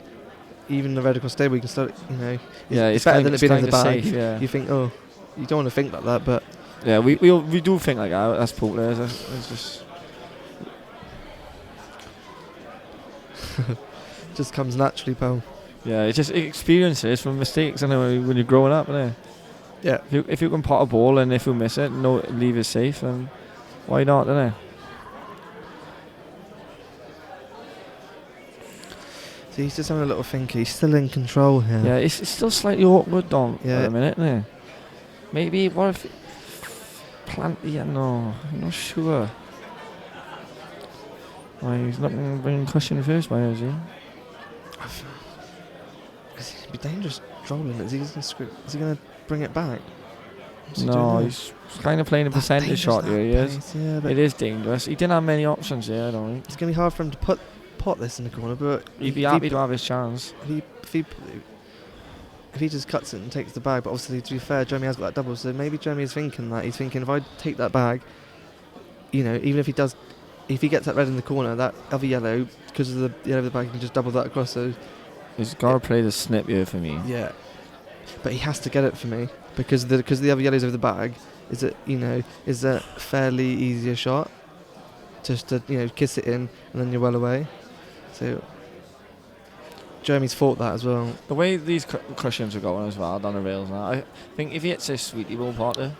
Even the red across the table, you can start, it's better than it being in the bag.
Safe, yeah.
You think, you don't want to think like that, but...
Yeah, we do think like that. That's pool players. It's just...
just comes naturally, pal.
Yeah, it's just experiences from mistakes, when you're growing up, innit?
Yeah.
If you can pot a ball and if you miss it, leave it safe, and why not, innit?
So he's just having a little think. He's still in control here.
Yeah, it's still slightly awkward, Dom,
Yeah.
at the minute, innit? Maybe, what if... no, I'm not sure. Why, he's not going to bring cushion first, why is he?
It'd be dangerous trolling. Is he going to bring it back? What's he doing
No,
there?
he's kind of playing a
That's
percentage shot here, he
dangerous,
is.
that pace, yeah, but
It is dangerous. He didn't have many options here, I don't think.
it's going to be hard for him to pot this in the corner, but
He'd be happy to have his chance.
if he just cuts it and takes the bag, but obviously to be fair, Jeremy has got that double, so maybe Jeremy is thinking that. He's thinking, if I take that bag, even if he gets that red in the corner, that other yellow, because of the yellow of the bag, he can just double that across. So
He's got to play the snip here for me.
yeah, but he has to get it for me because the other yellows over the bag is a fairly easier shot, just to kiss it in and then you're well away. So Jeremy's fought that as well.
The way these cushions are going as well down the rails now, I think if he hits this sweetie ball part there,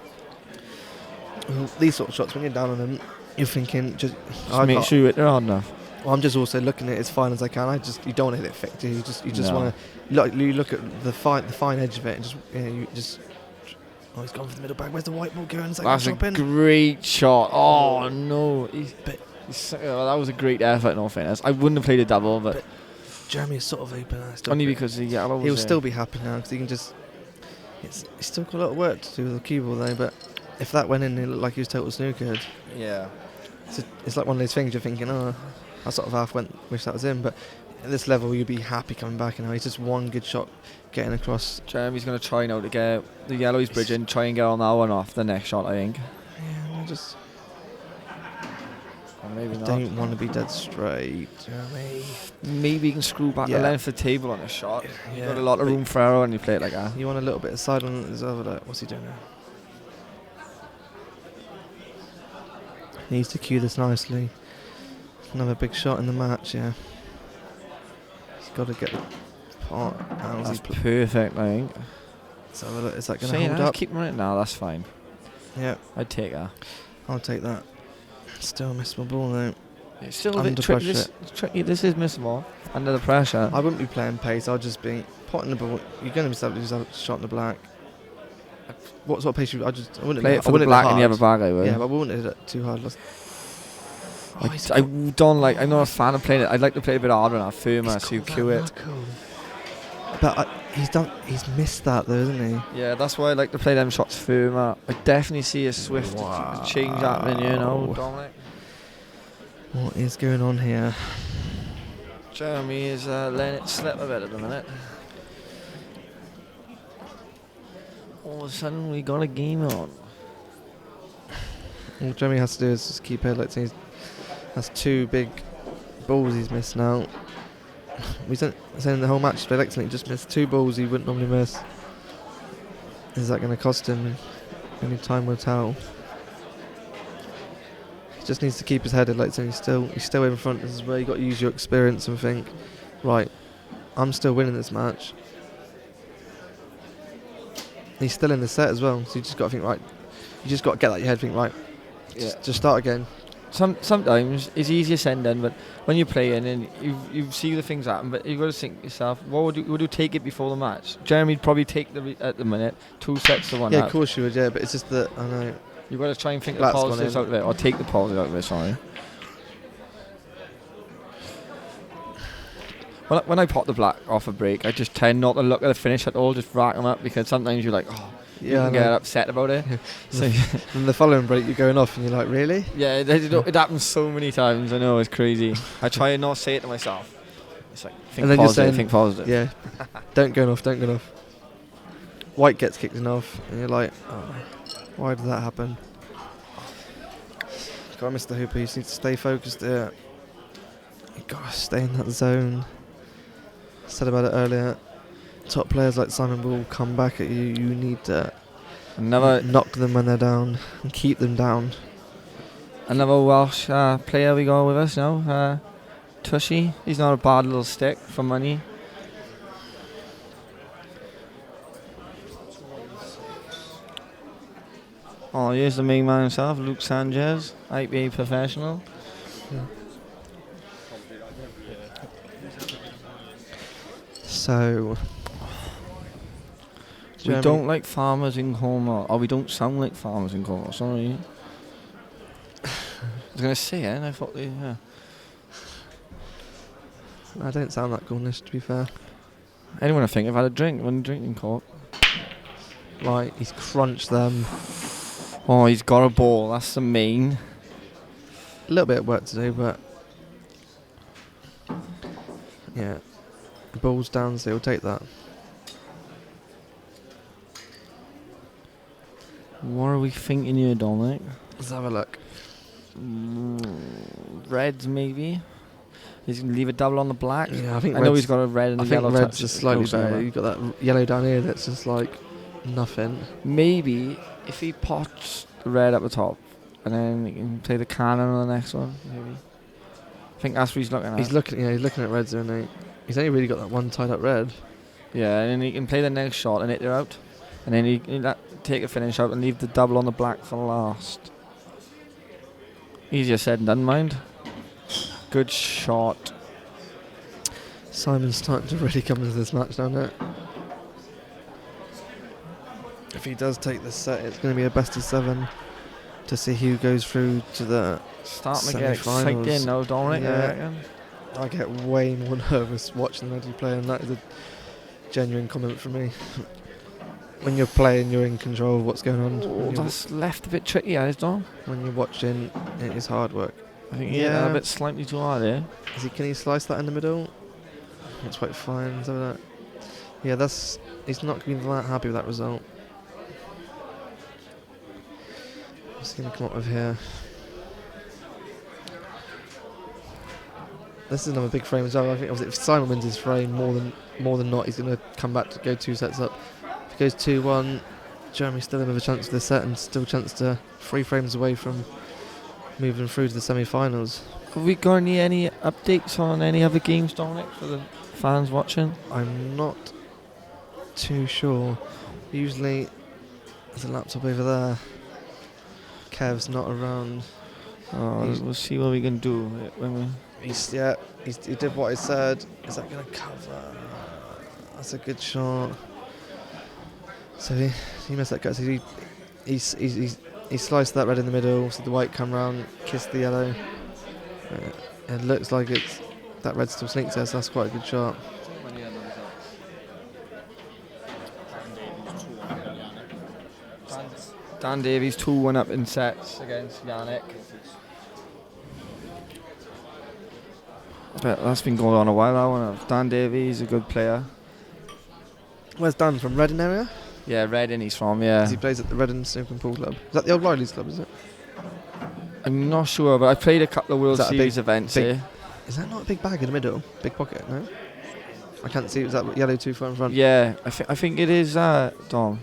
These sort of shots, when you're down on them, you're thinking
just make sure you hit it hard enough.
Well, I'm just also looking at it as fine as I can. You don't want to hit it thick, do you? You just
No.
want to look at the fine edge of it, and oh, he's gone for the middle bag. Where's the white ball going?
That's a great shot. Oh no, that was a great effort. In all fairness, I wouldn't have played a double, but
Jeremy is sort of open.
only because the yellow.
He'll still be happy now because he can just. He's still got a lot of work to do with the cue ball though, but if that went in, it looked like he was total snookered.
Yeah.
It's like one of those things you're thinking, I sort of wish that was in, but at this level you'd be happy coming back, he's just one good shot getting across.
Jeremy's going to try now to get the yellow he's bridging, try and get on that one off the next shot, I think.
Yeah,
Or maybe not.
don't want to be dead straight, Jeremy.
Maybe you can screw back the length of the table on a shot.
Yeah,
You've got a lot of room for error when you play it like that.
You want a little bit of side on it as well, but what's he doing now? Needs to cue this nicely. Another big shot in the match, yeah. He's got to get the part.
That's perfect, I think.
So is that going to hold up?
Keep running now, that's fine.
Yeah.
I'd take that.
I'll take that. Still miss my ball though.
It's still a bit
Under
tricky.
pressure.
This is missable. Under the pressure.
I wouldn't be playing pace, I'll just be potting the ball. You're going to be able to shot in the black. What sort of pace I wouldn't
Play it for the black and the other bag, I would.
Yeah, but I wouldn't hit it too hard.
I'm not a fan of playing it. I'd like to play a bit harder and firmer so you cue it.
But he's missed that though, isn't he?
Yeah, that's why I like to play them shots firmer. I definitely see a swift change happening, Dominic.
What is going on here?
Jeremy is letting it slip a bit at the minute. All of a sudden we got a game on.
All Jeremy has to do is just keep it. That's two big balls he's missed now. He's saying the whole match played excellently. He just missed two balls he wouldn't normally miss. Is that going to cost him? Only time will tell. He just needs to keep his head in. He's still in front. This is where you got to use your experience and think, right, I'm still winning this match. He's still in the set as well, so you just got to think, right. You just got to get that in your head. Think, right, just start again.
Sometimes it's easier said than done, but when you're playing and you see the things happen, but you've got to think to yourself, would you take it before the match? Jeremy'd probably take at the minute 2 sets to 1
Yeah,
out.
of course you would, yeah, but it's just that, I know.
You've got to try and think of the positives out of it, or take the positives out of it, sorry. When I pop the black off a break, I just tend not to look at the finish at all, just rack them up, because sometimes you're like, you can get upset about it. So
and the following break you're going off and you're like, really?
Yeah, it happens so many times. I know, it's crazy. I try and not say it to myself. It's like, think positive.
Yeah, don't go off. White gets kicked in off and you're like, why did that happen? Gotta miss the hooper, you just need to stay focused there. You gotta stay in that zone. I said about it earlier. Top players like Simon will come back at you. You need to knock them when they're down and keep them down.
Another Welsh player we got with us now, Tushy. He's not a bad little stick for money. Oh, here's the main man himself, Luke Sanchez, IPA professional.
Yeah. So,
We
Jeremy-
don't like farmers in Cornwall. Or we don't sound like farmers in Cornwall, sorry. I was going to say it, and I thought, yeah.
I don't sound that Cornish, to be fair.
Anyone I think have had a drink when drinking Cork.
Like, he's crunched them.
Oh, he's got a ball, that's the main.
A little bit of work to do, but yeah, ball's down, so he'll take that.
What are we thinking here, Dominic?
Let's have a look.
Reds, maybe? He's going to leave a double on the black.
Yeah, I think
I know
Reds-
he's got a red and a
I think
yellow
red's
touch.
just slightly
closer
better.
over.
You've got that yellow down here that's just like nothing.
Maybe if he pots the red up the top and then he can play the cannon on the next one, maybe. I think that's what he's looking at.
He's looking at reds, isn't he? He's only really got that one tied up red.
Yeah, and then he can play the next shot and hit her out. And then he'll take a finish out and leave the double on the black for last. Easier said than done, mind. Good shot.
Simon's starting to really come into this match, don't it? If he does take this set, it's going to be a best of 7 to see who goes through to the
Starting to get
semi-finals.
excited now, Dominic.
Yeah.
I reckon.
I get way more nervous watching Reggie play, and that is a genuine comment from me. When you're playing, you're in control of what's going on.
Oh,
When you're,
that's left a bit tricky, has Dom?
when you're watching, it is hard work.
I think he hit that
Yeah.
a bit slightly too hard there.
Can he slice that in the middle? That's quite fine. Let's have that. Yeah, he's not going to be that happy with that result. What's he going to come up with here? This is another big frame as well. I think if Simon wins his frame more than not, he's going to come back to go 2 sets up. If he goes 2-1, Jeremy still have a chance for the set and still a chance to 3 frames away from moving through to the semi-finals.
Have we got any updates on any other games, Dominic, for the fans watching?
I'm not too sure. Usually there's a laptop over there. Kev's not around.
Oh, we'll see what we can do when we.
He did what I said. Is that going to cover? That's a good shot. So he missed that gut. So he sliced that red in the middle. So the white come round, kissed the yellow. It looks like that red still sneaks there. So that's quite a good shot.
Dan Davies 2-1 up in sets against Yannick. But that's been going on a while now. Dan Davies, a good player.
Where's Dan from? Reading area?
Yeah, Reading he's from, yeah.
He plays at the Reading Snooker and Pool Club. Is that the old Riley's club, is it?
I'm not sure, but I played a couple of World
Is that a
Series
big-
events
big-
here.
Is that not a big bag in the middle? Big pocket, no? I can't see. Is that yellow 2 far in front?
Yeah, I think it is, Dom.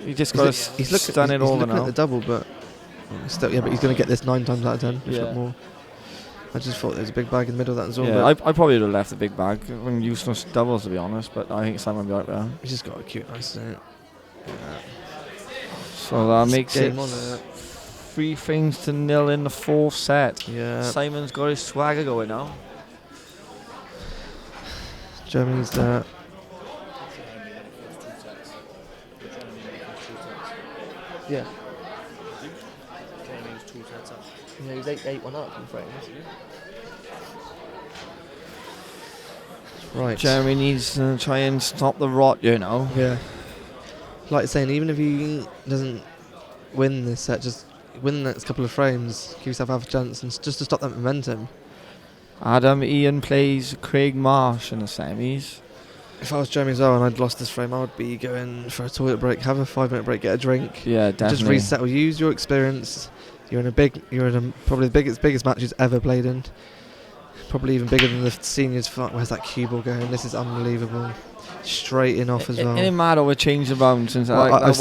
You just got to
He's
stun it over
looking
now.
at the double, but still, yeah, but he's going to get this 9 times out of 10, if
Yeah.
not more. I just thought there was a big bag in the middle of that as well.
Yeah,
But
I probably would have left the big bag. I'm useless doubles, to be honest, but I think Simon will be right there.
he's just got a cute, nice.
So that makes it
Game on it.
3-0 in the 4th set.
Yeah.
Simon's got his swagger going now.
Germany's yeah. Yeah, he's 8-1 up in frames. Right.
Jeremy needs to try and stop the rot, you know.
Yeah. Like saying, even if he doesn't win this set, just win the next couple of frames, give yourself half a chance, and just to stop that momentum.
Adam Ian plays Craig Marsh in the semis.
If I was Jeremy as well and I'd lost this frame, I would be going for a toilet break, have a 5-minute break, get a drink,
Yeah, definitely.
just resettle. Use your experience. You're in probably the biggest match he's ever played in. Probably even bigger than the seniors. Where's that cue ball going? This is unbelievable. Straight in off as well.
It didn't matter what changed around since
Well,
that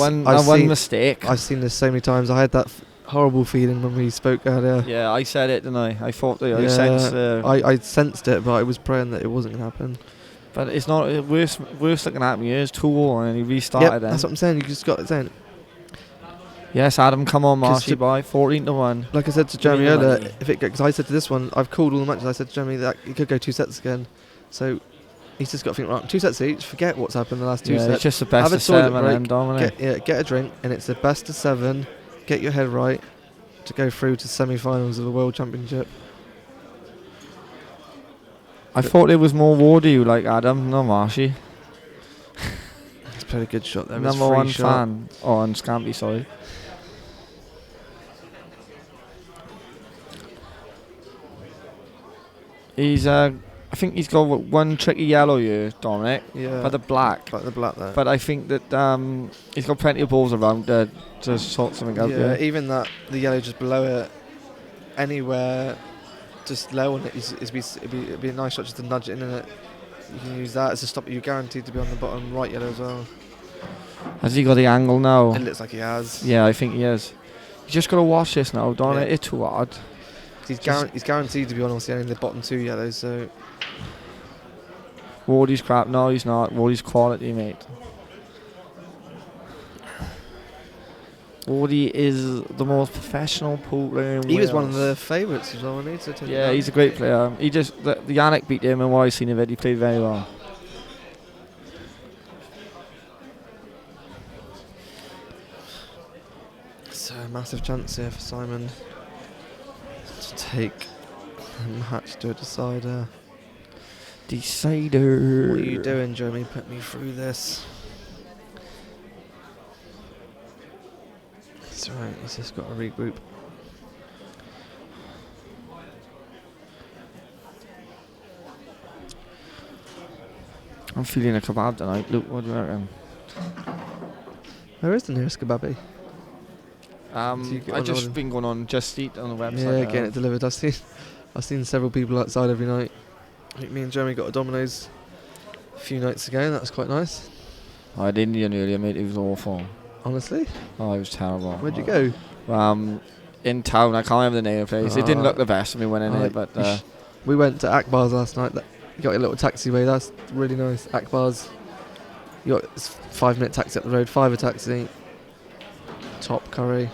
one mistake.
I've seen this so many times. I had that horrible feeling when we spoke earlier.
Yeah, I said it, didn't I? I thought that I
Yeah,
sensed.
I sensed it, but I was praying that it wasn't going to happen.
But it's not worst that can happen here is 2-0 and he restarted.
Yeah, that's what I'm saying. You just got it saying.
Yes, Adam, come on,
'Cause
Marshy boy. 14-1.
Like I said to
Give me
Jeremy
the
earlier,
money.
because I said to this one, I've called all the matches. I said to Jeremy that he could go 2 sets again. So he's just got to think, right, 2 sets each. Forget what's happened in the last 2
Yeah,
sets.
it's just the best
Have a
of
toilet
7
break,
and dominate.
get a drink, and it's the best of 7. Get your head right to go through to semi-finals of the World Championship.
I thought it was more Wardy you like, Adam, no Marshy.
He's played a good shot there.
Number
free
1
shot.
fan. Oh, and Scampy, sorry. He's I think he's got one tricky yellow here, Dominic.
Yeah.
But the black.
But the black there.
But I think that he's got plenty of balls around to sort something out
Yeah,
there.
even that, the yellow just below it, anywhere just low on it, it'd be a nice shot just to nudge it in it. You can use that as a stop. You're guaranteed to be on the bottom right yellow as well.
Has he got the angle now?
It looks like he has.
Yeah, I think he is. You just got to watch this now, don't
Yeah.
it? It's too hard.
He's guaranteed to be on obviously only the bottom 2 yellows, so
Wardy's crap. No, he's not. Wardy's quality, mate. Wardy is the most professional pool player in
he was one of
Wales.
the favourites as well, wasn't he? To take
Yeah,
it
he's a great player. He just the Yannick beat him, and what I've seen of it, he played very well.
So a massive chance here for Simon to take the match to a decider.
Decider.
What are you doing, Jeremy? Put me through this. That's right, he's just got to regroup.
I'm feeling a kebab tonight. Luke, what do you reckon?
Where is the nearest kebabi? So you
I've
get
just
on-
been going on Just Eat on the website.
Yeah, getting it delivered. I've seen several people outside every night. I think me and Jeremy got a Domino's a few nights ago, and that was quite nice.
I did Indian earlier, mate. It was awful.
Honestly,
Oh, it was terrible.
where'd you go?
In town. I can't remember the name of the place. It didn't
Ah.
look the best when we went in there, but
We went to Akbar's last night. You got a little taxiway. That's really nice. Akbar's. You got this 5-minute taxi up the road. 5 a taxi. Top curry.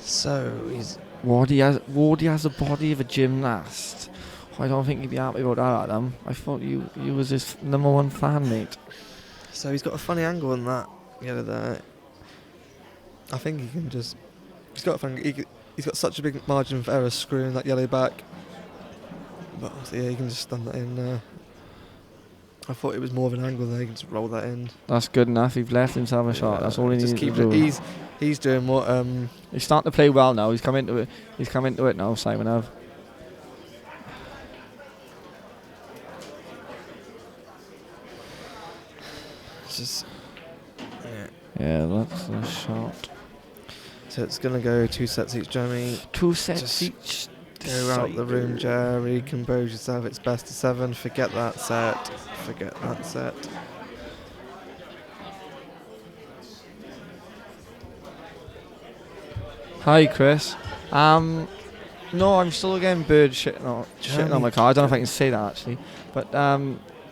So he's.
Wardy has the body of a gymnast. I don't think he'd be happy about that, Adam. I thought you was his number 1 fan, mate.
So he's got a funny angle on that yellow there. I think he can just. He's got got such a big margin for error screwing that yellow back. But yeah, he can just stand that in. I thought it was more of an angle there. He can just roll that in.
That's good enough. He's left himself a shot. That's all he needs
just
to
keep
do.
it. He's doing what.
He's starting to play well now. He's come into it. He's come into it now, Simon Have.
Just. Yeah.
Yeah, that's the shot.
So it's gonna go 2 sets each, Jeremy.
2 sets
Just
each.
Go out the room, Jerry. Compose yourself. It's best of 7. Forget that set. Forget that set.
Hi, Chris. No, I'm still getting bird shitting on my car. I don't know if I can say that actually, but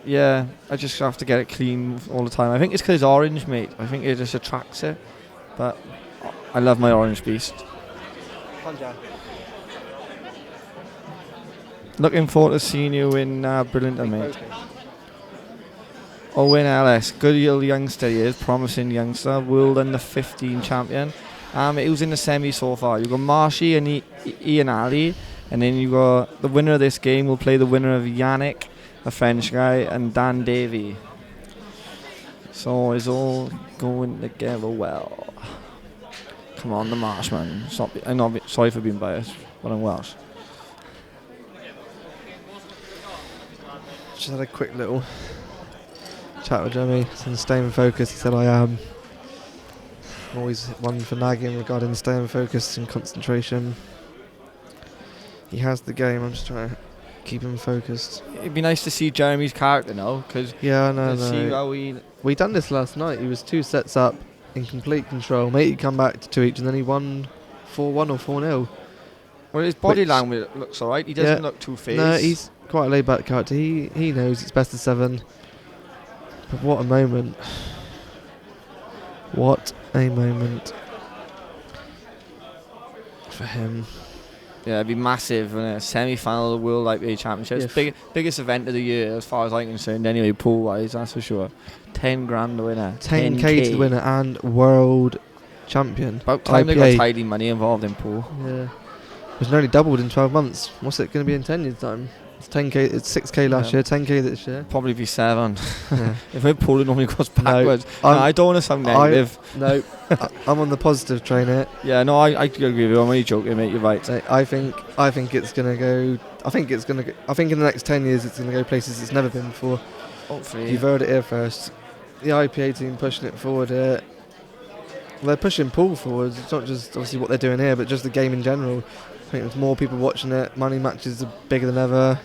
yeah, I just have to get it clean all the time. I think it's because it's orange, mate. I think it just attracts it. But I love my orange beast. Looking forward to seeing you in Bridlington, mate. Owen Ellis, good youngster he is, promising youngster, world under 15 champion. He was in the semi so far. You got Marshy and Ian Ali, and then you got the winner of this game will play the winner of Yannick, a French guy, and Dan Davey. So it's all going together well. Come on, the Marshman. I'm not sorry for being biased, but I'm Welsh.
Just had a quick little chat with Jeremy. And staying focused. He said I am. Always one for nagging regarding staying focused and concentration. He has the game. I'm just trying to keep him focused.
It'd be nice to see Jeremy's character now, because
Yeah, I know.
see how
We done this last night. He was 2 sets up in complete control. Mate, he come back to 2 each, and then he won 4-1 or 4-0.
Well, his body
Which-
language looks alright. He doesn't
Yeah.
look two-faced.
No, he's quite a laid-back character. He knows it's best of 7. But what a moment. What a moment for him.
Yeah, it'd be massive. A semi-final of the World IPA Championships.
Yeah.
Biggest event of the year, as far as I'm concerned. Anyway, pool-wise, that's for sure. 10 grand the winner.
10k to the winner and world champion.
About time they
IPA.
got tidy money involved in pool.
Yeah. It's nearly doubled in 12 months. What's it going to be in 10 years' time? It's 10k. It's 6k last year. 10k this year.
Probably be 7.
Yeah.
If we're pooling, normally goes backwards. No, I don't want to sound negative.
No, I'm on the positive train here.
Yeah, no, I agree with you. I'm only joking, mate. You're right.
I think it's gonna go. I think in the next 10 years it's gonna go places it's never been before.
Hopefully.
You've heard it here first. The IPA team pushing it forward here. They're pushing pool forward. It's not just obviously what they're doing here, but just the game in general. I think there's more people watching it. Money matches are bigger than ever.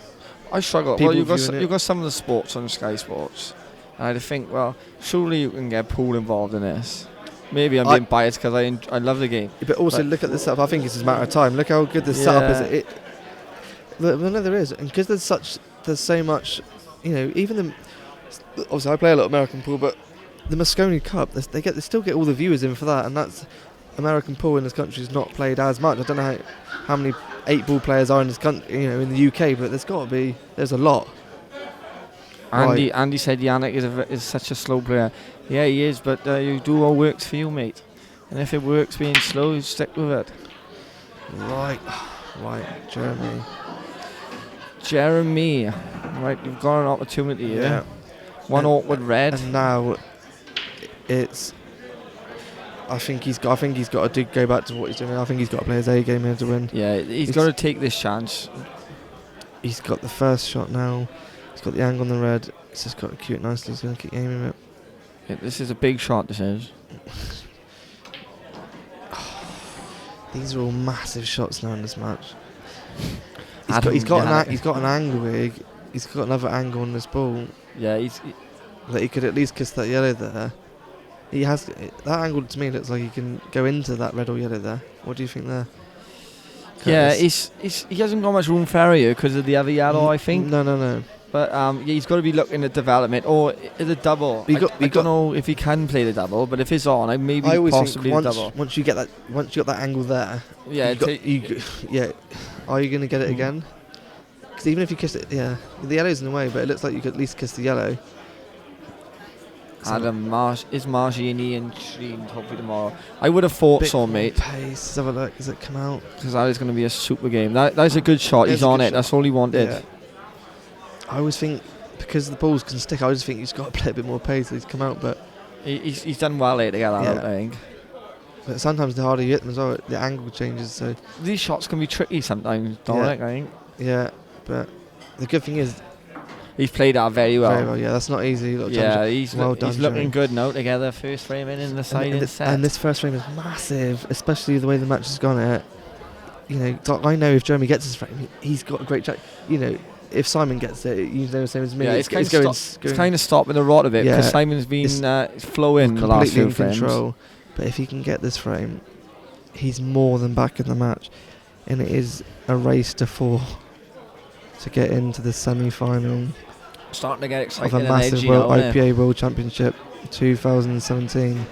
I struggle.
People
Well,
viewing
you've got some of the sports on Sky Sports, and I think, well, surely you can get pool involved in this. Maybe I'm being biased because I love the game.
But also look at the setup. I think it's just a matter of time. Look how good the setup is. No, there is, and because there's so much, even obviously I play a lot of American pool, but the Moscone Cup, they still get all the viewers in for that, and that's American pool in this country is not played as much. I don't know how many 8-ball players are in this country, in the UK, but there's a lot.
Andy said Yannick is such a slow player. Yeah, he is, but you do what works for you, mate. And if it works being slow, you stick with it.
Right,
Jeremy. Right, you've got an opportunity here.
Yeah.
One awkward red.
And now it's. I think he's got to go back to what he's doing. I think he's got to play his A game here to win.
Yeah, he's got to take this chance.
He's got the first shot now. He's got the angle on the red. He's just got to cue it nicely. He's going to keep aiming it.
Yeah, this is a big shot, this is.
These are all massive shots now in this match.
He's
got an angle here. He's got another angle on this ball.
Yeah,
that he could at least kiss that yellow there. He has that angle. To me, looks like he can go into that red or yellow there. What do you think there? Curtis?
Yeah, he hasn't got much room for error because of the other yellow, I think.
No.
But he's got to be looking at development or the double. I don't know if he can play the double, but if it's on, maybe possibly the double.
Once you got that angle there, are you going to get it again? Because even if you kiss it, the yellow's in the way, but it looks like you could at least kiss the yellow.
Adam Margini and Shreen hopefully tomorrow. I would have thought so, mate.
Pace. Let's have a look. Does it come out?
Because that is going to be a super game. That's a good shot. He's on it. That's all he wanted.
Yeah. I always think because the balls can stick, I just think he's got to play a bit more pace. He's come out, but
he's done well here to get that out, I think.
But sometimes the harder you hit them as well, the angle changes. So
these shots can be tricky sometimes, Dominic. I think.
Yeah, but the good thing is
he's played that very well.
Very well, yeah. That's not easy.
He's looking good now together. First frame in the side set.
And this first frame is massive, especially the way the match has gone. I know if Jeremy gets his frame, he's got a great track. If Simon gets it, the same as me.
Yeah, it's kind of stopping the rot a bit because Simon's been flowing the last few frames. Control.
But if he can get this frame, he's more than back in the match, and it is a race to 4 to get into the semi-final.
Starting to get exciting
of a massive IPA World Championship 2017.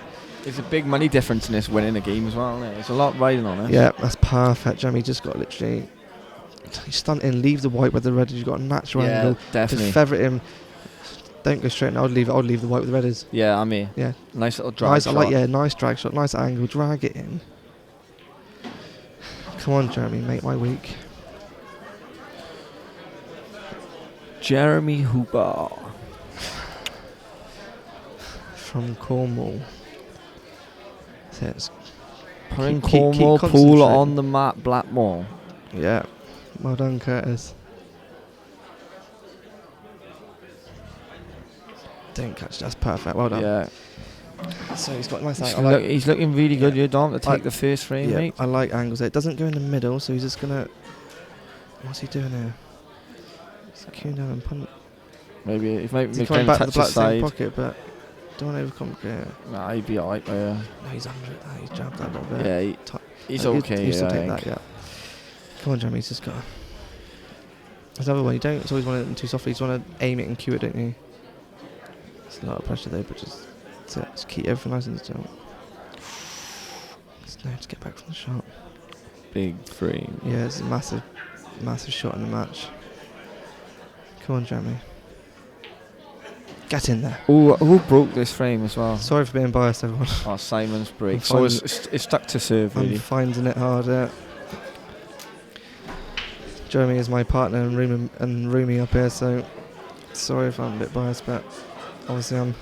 There's a big money difference in this winning a game as well. There's a lot riding on it.
Yeah, that's perfect. Jeremy just got literally stunt in, leave the white with the red. You've got a natural angle.
Definitely.
Just feather it in. Don't go straight in. I'd leave the white with the red is.
Yeah, I mean.
Yeah.
Nice little drag shot.
Nice drag shot. Nice angle. Drag it in. Come on, Jeremy. Make my week.
Jeremy Hooper.
From Cornwall.
Putting Cornwall pool on the map, Blackmore.
Yeah. Well done, Curtis. Don't catch. That's perfect. Well done.
Yeah.
So he's got nice
he's looking really good, you Dom, to take the first frame, mate.
I like angles. It doesn't go in the middle, so he's just gonna. What's he doing here? He's queuing down and punt.
Maybe if maybe
he's coming back to the black side pocket, but don't want to overcomplicate it.
Nah, he'd be alright.
No, he's under it. He's jabbed that a little bit.
Yeah, he's okay.
He'll still take that. Yeah. Come on, Jeremy. He's just got. There's another one. You don't always want it too softly. You just want to aim it and cue it, don't you? It's a lot of pressure though, but just keep everything nice and still. No, to get back from the shot.
Big frame.
Yeah, it's a massive shot in the match. Come on, Jeremy. Get in there.
Oh, who broke this frame as well?
Sorry for being biased, everyone.
Oh, Simon's break.
I'm
So it's stuck to serve, really.
I'm finding it harder. Jeremy is my partner and roomie up here, so sorry if I'm a bit biased, but obviously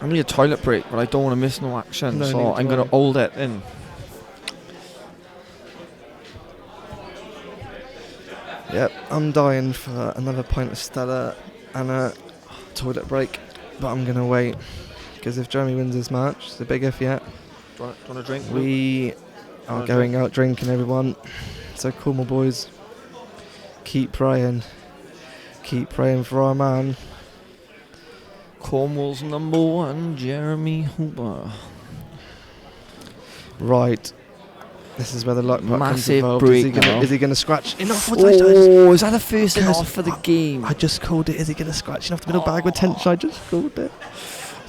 I need a toilet break, but I don't want to miss no action,
No,
so
neither
I'm
do
going
I.
to hold it in.
Yep, I'm dying for another pint of Stella and a toilet break, but I'm going to wait, because if Jeremy wins this match, it's a big if yet.
Do you want a drink?
We are going out drinking, everyone. So cool, my boys. Keep praying. Keep praying for our man.
Cornwall's #1, Jeremy Hooper.
Right. This is where the luck part comes
Massive
involved.
break now.
Is he going to scratch enough?
Oh, is that the first thing
Guys,
off for the game?
I just called it. Is he going to scratch enough to win a bag with tension? I just called it.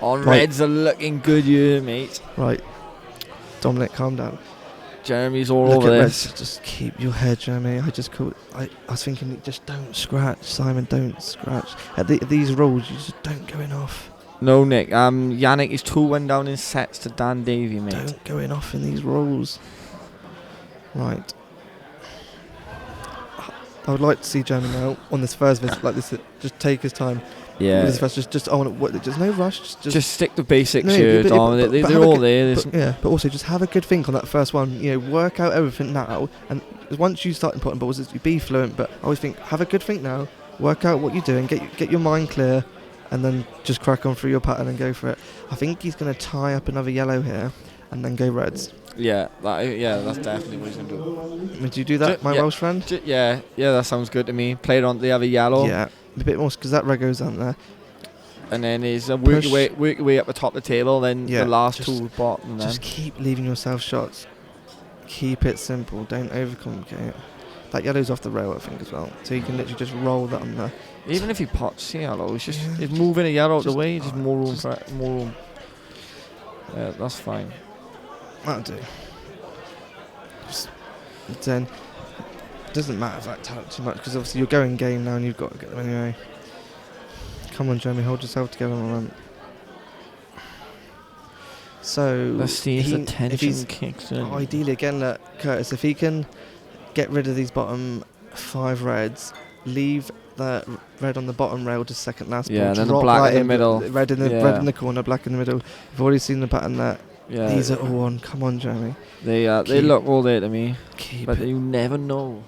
Oh,
Right.
Reds are looking good here, mate.
Right. Dominic, calm down.
Jeremy's all
Look
over
at
this.
Reds. Just keep your head, Jeremy. I just called. I was thinking, just don't scratch, Simon. Don't scratch. At these rules, you just don't go in off.
No, Nick. Yannick is 2-1 down in sets to Dan Davey, mate.
Don't go in off in these rules. Right. I would like to see Jeremy now on this first visit like this. Just take his time.
Yeah.
With this first, just I want to. There's no rush.
Just stick the basics
No,
here,
but-
Dom.
but
They're
have a
all
good-
there.
But also just have a good think on that first one. You know, work out everything now, and once you start putting balls, you be fluent. But I always think, have a good think now. Work out what you're doing. Get your mind clear, and then just crack on through your pattern and go for it. I think he's going to tie up another yellow here, and then go reds.
Yeah, that's definitely what he's going to do.
Would you do that, my
yeah.
Welsh friend?
Yeah, that sounds good to me. Play it on the other yellow.
Yeah, a bit more because that red goes on there.
And then is work your way up the top of the table, then
Yeah,
the last
just-
two bottom. Then.
Just keep leaving yourself shots. Keep it simple. Don't overcomplicate it. That yellow's off the rail, I think, as well. So you can literally just roll that on there.
Even if he pots yellow, it's just
Yeah,
it's moving a yellow out the
just-
way, just more room
just-
for more room. Yeah, that's fine.
That'll do. Then it doesn't matter if that talent too much because obviously you're going game now and you've got to get them anyway. Come on, Jeremy, hold yourself together, my man. So
Let's see if the
if
tension
he's
kicks in.
ideally again, look, Curtis, if he can get rid of these bottom 5 reds, leave the red on the bottom rail to second last
Yeah,
ball,
then the
drop
black
that
in the middle.
red in the corner, black in the middle. You've already seen the pattern there.
Yeah,
These are all on. Come on, Jeremy.
they
keep-
look all there to me,
Keep
but
it.
you never know.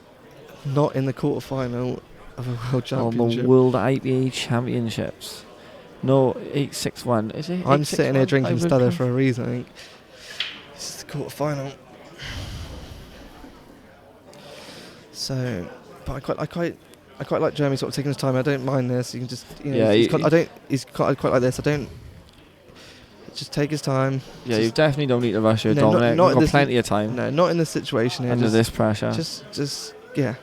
Not in the quarterfinal of a world
On
championship.
the World IPA Championships. No, 861. Is it?
I'm sitting here
861?
drinking
I would
Stella
con-
for a reason, I think. This is the quarterfinal. So, but I quite like Jeremy sort of taking his time. I don't mind this. You can just, you know,
Yeah,
I quite like this. I don't. Just take his time.
Yeah,
Just-
you definitely don't need to rush here,
No, not-
Dominic.
not
You've got
this-
plenty of time
No, not in this situation here.
under
Just,
this pressure.
just yeah.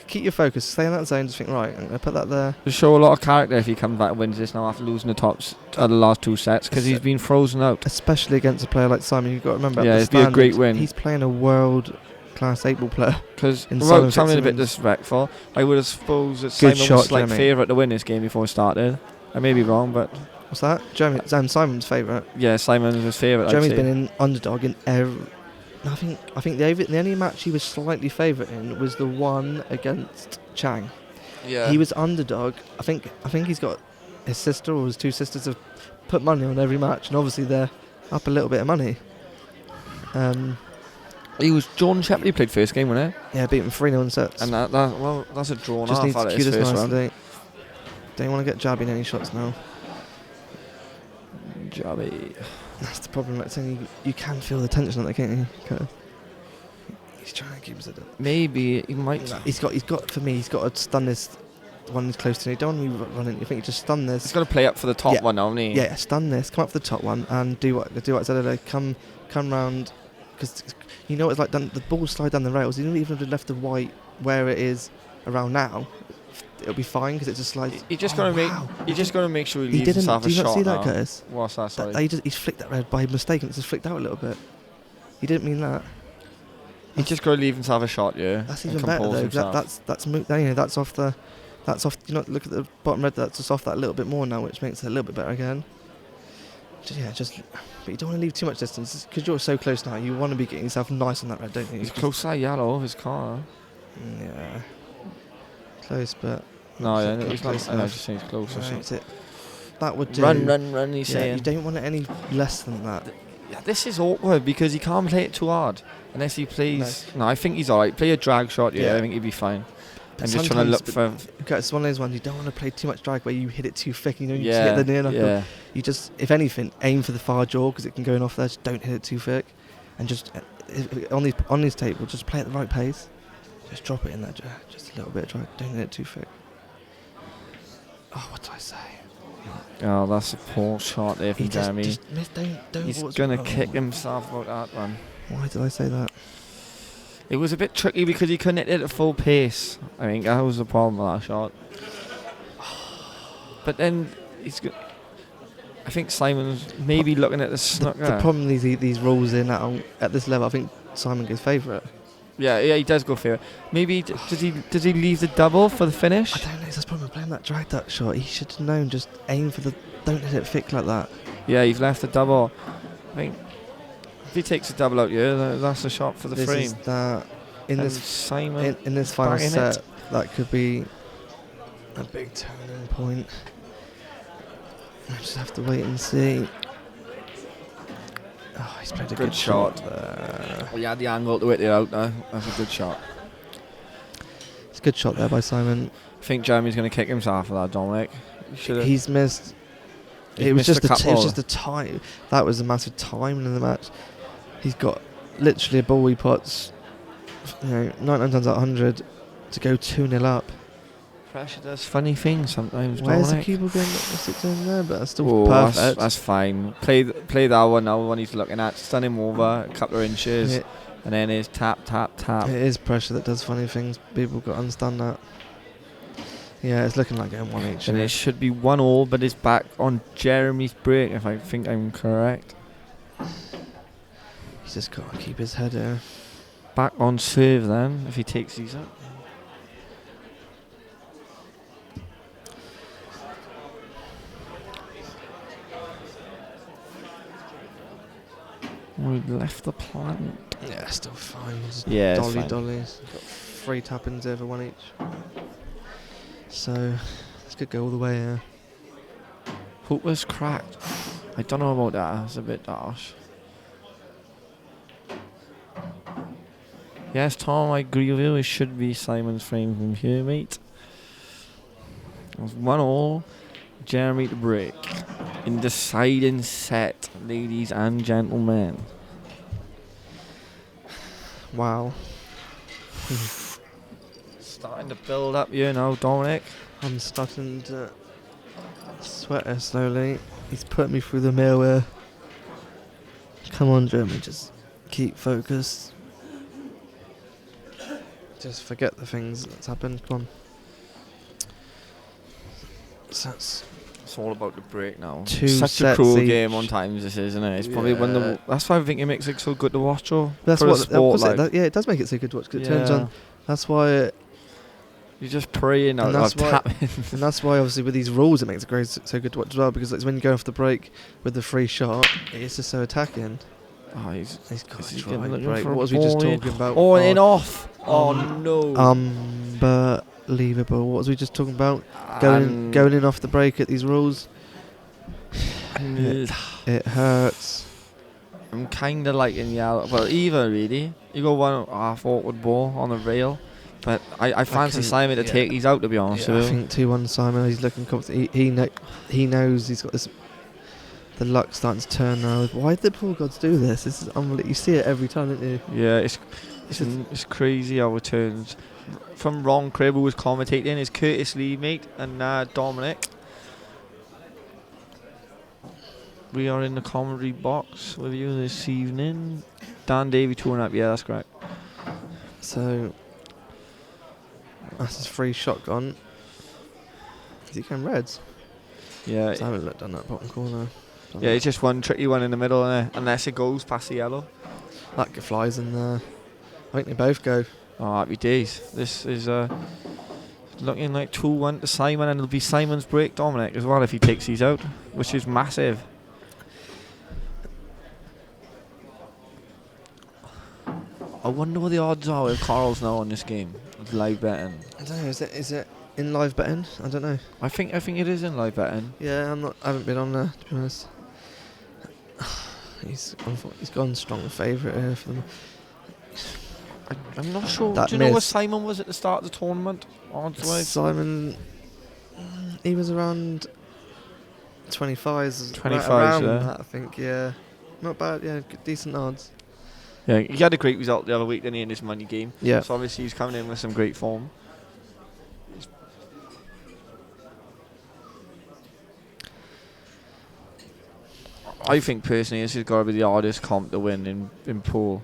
Keep your focus. Stay in that zone. Just think, right, I'm gonna put that there.
Just show a lot of character if he comes back and wins this now after losing the tops at the last 2 sets because he's been frozen out.
Especially against a player like Simon. You've got to remember. at
Yeah,
the
it'd be a great
standards,
win.
He's playing a world-class 8-ball player.
Because
In
without
Simon
sounding a bit
Fitzsimmons.
disrespectful, I would have supposed that
Good
Simon
shot,
was like
Jeremy.
favourite to win this game before it started. I may be wrong, but
What's that? Jeremy, Simon's favourite.
yeah, Simon was favourite.
Jeremy's been in underdog in every. I think the only match he was slightly favourite in was the one against Chang.
Yeah.
He was underdog. I think he's got his sister or his 2 sisters have put money on every match, and obviously they're up a little bit of money.
He was Jordan Shepley played first game, wasn't it?
Yeah, beat him 3-0 in sets.
And that's a drawn
Just
off
needs
at
to
his
cue this
first
nice
round.
today. Don't want to get jabbing any shots now.
Jobby.
That's the problem. Like saying you can feel the tension on that, can't you? He's trying to keep us at it.
Maybe he might.
He's got for me. He's got to stun this one that's close to me. You don't want me running. You think you just stun this.
He's got to play up for the top
Yeah.
one, hasn't he?
Yeah, stun this. Come up for the top one and do what I said earlier. Come round because you know it's like the ball slide down the rails. You don't even have left the white where it is around now. it'll be fine because it just slides.
You just gotta make.
Wow.
You just gotta make sure he
He
leaves
didn't.
himself
Do
a
you not
shot
see that,
now.
Curtis?
What's that? Sorry.
He's flicked that red by mistake and it's just flicked out a little bit. He didn't mean that.
He just gotta leave himself a shot, yeah.
That's
and
even better
compose
though.
himself.
That's off the. That's off. You know, look at the bottom red. That's just off that little bit more now, which makes it a little bit better again. But you don't want to leave too much distance because you're so close now. You want to be getting yourself nice on that red, don't you?
He's close to that yellow of his car.
Yeah. Close, but.
No, yeah,
not
he's
close
not. I know,
enough.
just saying he's close.
Right, that would do.
Run, he's
Yeah,
saying.
you don't want it any less than that.
Yeah, this is awkward because he can't play it too hard. Unless he plays. No, I think he's alright. Play a drag shot, yeah, I think he'd be fine. I'm just trying to look for.
Okay, it's one of those ones you don't want to play too much drag where you hit it too thick. You know, you
Yeah,
just hit the near knuckle.
yeah.
You just, if anything, aim for the far jaw because it can go in off there. Just don't hit it too thick, and just on these tables, just play at the right pace. Just drop it in there, just a little bit of drag. Don't hit it too thick. Oh, what did I say?
Oh, that's a poor shot there from Jeremy. He's gonna kick himself about that one.
Why did I say that?
It was a bit tricky because he couldn't hit it at full pace. I think that was the problem with that shot. But then I think Simon's maybe looking at the snooker.
The problem these rules in at this level, I think Simon goes favourite.
Yeah, he does go for it. Maybe does he leave the double for the finish?
I don't know. That's the problem with playing that drag duck shot. He should have known. Just aim for the. Don't hit it thick like that.
Yeah, he's left the double. I think if he takes a double out here, that's the shot for the
This
frame.
is that in
And
this
Simon
in this final
banging
set,
it.
that could be a big turning point. I just have to wait and see. Oh, he's played a good shot there.
Well, he had the angle to hit it out there. That's a good shot.
It's a good shot there by Simon.
I think Jeremy's going to kick himself for that, Dominic.
He's missed.
He's
It was
missed
just
a couple.
it was just a time. That was a massive time in the match. He's got literally a ball he puts, 9 times out of 100 to go 2-0 up.
Pressure does funny things sometimes,
Where's the
Dominic.
keyboard going? What's it doing there? But that's still perfect.
That's fine. Play that one now, the one he's looking at. Stun him over a couple of inches. And then his tap.
It is pressure that does funny things. People got to understand that. Yeah, it's looking like going 1 each.
And it should be 1-1, but it's back on Jeremy's break, if I think I'm correct.
He's just got to keep his head there.
Back on serve then, if he takes these up. We left the plan.
Yeah, still fine. Just
Yeah, it's fine.
dollies. Got 3 tap-ins over 1 each. So, this could go all the way here.
Hoop was cracked. I don't know about that. It's a bit harsh. Yes, Tom, I agree with you. It should be Simon's frame from here, mate. It was 1-1. Jeremy to break. In deciding set, ladies and gentlemen.
Wow.
Starting to build up here now, Dominic.
I'm starting to sweat here slowly. He's put me through the mill here. Come on, Jeremy, just keep focused. Just forget the things that's happened. Come on. So that's
It's all about the break now.
2
Such a
sets
cruel
each.
game on times this is, isn't it? It's probably one of the. That's why I think it makes it so good to watch, Joe.
That's
for a
what.
sport,
Of course
like.
it does make it so good to watch. 'Cause it turns
Yeah.
on. That's why.
You're just praying out
And that's
of
why-
tap.
And that's why, obviously, with these rules, it makes it great, so good to watch as well. Because it's when you go off the break with the free shot, it's just so attacking.
Oh, he's
He's got
Is
to
he
try
getting
and
looking
break.
for
What
a
was we just
ball in?
talking about?
Oh, and off. Oh no.
Unbelievable. What was we just talking about? Going in off the break at these rules. It hurts.
I'm kind of liking yellow. Well, either really. You go 1.5 awkward ball on the rail. But I fancy Simon to take these out, to be honest
I
with you.
think 2-1 Simon. He's looking confident. He knows he's got this. The luck's starting to turn now. Why did the poor gods do this? This is unbelievable. You see it every time, don't you?
Yeah, it's crazy how it turns. From Ron Cribb, who was commentating, is Curtis Lee, mate, and Dominic. We are in the commentary box with you this evening. Dan Davey 2-1 up, yeah, that's correct.
So that's his free shotgun. Is he going reds?
Yeah.
I haven't looked on that bottom corner.
Yeah, it's just one tricky one in the middle, unless it goes past the yellow.
That flies in there. I think they both go.
Oh, happy days. This is looking like 2-1 to Simon, and it'll be Simon's break, Dominic, as well, if he takes these out, which is massive. I wonder what the odds are with Corals now on this game. It's live betting.
I don't know. Is it in live betting? I don't know.
I think it is in live betting.
Yeah, I haven't been on there, to be honest. He's gone strong favourite here for them.
I'm not sure.
That
Do you know where
miss.
Simon was at the start of the tournament? Odds-wise?
Simon, he was around 25s.
25s,
around
yeah.
that, I think, yeah. Not bad, yeah, decent odds.
Yeah, he had a great result the other week, didn't he, in this money game?
Yeah.
So obviously he's coming in with some great form. I think personally this has got to be the hardest comp to win in pool.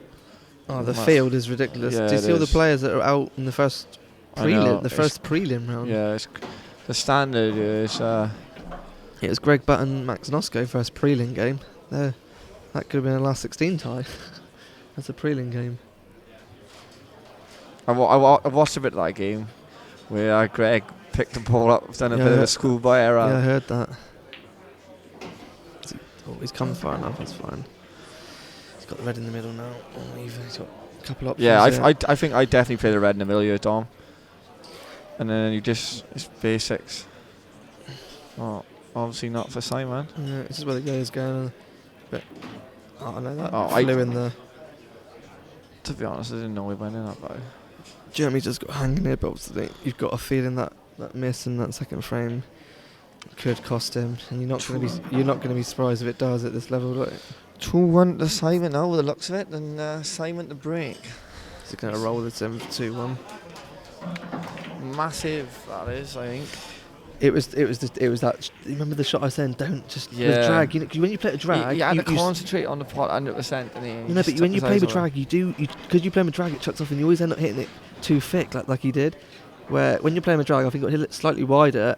Oh, the field is ridiculous.
Yeah,
do you see all the
is.
players that are out in the first
I know,
prelim? The first prelim round.
Yeah, the standard is.
It was Greg Button, Max Nosko first prelim game. There, that could have been a last 16 tie. That's a prelim game.
I watched a bit of that game where Greg picked the ball up, done a bit of a schoolboy error.
Yeah, I heard that. He's come far enough, that's fine. He's got the red in the middle now. He's got a couple options.
Yeah, I think I definitely play the red in the middle here, Dom. And then it's basics. Oh, obviously not for Simon.
Yeah, this is where the guy is going. But I know that.
Oh,
Flew in there.
To be honest, I didn't know we went in that bad.
Jeremy just got hanging here, but obviously you've got a feeling that miss in that second frame could cost him, and you're not going to be surprised if it does at this level. Like.
2-1 to Simon now with the looks of it, and Simon to break.
He's going to roll this in for 2-1.
Massive, that is, I think.
It was that. Remember the shot I was saying? Don't just with drag. You know, when you play a drag,
you had to concentrate on the pot 100%. And
you know, but when you play with drag, because you play with drag, it chucks off, and you always end up hitting it too thick, like he did. Where when you're playing with drag, I think it hit it slightly wider,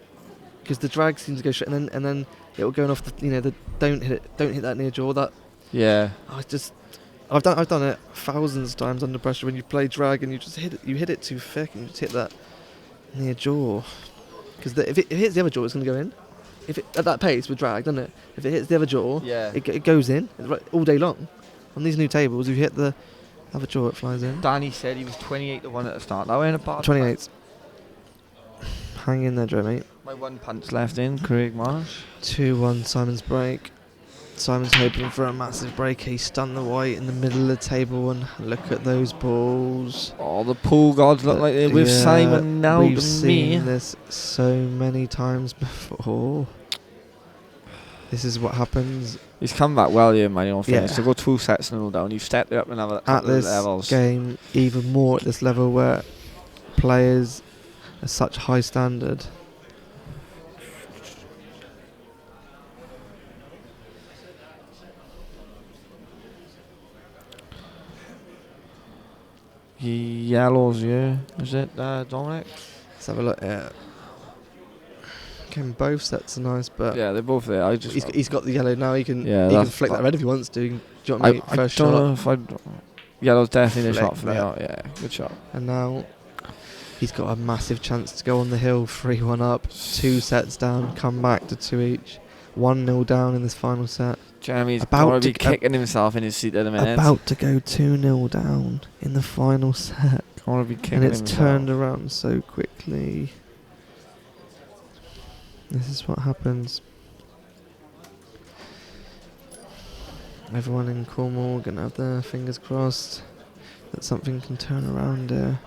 because the drag seems to go straight, and then it will go off the don't hit that near jaw. That I've done it thousands of times under pressure when you play drag and you just hit it too thick and you just hit that near jaw. Because if it hits the other jaw, it's going to go in. If it, at that pace with drag, doesn't it? If it hits the other jaw, it goes in all day long. On these new tables, if you hit the other jaw, it flies in.
Danny said he was 28-1 at the start. That went apart.
28. Hang in there, Joe, mate.
My one punch left in, Craig Marsh.
2-1, Simon's break. Simon's hoping for a massive break. He stunned the white in the middle of the table, and look at those balls.
Oh, the pool gods look like they're with Simon now.
We've seen this so many times before. This is what happens.
He's come back well here, man.
Yeah.
To go 2 sets 0 down, you've stepped it up another
At
couple of
this
levels.
game, even more at this level where players are such high standard.
Yellows, yeah. Is it Dominic?
Let's have a look at both sets are nice, but
Yeah, they're both there.
he's got the yellow now. He can flick that red if he wants to. Do you know what I mean? First
don't
shot.
know if Yellow's definitely the
Flick
shot for me.
that.
Oh, yeah, good shot.
And now he's got a massive chance to go on the hill, 3-1 up, 2 sets down, come back to 2 each. 1-0 down in this final set.
Jeremy's
About
got to be
to-
kicking himself in his seat at the minute.
About to go 2-0 down in the final set.
Got to be kicking
And it's
himself.
turned around so quickly. This is what happens. Everyone in Cornwall going to have their fingers crossed that something can turn around there.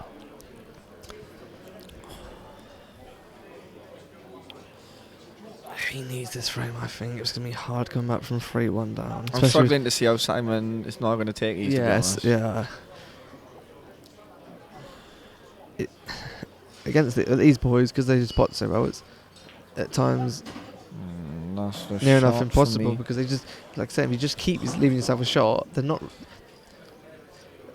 He needs this frame, I think. It's going to be hard coming back from 3-1 down.
I'm struggling to see how Simon is not going to take these.
Yes, yeah. Against these boys, because they just spot so well, it's at times
That's
near enough impossible, because they just, like I said, if you just keep leaving yourself a shot, they're not.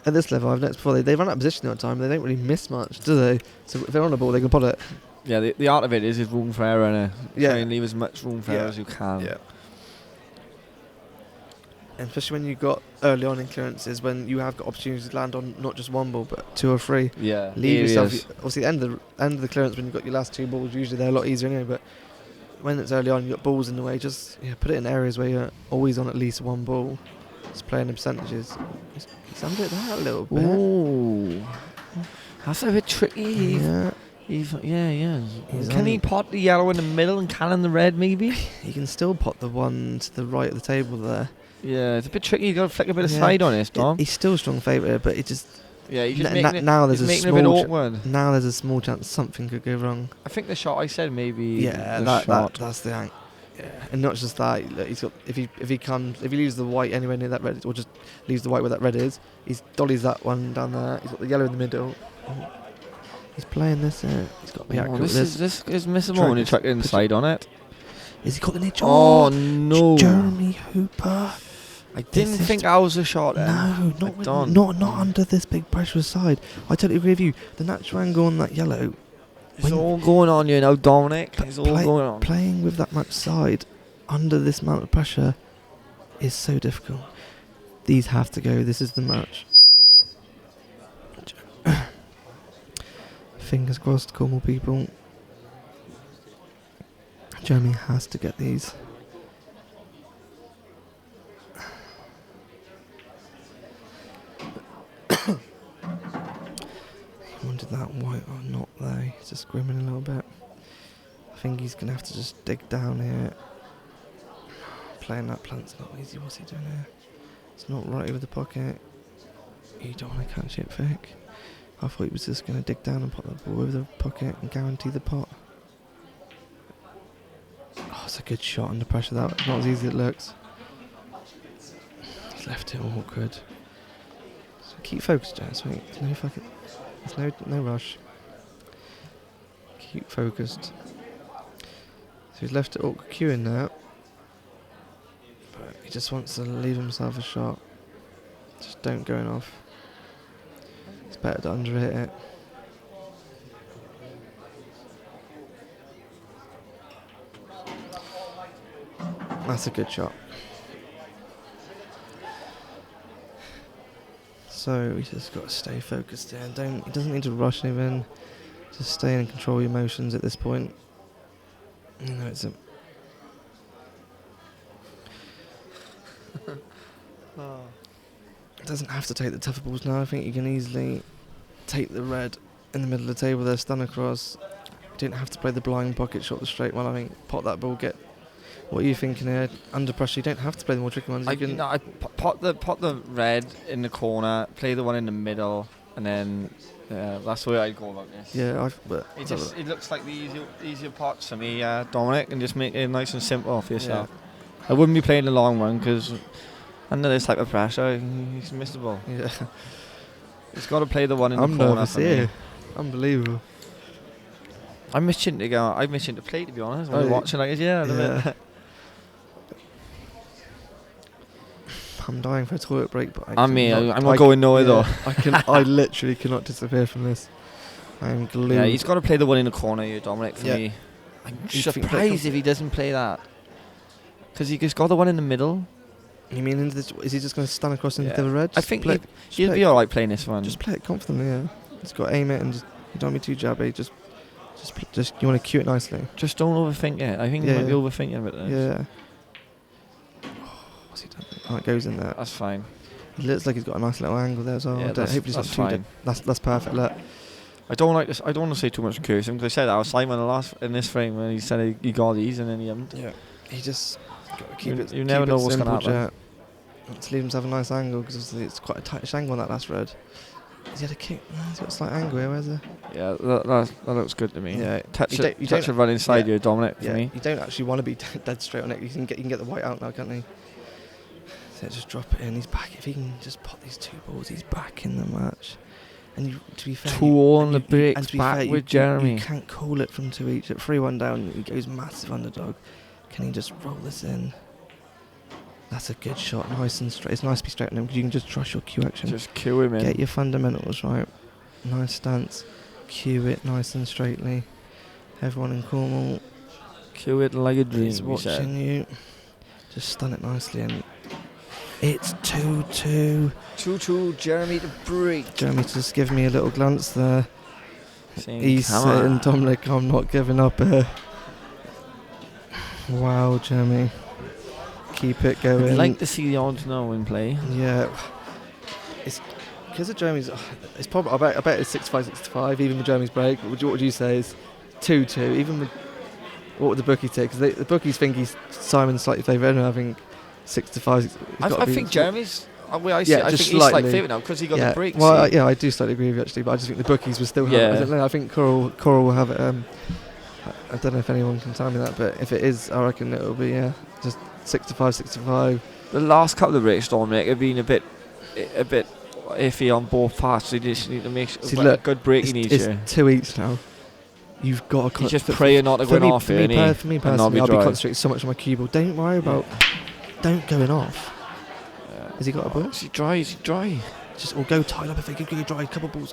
At this level, I've noticed before, they run out of position all the time. They don't really miss much, do they? So if they're on the ball, they can pot it.
Yeah, the art of it is room for error, innit?
Yeah.
Try and leave as much room for error as you can.
Yeah. And especially when you've got early on in clearances, when you have got opportunities to land on not just one ball but 2 or 3.
Yeah.
Leave yourself.
areas.
Obviously, end of the clearance when you've got your last 2 balls. Usually they're a lot easier anyway. But when it's early on, you've got balls in the way. Just put it in areas where you're always on at least 1 ball. Just playing the percentages. He's under it there a little bit.
Ooh. That's a bit tricky.
Yeah.
Can he pot the yellow in the middle and cannon the red, maybe?
He can still pot the one to the right of the table there.
Yeah, it's a bit tricky. You got to flick a bit of side on it, Tom.
He's still a strong favourite, but it just.
Yeah, he's just
now there's
making a bit awkward.
Now there's a small chance something could go wrong.
I think the shot I said maybe.
Yeah, that's the angle. Yeah, and not just that. Look, he's got if he leaves the white anywhere near that red, or just leaves the white where that red is, he's dollies that one down there. He's got the yellow in the middle. Oh, he's playing this. He's got to be accurate with this.
This is missable when you track inside on it.
Is he got the niche?
Oh no,
Jeremy Hooper.
I didn't think I was a shot there.
No, not under this big pressure side. I totally agree with you. The natural angle on that yellow.
It's all going on, you know, Dominic. It's all going on.
Playing with that much side under this amount of pressure is so difficult. These have to go. This is the match. Fingers crossed, Cornwall people. Jeremy has to get these. He wanted that white or not there. He's just scrimming a little bit. I think he's going to have to just dig down here. Playing that plant's not easy. What's he doing here? It's not right with the pocket. You don't want to catch it, Vic. I thought he was just going to dig down and put that ball over the pocket and guarantee the pot. Oh, it's a good shot under pressure. That's not as easy as it looks. He's left it awkward. So keep focused, Jazz. There's no rush. Keep focused. So he's left it awkward queuing now. But he just wants to leave himself a shot. Just don't go off. It's better to underhit it. That's a good shot. So we just got to stay focused there. He doesn't need to rush anything. Just stay and control your emotions at this point. You know, it's a. Doesn't have to take the tougher balls now. I think you can easily take the red in the middle of the table there, stun across. You don't have to play the blind pocket shot, the straight one. I think pot that ball, get. What are you thinking here? Under pressure, you don't have to play the more tricky ones.
I pot the red in the corner, play the one in the middle, and then that's the way I'd go about this.
Yeah,
it looks like the easier pots for me, Dominic, and just make it nice and simple for yourself. Yeah. I wouldn't be playing the long one because under this type of pressure, he's missable.
Yeah,
he's got to play the one in the corner for me.
Unbelievable.
I'm missing to play, to be honest. When watching like yeah.
I'm dying for a toilet break, but
I'm not going nowhere though.
I literally cannot disappear from this. I'm glued.
Yeah, he's got to play the one in the corner here, Dominic, for me. I'm surprised if he doesn't play that. Because he's got the one in the middle.
You mean is he just going to stand across into the red?
I think he'll be alright playing this one.
Just play it confidently, yeah. Just got to aim it and just, you don't want to be too jabby. Just you want to cue it nicely.
Just don't overthink it. I think he might be overthinking a bit there.
Yeah. What's he done? Oh, it goes in there.
That's fine.
It looks like he's got a nice little angle there as well.
Yeah,
hopefully it's not too
fine.
That's perfect. Look.
I don't like this. I don't want to say too much cursing because I said that was Simon in this frame when he said he got these and then he hadn't.
Yeah. He just got to keep it.
You never know what's going to happen.
Let's leave himself a nice angle because it's quite a tightish angle on that last red. Has he had a kick? No, he's got a slight angle here. Where's it?
Yeah, that looks good to me.
Yeah,
touch it run inside you, Dominic. For me.
You don't actually want to be dead straight on it. You can get the white out now, can't you? So just drop it in. He's back. If he can just pop these 2 balls, he's back in the match. And to be fair,
2 on the breaks back with Jeremy.
You can't call it from 2 each. At 3-1 down, he goes massive underdog. Can he just roll this in? That's a good shot, nice and straight. It's nice to be straight on him because you can just trust your cue action.
Just cue him in.
Get your fundamentals right. Nice stance. Cue it nice and straightly. Everyone in Cornwall
Cue it like a dream.
is
he said.
watching you. Just stun it nicely, and it's 2-2.
2-2, Jeremy to break.
Jeremy just give me a little glance there.
Saying,
He's
"Come
saying,
on."
Dominic, I'm not giving up here. Wow, Jeremy. Keep it going.
I'd like to see the odds now in play.
Yeah. It's because of Jeremy's. It's probably. I bet it's 65-65. Even with Jeremy's break. What would you say is 2-2? Even with what would the bookies take? Because the bookies think he's Simon's slightly favourite. I think 6-5.
I think Jeremy's. I think
just
he's
slightly.
slightly favourite now because he got the break.
Well, yeah, I do slightly agree with you actually, but I just think the bookies will still have it. I don't know. I think Coral will have it. I don't know if anyone can tell me that, but if it is, I reckon it will be just 6-5.
The last couple of breaks, Dominic, have been a bit iffy on both parts. So you just need to make sure a good break in each.
It's 2 each now. You've got to.
He's just praying not to go off here.
For me personally, I'll be concentrating so much on my cue ball. Don't worry about. Don't going off. Has he got a ball?
Is he dry?
Just or go tied up if they could go dry. Couple balls.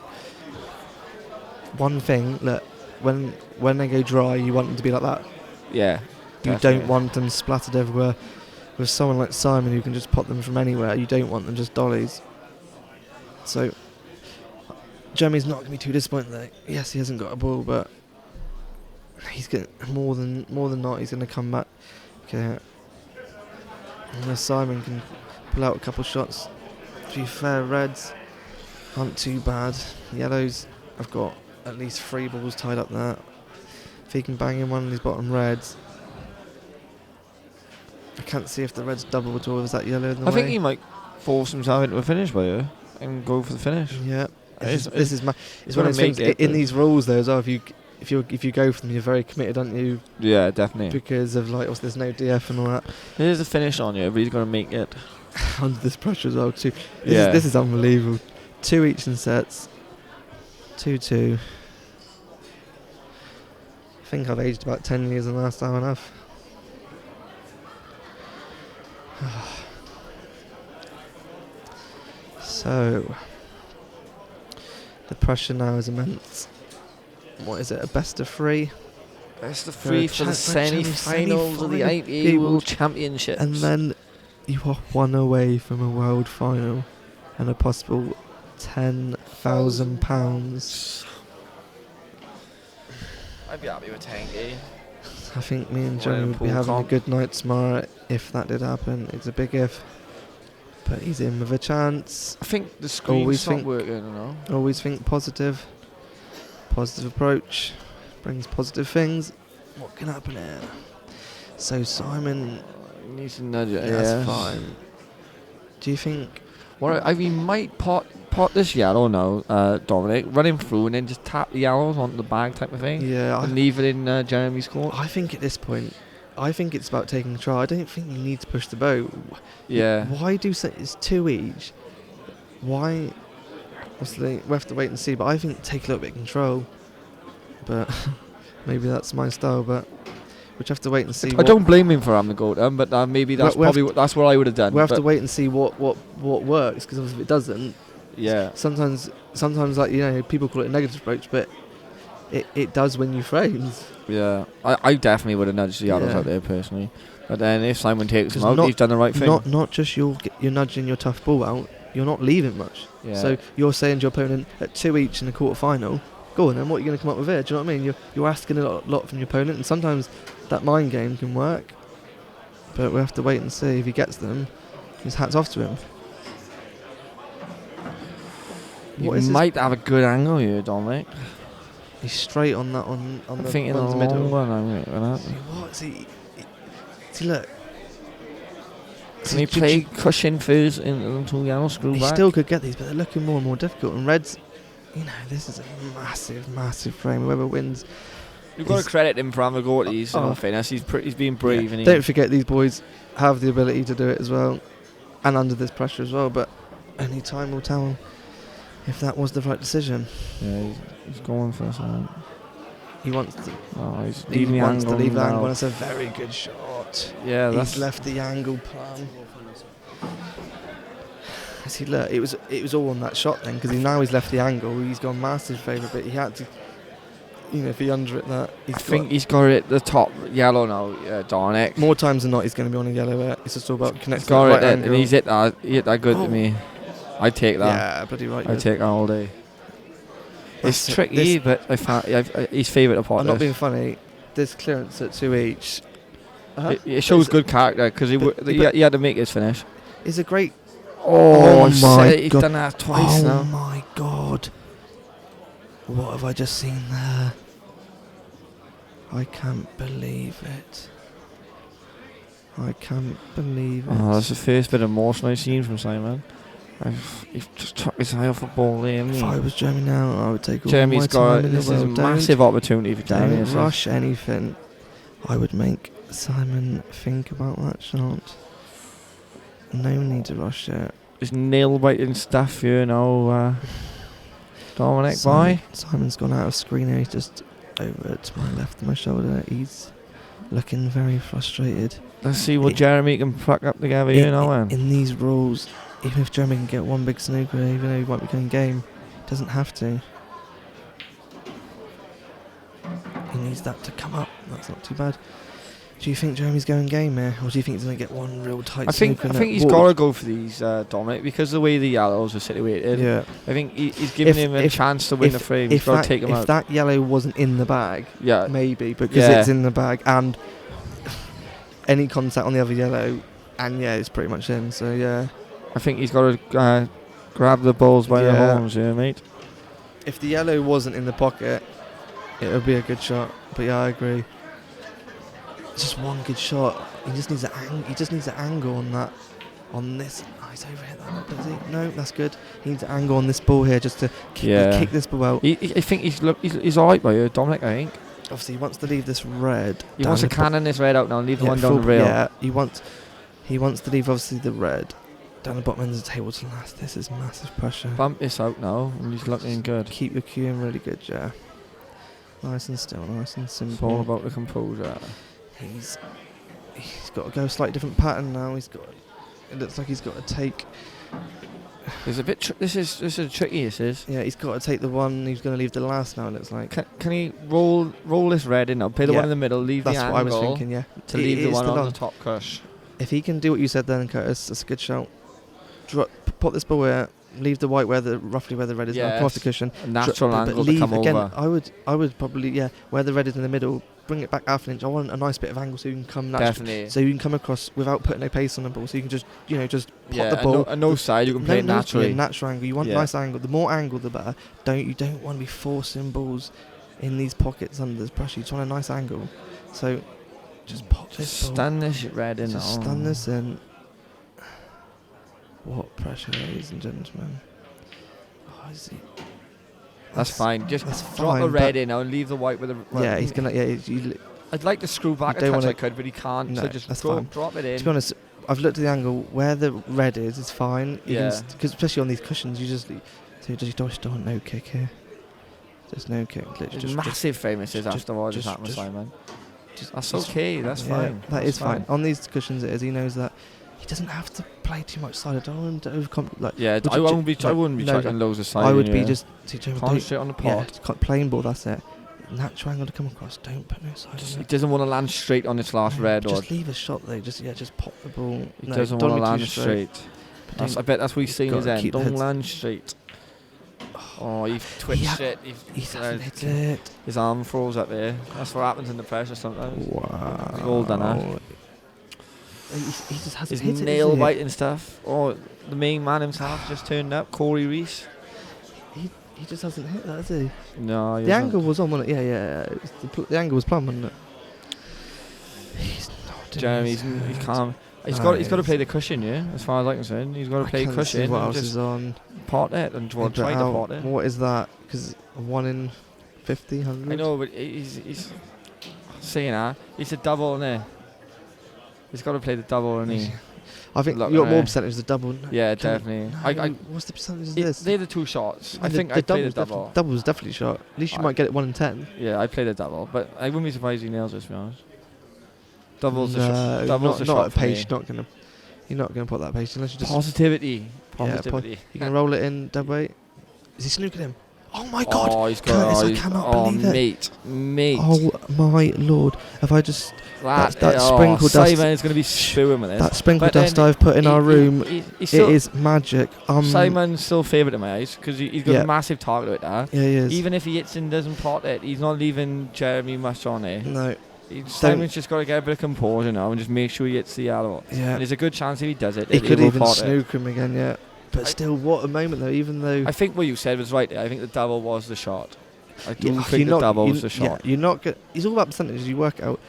One thing, look, when they go dry, you want them to be like that.
Yeah.
You
definitely.
don't want them splattered everywhere. With someone like Simon who can just pop them from anywhere, you don't want them just dollies. So Jeremy's not going to be too disappointed there. Yes, he hasn't got a ball, but he's going more than not. He's going to come back. Okay. Unless Simon can pull out a couple shots. To be fair, reds aren't too bad. Yellows have got at least 3 balls tied up there. If he can bang in one of these bottom reds. I can't see if the red's doubled or is that yellow in the way.
I think he might force himself into a finish by you and go for the finish.
Yeah. This is one of those
make
things
it,
in these rules though as well. If you go for them, you're very committed, aren't you?
Yeah, definitely.
Because of like, there's no DF and all that.
There's a finish on you, but he's going to make it.
Under this pressure as well too.
Yeah.
This is unbelievable. 2 each in sets. 2-2. I think I've aged about 10 years in the last hour and a half. So the pressure now is immense. What is it? A best of 3?
Best of 3 for the semi-finals of the
semi-final
IPA World Championships.
And then you are 1 away from a world final and a possible £10,000.
I'd be happy with 10k.
I think me and
One
Johnny
in a
would be
pool
having
comp.
a good night tomorrow if that did happen. It's a big if, but he's in with a chance.
I think the screen's
Always
not
think-
working, I don't know.
Always think positive. Positive approach brings positive things. What can happen here? So Simon,
He needs to nudge it.
that's fine. Do you think?
Well, I mean, might pot this yellow now, Dominic, run him through and then just tap the yellows onto the bag type of thing.
Yeah,
And leave it in Jeremy's court.
I think at this point, I think it's about taking control. I don't think you need to push the boat.
Yeah.
Why do so? It's 2 each. Why? Obviously, we have to wait and see. But I think take a little bit of control. But maybe that's my style. But we have to wait and see.
I don't blame him for having to go to them, but maybe that's that's what I would have done.
We have to wait and see what works. Because if it doesn't,
Yeah.
sometimes like people call it a negative approach, but it does win you frames.
Yeah. I definitely would have nudged the others
Yeah.
out there personally. But then if Simon takes him
'Cause
out, he's done the right thing.
Not just you're nudging your tough ball out. You're not leaving much.
Yeah.
So you're saying to your opponent at 2 each in the quarter final, go on then, what are you going to come up with here? Do you know what I mean? You're asking a lot from your opponent, and sometimes that mind game can work. But we have to wait and see if he gets them. His hat's off to him.
You
What is
might have a good angle here, Dominic.
He's straight on that on
I'm
the
thinking
one's
the
middle.
long one. I'm going
See, what? See, look.
Can he play cushion first until yellow screw
He
back?
still could get these, but they're looking more and more difficult. And Reds, this is a massive frame. Whoever wins.
You've got to credit him for having a go at these. In all fairness, he's being brave. And
Don't forget these boys have the ability to do it as well, and under this pressure as well. But only time will tell if that was the right decision.
Yeah, he's going for something.
He wants to.
He's
He
leaving the
wants to
angle
leave the
now.
angle. And it's a very good shot.
Yeah,
He's
that's
left the angle plumb. See, look, it was all on that shot then, because now he's left the angle. He's gone massive favourite, but he had to. if he under it that,
I think he's got it at the top yellow now, Dornick.
more times than not he's going to be on a yellow here. It's just all about
He's
connecting
got
the
it
right
there,
angle.
and he's hit that good to me. I'd take that.
Yeah, bloody right.
I'd take that all day. It's
That's it.
tricky, but he's favourite to pot
I'm not
this.
being funny. This clearance at 2 each.
It shows good character because he had to make his finish.
Is a great.
Oh
my
he's
God.
done that twice
Oh
now.
my god! What have I just seen there? I can't believe it. I can't believe it.
Oh, that's the first bit of emotion I've seen from Simon. He's just took his eye off the ball there.
If I was Jeremy now, I would take all
Jeremy's
my
got
time in the
this is a
world.
massive opportunity for Jeremy.
Don't
this is.
rush anything. I would make Simon think about that shot. No need to rush it.
It's nail biting stuff, Dominic boy.
Simon's gone out of screen here. He's just over to my left of my shoulder. He's looking very frustrated.
Let's see what Jeremy can pluck up together,
In these rules, even if Jeremy can get one big snooker, even though he might be going game, he doesn't have to. He needs that to come up. That's not too bad. Do you think Jeremy's going game here, or do you think he's going to get one real tight
I think
snooker?
he's got to go for these, Dominic, because of the way the yellows are situated.
Yeah.
I think he's giving him a chance to win the frame. He's got to take him out.
If that yellow wasn't in the bag,
Yeah.
maybe, because it's in the bag, and any contact on the other yellow, and it's pretty much in. So yeah.
I think he's got to grab the balls by the horns here, mate.
If the yellow wasn't in the pocket, it would be a good shot. But yeah, I agree. Just one good shot. He just needs an angle on that. On this. Oh, he's overhit that, does he? No, that's good. He needs an angle on this ball here just to kick this ball out.
I think he's alright by you, Dominic, I think.
Obviously, he wants to leave this red.
He wants to cannon this red out now and leave the one down the rail.
Yeah, he wants to leave, obviously, the red down the bottom end of the table to last. This is massive pressure.
Bump this out now, and he's looking good.
Keep your cue in really good, yeah. Nice and still, nice and simple.
It's all about the composure.
He's got to go a slightly different pattern now. It looks like he's got to take.
There's a bit. This is tricky. This is.
Yeah, he's got to take the one. He's going to leave the last now. It looks like.
Can he roll this red in now? Play the one in the middle. Leave
That's
the angle.
what I was thinking. Yeah.
To leave the one on the top cush.
If he can do what you said then, Curtis, that's a good shout. Put this ball here. Leave the white roughly where the red is now. Come off the cushion.
A natural angle to
leave
come
again.
over.
I would probably where the red is in the middle. Bring it back half an inch. I want a nice bit of angle so you can come
Definitely.
So you can come across without putting no pace on the ball. So you can just pop the ball.
No side. You can play it naturally.
Natural angle. You want nice angle. The more angle, the better. You don't want to be forcing balls in these pockets under this pressure. You just want a nice angle. So just pop this ball.
Stun this red in.
Just stun this in. What pressure, ladies and gentlemen. Oh, is he?
That's fine. Just drop
fine,
the red in now and leave the white with the.
Yeah, he's gonna. Yeah,
I'd like to screw back a touch I could, but he can't.
No,
so just
that's
drop it in.
To be honest, I've looked at the angle where the red is fine.
Yeah.
Because especially on these cushions, you just don't want no kick here. Just no kick.
Just massive famouses after what just happened, Simon. That's okay. That's fine.
That is fine. On these cushions, it is. He knows that. He doesn't have to play too much side. I don't want him to overcome.
I wouldn't be chucking loads of side.
I would be just
concentrate on the pot.
Yeah, playing ball. That's it. Natural angle to come across. Don't put no side.
He doesn't want to land straight on this last red.
Just leave a shot though. Just pop the ball.
He doesn't want to land straight. I bet that's what he's saying his end. Don't land straight. Oh, he twitched it. He hasn't hit it. His arm froze up there. That's what happens in the pressure sometimes.
Wow.
We've all done that.
He just hasn't
hit it. His nail biting stuff. Oh, the main man himself just turned up. Corey Reese.
He just hasn't hit that, has he?
No,
the angle was on, wasn't it? Yeah. The angle was plumb, wasn't it? He's not doing
Jeremy's he's calm. He's got to play the cushion, yeah. As far as I'm concerned, he's got to play cushion.
See what else is on?
Pot it and try to pot it.
What is that? Because 1 in 50, 100.
I know, but he's saying that he's a double in there. He's got to play the double, and he.
I think you got more percentage of the double.
Yeah, definitely.
What's the percentage of this?
They're the two shots. I think I'd play the double.
Double's definitely shot. At least you might get it 1 in 10.
Yeah, I'd play the double, but I wouldn't be surprised if he nails it, to be honest. Double's the
not
shot
at pace. You're not gonna put that pace unless you just
positivity.
You're gonna roll it in double 8. Is he snooking him? Oh my God!
Oh, he's
Curtis,
got.
I cannot believe it.
Mate.
Oh my Lord! Have I just that sprinkle dust?
Simon is going to be spewing with this.
That sprinkle
But
dust
then
I've put in our room,
he's
it is magic.
Simon's still favourite in my eyes because he's got
Yeah.
a massive target with that.
Yeah, he is.
Even if he hits and doesn't pot it, he's not leaving Jeremy much on it.
No.
Simon's just got to get a bit of composure now and just make sure he hits the yellow.
Yeah.
And there's a good chance if he does it,
He could
will
even
pot it.
snook him again, yeah. But still, what a moment though. Even though
I think what you said was right there. I think the double was the shot. I do
Yeah,
think the double was the shot.
Yeah, you're not good. It's all about percentages. You work out.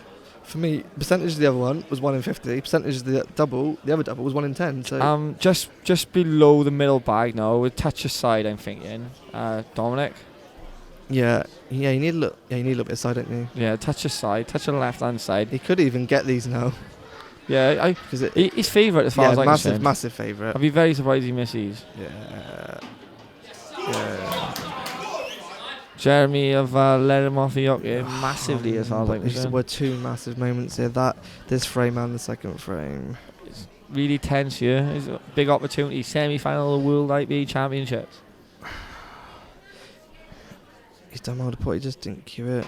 For me, percentage of the other one was 1 in 50. Percentage of the other double was 1 in 10. So
just below the middle bag now, with touch aside, I'm thinking. Dominic.
yeah, you need a look. Yeah, you need a little bit of side, don't you?
Yeah, touch aside, touch on the left hand side.
He could even get these now.
Yeah,
Because
he's favourite as far as I'm concerned.
massive favourite.
I'd be very surprised he misses.
Yeah.
Jeremy have let him off the hook massively as far as I'm
These
concerned.
were two massive moments here. This frame and the second frame.
It's really tense here. It's a big opportunity. Semi-final of the World IPA Championships.
He's done well to put. He just didn't cue it.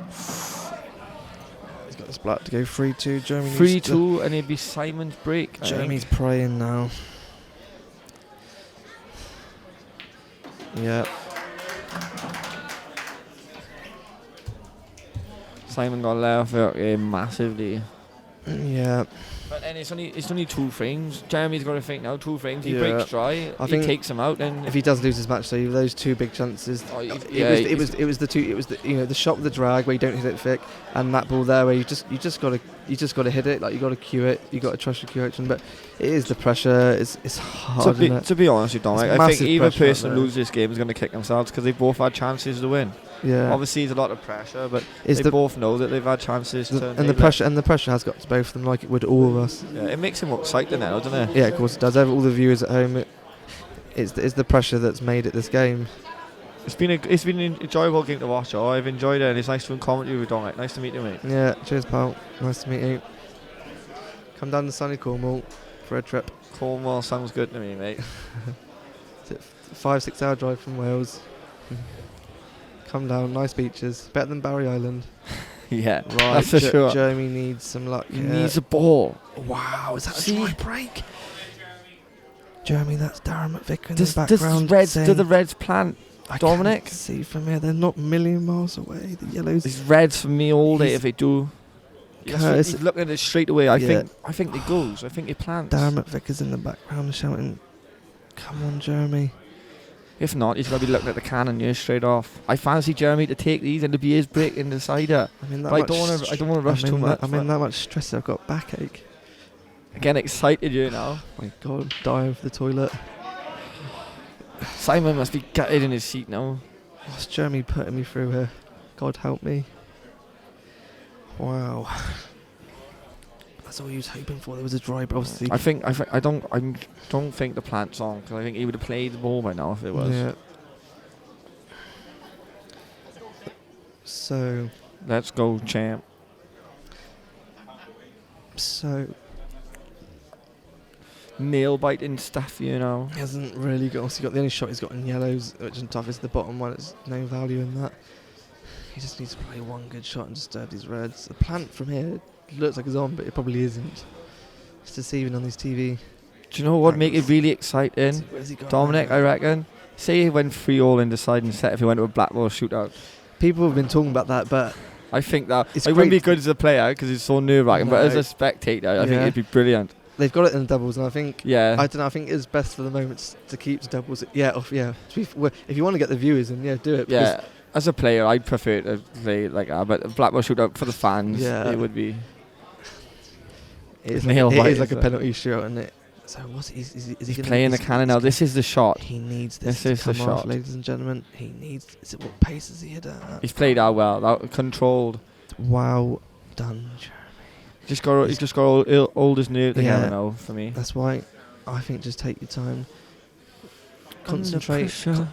He's got the splat to go 3-2. Jeremy
3-2 and it'd be Simon's break. I
Jeremy's
think.
praying now. Yeah.
Simon got let off the hook massively.
Yeah.
But then it's only 2 frames. Jeremy's got to think now. 2 frames. He
Yeah.
breaks dry.
I
He
think
takes him out. And
If he does lose his match, so those two big chances. It was the shot with the drag where you don't hit it thick, and that ball there where you just gotta hit it. Like you gotta cue it. You gotta trust your cue action. But it is the pressure. It's hard.
to be honest with you, Dominic,
It's
I think
massive
either
pressure
person
out
who loses this game is going to kick themselves because they both had chances to win.
Yeah.
Obviously, there's a lot of pressure, but
It's
they
the-
both know that they've had chances to.
and the pressure has got to both of them, like it would all of us.
Yeah, it makes him look psyched now, doesn't it?
Yeah, of course it does. All the viewers at home, it's the pressure that's made it this game.
It's been an enjoyable game to watch. Oh, I've enjoyed it, and it's nice to comment with you, Dominic. Nice to meet you, mate.
Yeah, cheers, pal. Nice to meet you. Come down to sunny Cornwall for a trip.
Cornwall sounds good to me, mate.
It's a 5-6 hour drive from Wales. Come down, nice beaches, better than Barry Island.
Yeah,
Right,
that's for sure.
Jeremy needs some luck.
He needs a ball.
Wow, is that
See?
a dry break? Jeremy, that's Darren McVicker in
Does
the background.
do the Reds plant?
I
Dominic?
can't see from here, they're not a million miles away. The yellows.
It's Reds for me all day
He's-
if they do.
Curtis-
He's looking at it straight away. I
Yeah.
think it goes. I think it plants.
Darren McVicker's in the background shouting, "Come on, Jeremy!"
If not, he's going to be looking at the cannon here straight off. I fancy Jeremy to take these and to be his break in the cider.
I'm in that
But I
much.
don't want to rush too much.
I'm in that much stress. I've got backache.
Getting excited here now.
My God, dying for the toilet.
Simon must be gutted in his seat now.
What's Jeremy putting me through here? God help me. Wow. That's all he was hoping for. There was a dry, but obviously.
I don't think the plant's on because I think he would have played the ball by now if it was.
Yeah. So.
Let's go, champ. Nail biting stuff, you know.
He hasn't really got. Obviously, got the only shot he's got in yellows, which is tough. Is the bottom one. It's no value in that. He just needs to play one good shot and disturb these reds. The plant from here looks like it's on, but it probably isn't. It's deceiving on these TV.
Do you know what would make it really exciting?
Where's he gone?
Dominic, I reckon. Say he went 3-all in deciding set if he went to a black ball shootout.
People have been talking about that, but
I think that
It's
it wouldn't be
great.
good as a player because it's so nerve-wracking, but as
No.
a spectator, I think
Yeah.
it'd be brilliant.
they've got it in the doubles, and I think
Yeah.
I don't know. I think it's best for the moment to keep the doubles. Yeah, if you want to get the viewers in, yeah, do it.
Yeah. As a player, I'd prefer to play like that, but a black ball shootout for the fans,
Yeah.
it would be.
It is
nail
like,
bite,
it is like a
isn't it?
penalty shootout, isn't it? So what's is he
He's
gonna,
playing the cannon now. This is the shot.
He needs
This
this,
is
to
the
come off,
shot.
ladies and gentlemen. He needs. Is it what pace is he hit at?
He's played out well. That controlled.
Wow, done.
He's just got to hold his nerve together
Yeah.
now for me.
That's why I think just take your time. Concentrate.
Pressure.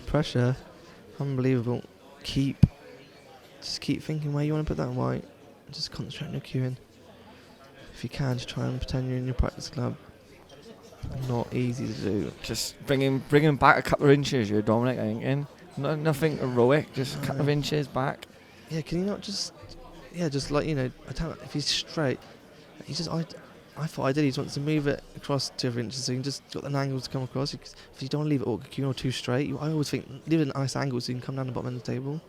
Pressure. Unbelievable. Just keep thinking where you want to put that white. Just concentrate on your cueing. If you can, just try and pretend you're in your practice club. not easy to do.
Just bring him back a couple of inches, you Dominic, I think. Nothing heroic, just a couple of inches back.
Yeah, can you not just like, attack, if he's straight, he just, I thought I did, he just wants to move it across 2 inches so you can just got an angle to come across. If you don't want to leave it all too straight, I always think leave it at a nice angle so you can come down the bottom of the table.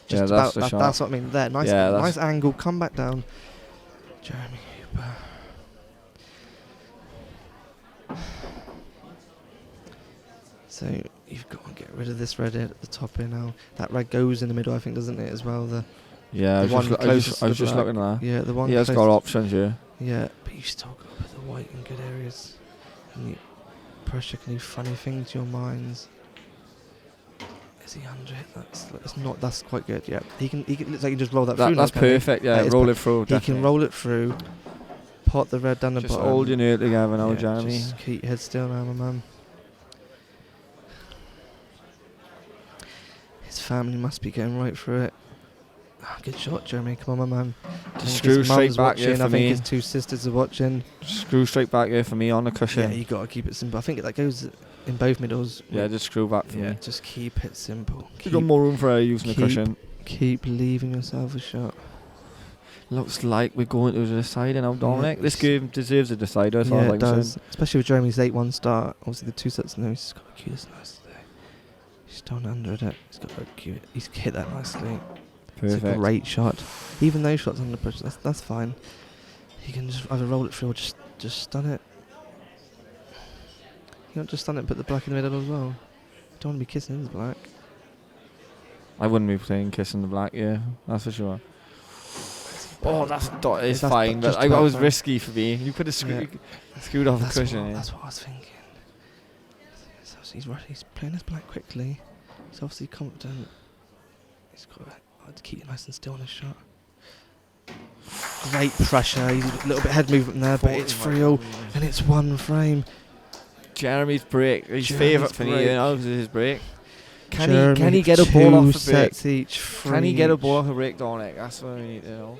Just
that's the shot.
That's what I mean there. Nice angle, come back down. Jeremy Hooper. So you've got to get rid of this red at the top here now. That red goes in the middle, I think, doesn't it, as well?
I was just looking at that.
Yeah, the one.
He has got options, yeah.
Yeah, but you still got to put the white in good areas. And pressure can do funny things to your minds. Is he under it? That's quite good. Yeah, he can. Looks like he just roll that through.
That's perfect. Yeah, roll it through.
He can roll it through. Pot the red down the bottom.
Just hold your nerve together now, Jeremy.
Just keep your head still now, my man. His family must be getting right through it. Good shot, Jeremy. Come on, my man.
Just screw straight back here for me.
I think his 2 sisters are watching.
Screw straight back here for me on the cushion.
Yeah, you got to keep it simple. I think that goes in both middles.
Yeah, just screw back for me.
Just keep it simple.
You got more room for using the cushion.
Keep leaving yourself a shot.
Looks like we're going to the decider now, Dominic. This game deserves a decider as far as I'm concerned.
Especially with Jeremy's 8-1 start. Obviously, the 2 sets now. He's got to cue this nicely. He's down under it. He's got to cue it. He's hit that nicely.
Perfect.
It's a great shot. Even those shots under pressure, that's fine. He can just either roll it through or just stun it. You don't just stun it and put the black in the middle as well. You don't want to be kissing the black.
I wouldn't be playing kissing the black, yeah, that's for sure. Oh, that's fine, but I was risky for me. You put a screwed off the cushion.
That's what I was thinking. So he's playing his black quickly. He's obviously confident. He's got to keep it nice and still on his shot. Great pressure. He's a little bit head movement there, but it's 3-0 and it's 1 frame.
Jeremy's break. His favourite for me, is his break.
Can
he get a ball off the break?
Each,
can he get a ball off a break, Dominic? That's what we need to know.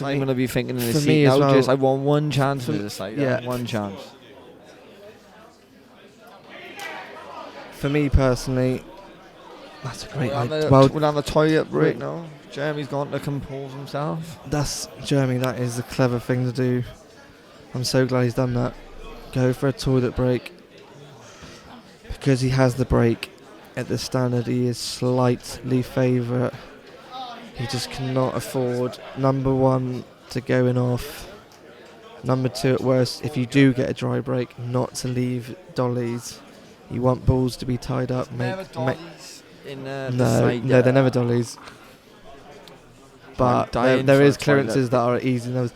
I'm going to be thinking in the seat now. Well, I want one chance for the side. Yeah. One chance.
For me personally, that's a great idea.
We'll have a toilet break now. Jeremy's gone to compose himself.
That's Jeremy. That is a clever thing to do. I'm so glad he's done that. Go for a toilet break. Because he has the break at the standard, he is slightly favourite. He just cannot afford, number 1, to going off. Number 2, at worst, if you do get a dry break, not to leave dollies. You want balls to be tied up.
Never dollies in
no, they're never dollies. But there is clearances that are easy.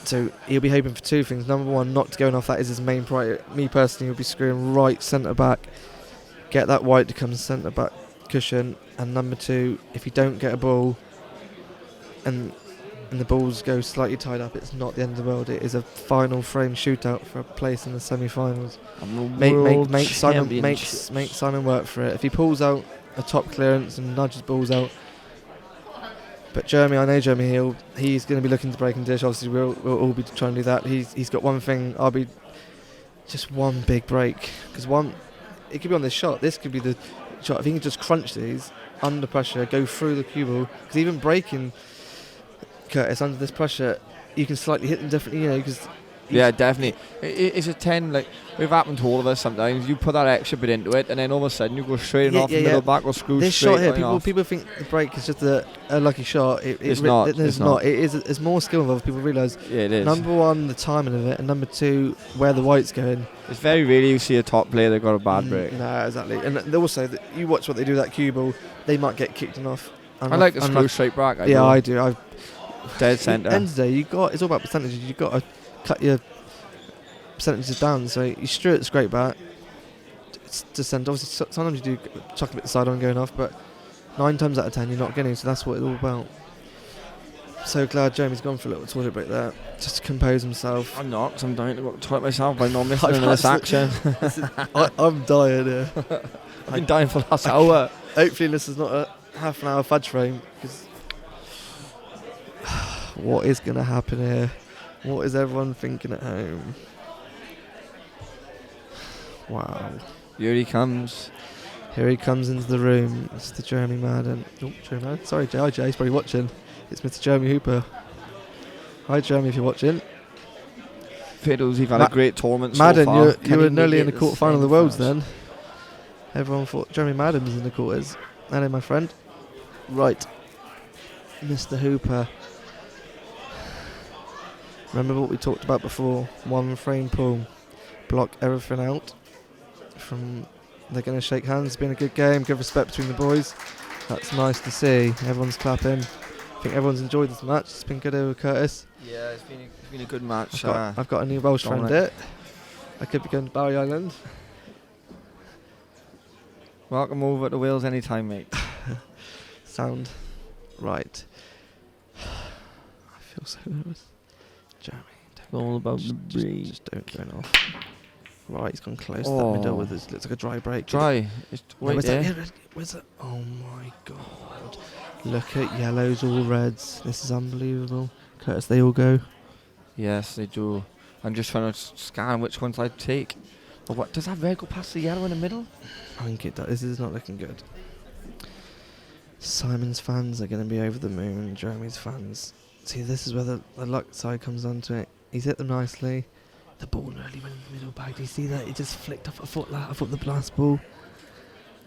So he'll be hoping for 2 things. Number 1, not to going off. That is his main priority. Me personally, he'll be screwing right centre back. Get that white to come centre back cushion. And number 2, if you don't get a ball and the balls go slightly tied up, it's not the end of the world. It is a final frame shootout for a place in the semi-finals. Make Simon work for it. If he pulls out a top clearance and nudges balls out. But Jeremy, I know Jeremy, he's going to be looking to break and dish. Obviously, we'll all be trying to do that. He's got one thing. I'll be just one big break. Because it could be on this shot. This could be the shot. If he can just crunch these under pressure, go through the cue ball. Because even breaking Curtis under this pressure, you can slightly hit them differently, because...
Yeah, definitely. It's a 10, like, we've happened to all of us sometimes. You put that extra bit into it, and then all of a sudden you go straight off the middle back or screw
this
straight
shot here, people think the break is just a lucky shot.
It's not.
It's more skill involved. People realise.
Yeah, it is.
Number 1, the timing of it, and number 2, where the white's going.
It's very rare you see a top player that got a bad break.
No, exactly. And also, you watch what they do with that cue ball, they might get kicked off.
I like to screw straight back.
I do.
Dead centre.
At the end of the day, it's all about percentages. You've got to cut your percentages down, so you strew it straight back. It's descent. Obviously, sometimes you do chuck a bit the side on going off, but 9 times out of 10 you're not getting. So that's what it's all about. So glad Jeremy's gone for a little toilet break there, just to compose himself.
I'm not, because I'm dying to go to the toilet myself by not missing this action.
I'm dying here.
I've been dying for the last hour.
Hopefully this is not a half an hour fudge frame, because what is going to happen here? What is everyone thinking at home? Wow.
Here he comes.
Here he comes into the room. It's the Jeremy Madden. Oh, Jeremy Madden. Sorry, Jay. Hi, Jay. He's probably watching. It's Mr. Jeremy Hooper. Hi, Jeremy, if you're watching.
Fiddles, you've had a great tournament
Madden,
so far.
you were nearly in the
the
quarterfinal of the Worlds then. Everyone thought Jeremy Madden was in the quarters. Hello, my friend. Right. Mr. Hooper. Remember what we talked about before? One frame pull. Block everything out. They're going to shake hands. It's been a good game. Good respect between the boys. That's nice to see. Everyone's clapping. I think everyone's enjoyed this match. It's been good over Curtis.
Yeah, it's been a good match.
I've got a new Welsh friend here. I could be going to Barry Island.
Welcome over to Wales anytime, mate.
Sound right. I feel so nervous. Jeremy,
All about the breeze.
just don't go off. Right, he's gone close to that middle with his. Looks like a dry break.
Dry. It's
Where's
there.
that? Where's that? Oh my god! Look at yellows, all reds. This is unbelievable. Curtis, they all go.
Yes, they do. I'm just trying to scan which ones I'd take. But what does that red go past the yellow in the middle?
I think it does. This is not looking good. Simon's fans are going to be over the moon. Jeremy's fans. See, this is where the luck side comes onto it. He's hit them nicely. The ball nearly went in the middle bag. Do you see that? He just flicked off a foot the last ball.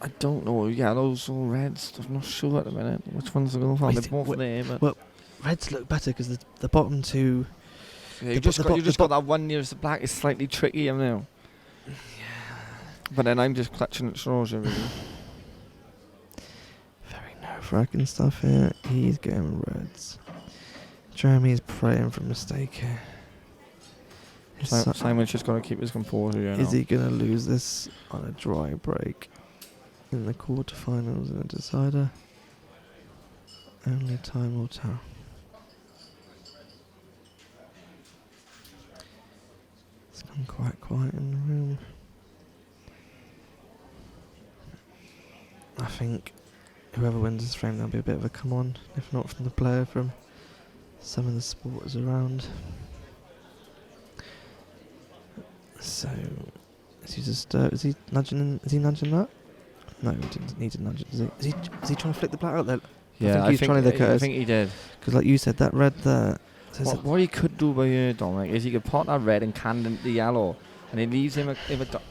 I don't know. Yellows or reds. I'm not sure at the minute. Which ones are going for? They're both there, but
well, reds look better because the bottom two.
yeah, you just got that one nearest the black. It's slightly tricky, I know.
Yeah.
But then I'm just clutching at straws, really.
Very nerve-wracking stuff here. He's going reds. Jeremy's praying for a mistake here.
Simon's just got to keep his composure here.
Is he going to lose this on a dry break in the quarterfinals in a decider? Only time will tell. It's gone quite quiet in the room. I think whoever wins this frame, there'll be a bit of a come on, if not from the player, from some of the supporters around. So, is he nudging that? No, he didn't need to nudge it. Is he trying to flick the black out there?
Yeah,
I think
he did.
Because like you said, that red there.
What he could do by here, Dominic, is he could pot that red and can into the yellow, and it leaves him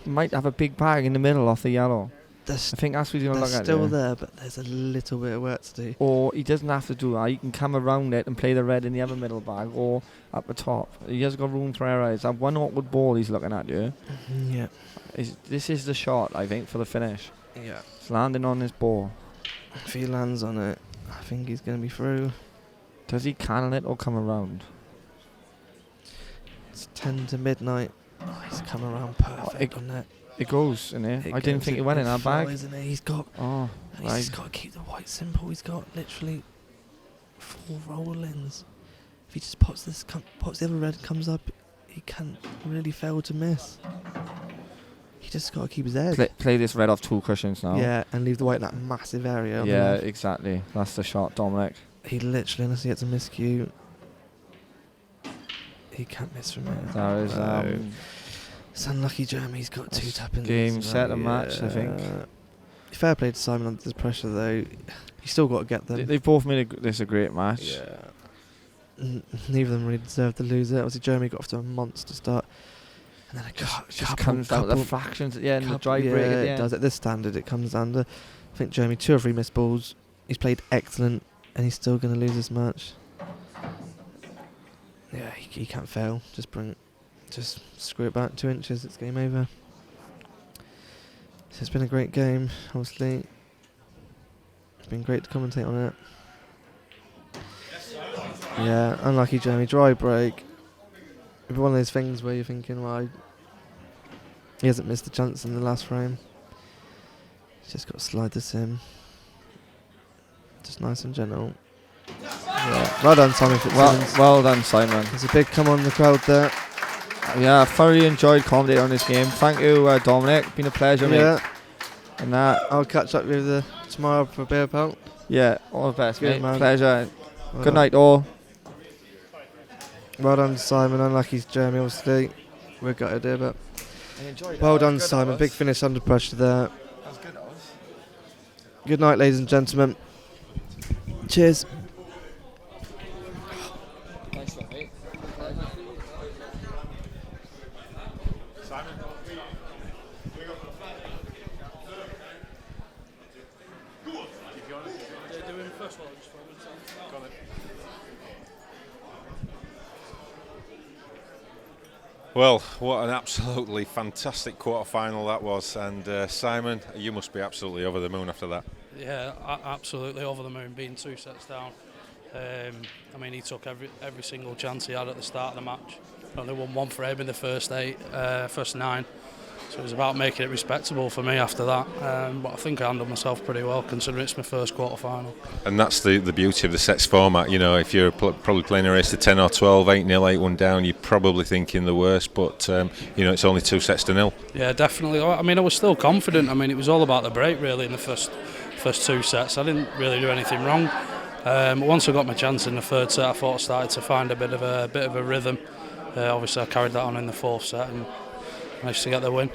might have a big bag in the middle off the yellow. I think that's what he's going to look at.
They're still there, but there's a little bit of work to do.
Or he doesn't have to do that. He can come around it and play the red in the other middle bag, or at the top. He has got room for error. It's that one awkward ball he's looking at, yeah.
Yeah.
This is the shot, I think, for the finish.
Yeah.
It's landing on this ball.
If he lands on it, I think he's going to be through.
Does he cannon it or come around?
It's 10 to midnight. Oh, he's come around perfect on that.
It goes in there. I didn't think it went in that bag.
He's got.
Oh,
He's
right.
just got to keep the white simple. He's got literally 4 roll-ins. If he just pots the other red and comes up, he can't really fail to miss. He just got to keep his head.
Play this red off 2 cushions now.
Yeah, and leave the white in that massive area.
Yeah, exactly. That's the shot, Dominic.
He literally, unless he gets a miscue, he can't miss from it.
There is.
It's unlucky Jeremy's got 2 tap-ins.
Game, set and match, I think.
Fair play to Simon under this pressure, though. You still got to get them.
They've both made this a great match.
Yeah. Neither of them really deserved to lose it. Obviously, Jeremy got off to a monster start. And then
just comes down to the fractions at the end, the dry break at the end.
It does. At this standard, it comes down to, I think, Jeremy, 2 or 3 missed balls. He's played excellent, and he's still going to lose this match. Yeah, he can't fail. Just screw it back 2 inches, it's game over. So it's been a great game, obviously. It's been great to commentate on it. Yeah, unlucky Jeremy, dry break. It'd be one of those things where you're thinking, well, he hasn't missed a chance in the last frame. He's just got to slide this in. Just nice and gentle. Yeah. Well done, Simon Fitzsimmons.
Well done, Simon.
There's a big come on in the crowd there.
Yeah, thoroughly enjoyed commentating on this game. Thank you, Dominic. Been a pleasure, mate. And
I'll catch up with you tomorrow for a beer pelt.
Yeah, all the best,
Good,
mate.
man.
Pleasure.
Well
Good night, all.
Well done, Simon. Unlucky Jeremy, obviously. We're gutted here, but
I enjoyed
well
that.
done,
Good
Simon.
hours.
Big finish under pressure there.
That was good hours.
Good night, ladies and gentlemen. Cheers.
Thanks, mate.
Well, what an absolutely fantastic quarter-final that was, and Simon, you must be absolutely over the moon after that.
Yeah, absolutely over the moon, being 2 sets down. I mean, he took every single chance he had at the start of the match. Only won one frame in the first 9. So it was about making it respectable for me after that. But I think I handled myself pretty well, considering it's my first quarter-final.
And that's the beauty of the sets format. You know, if you're probably playing a race to 10 or 12, 8-0, 8-1 down, you're probably thinking the worst, but you know, it's only 2 sets to 0.
Yeah, definitely. I mean, I was still confident. I mean, it was all about the break, really, in the first 2 sets. I didn't really do anything wrong. But once I got my chance in the third set, I thought I started to find a bit of a rhythm. Obviously, I carried that on in the fourth set and managed to get the win.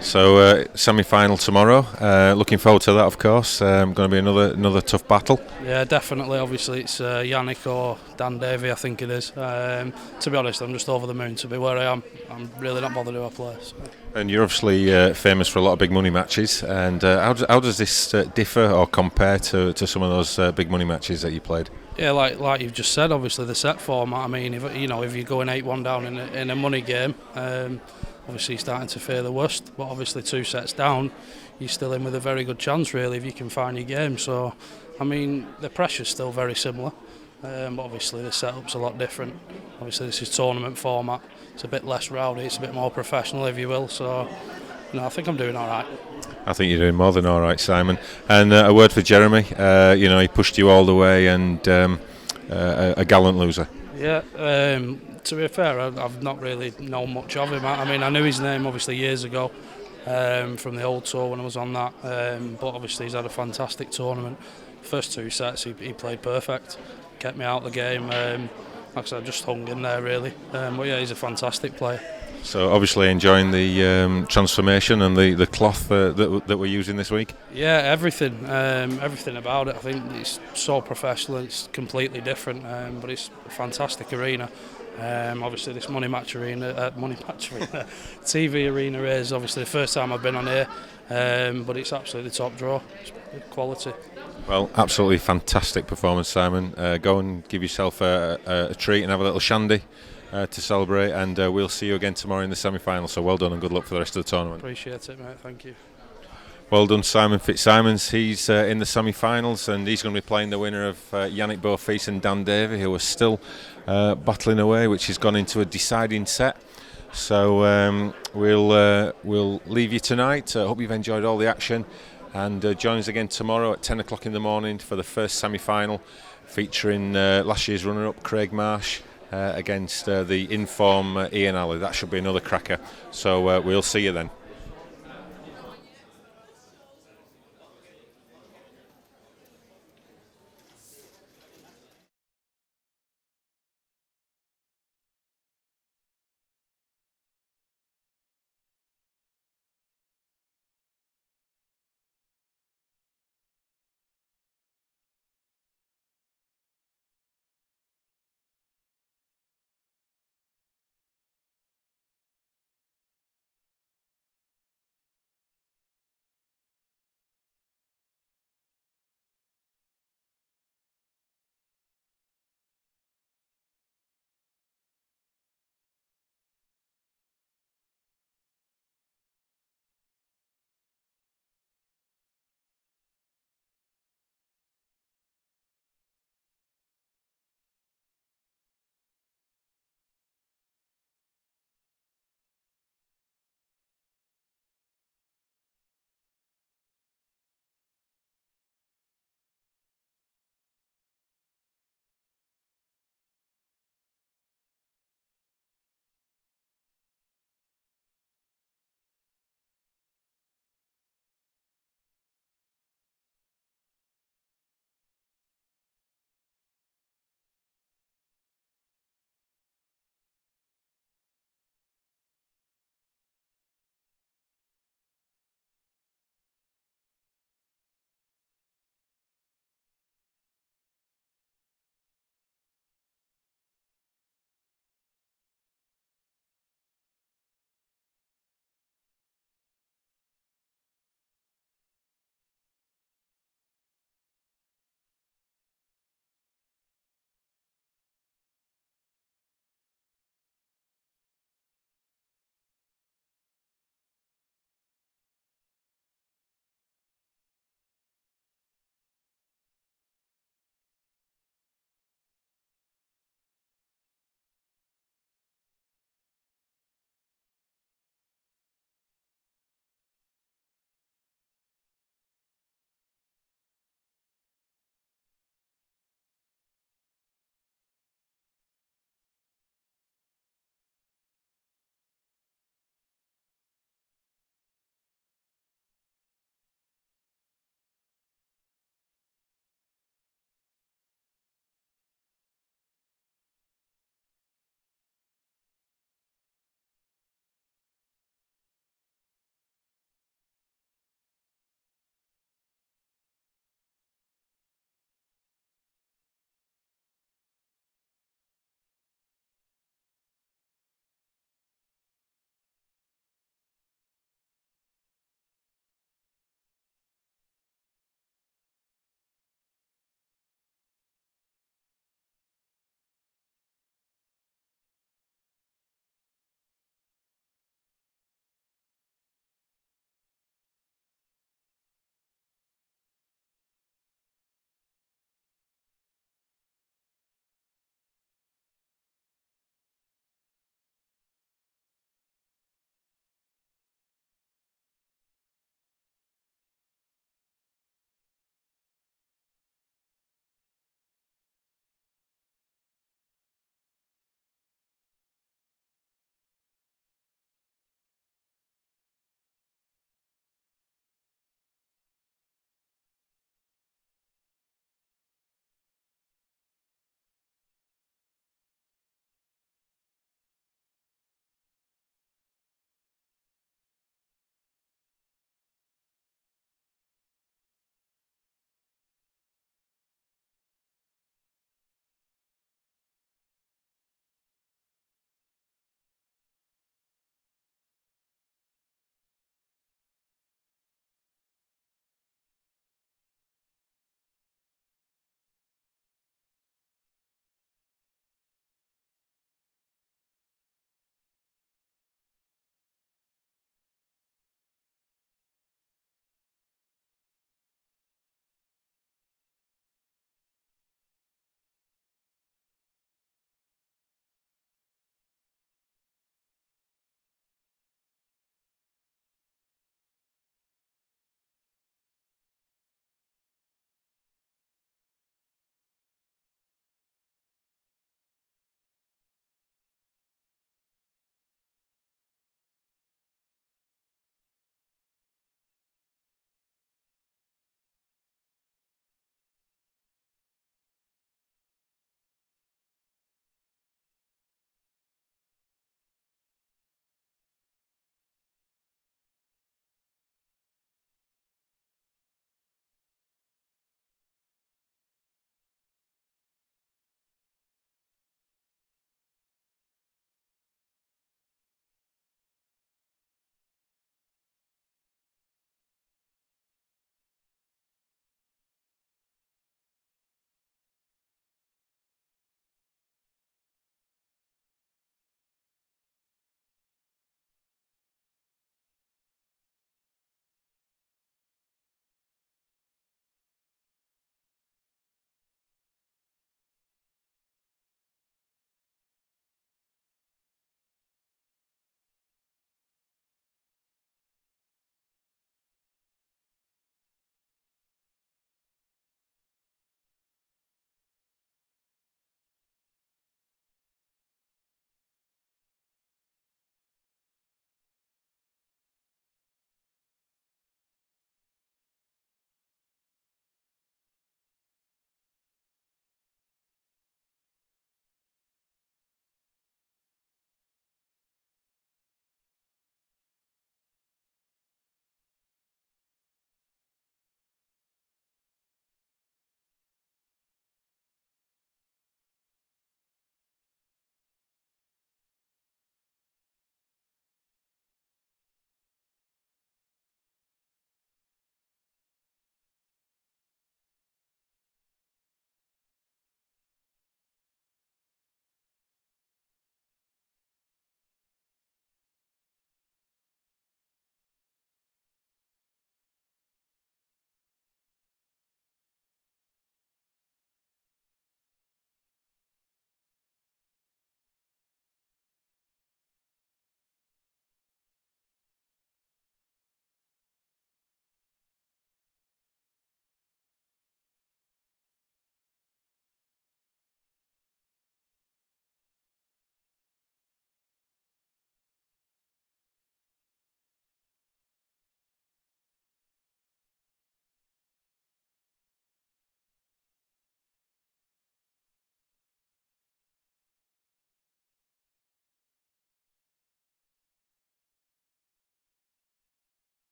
So semi-final tomorrow. Looking forward to that, of course. Going to be another tough battle.
Yeah, definitely. Obviously, it's Yannick or Dan Davey, I think it is. To be honest, I'm just over the moon to be where I am. I'm really not bothered who I play. So.
And you're obviously famous for a lot of big money matches. And how does this differ or compare to some of those big money matches that you played?
Yeah, like you've just said, obviously the set format. I mean, if you're going 8-1 down in a money game, obviously you're starting to fear the worst. But obviously 2 sets down, you're still in with a very good chance, really, if you can find your game. So, I mean, the pressure's still very similar, but obviously the setup's a lot different. Obviously this is tournament format. It's a bit less rowdy. It's a bit more professional, if you will. So, I think I'm doing all right.
I think you're doing more than all right, Simon. And a word for Jeremy. He pushed you all the way, and a gallant loser.
Yeah, to be fair, I've not really known much of him. I mean, I knew his name obviously years ago from the old tour when I was on that, but obviously he's had a fantastic tournament. First 2 sets he played perfect, kept me out of the game. Like I said, I just hung in there really. But yeah, he's a fantastic player.
So obviously enjoying the transformation and the cloth that we're using this week.
Yeah, everything about it. I think it's so professional. It's completely different, but it's a fantastic arena. Obviously, this money match arena, TV arena is obviously the first time I've been on here, but it's absolutely the top draw. It's quality.
Well, absolutely fantastic performance, Simon. Go and give yourself a treat and have a little shandy to celebrate, and we'll see you again tomorrow in the semi-final. So well done and good luck for the rest of the tournament.
Appreciate it, mate. Thank you.
Well done, Simon Fitzsimmons. He's in the semi-finals, and he's going to be playing the winner of Yannick Beaufils and Dan Davey, who are still battling away, which has gone into a deciding set. So we'll leave you tonight. Hope you've enjoyed all the action, and join us again tomorrow at 10 o'clock in the morning for the first semi-final, featuring last year's runner-up Craig Marsh against the in-form Ian Alley. That should be another cracker. So we'll see you then.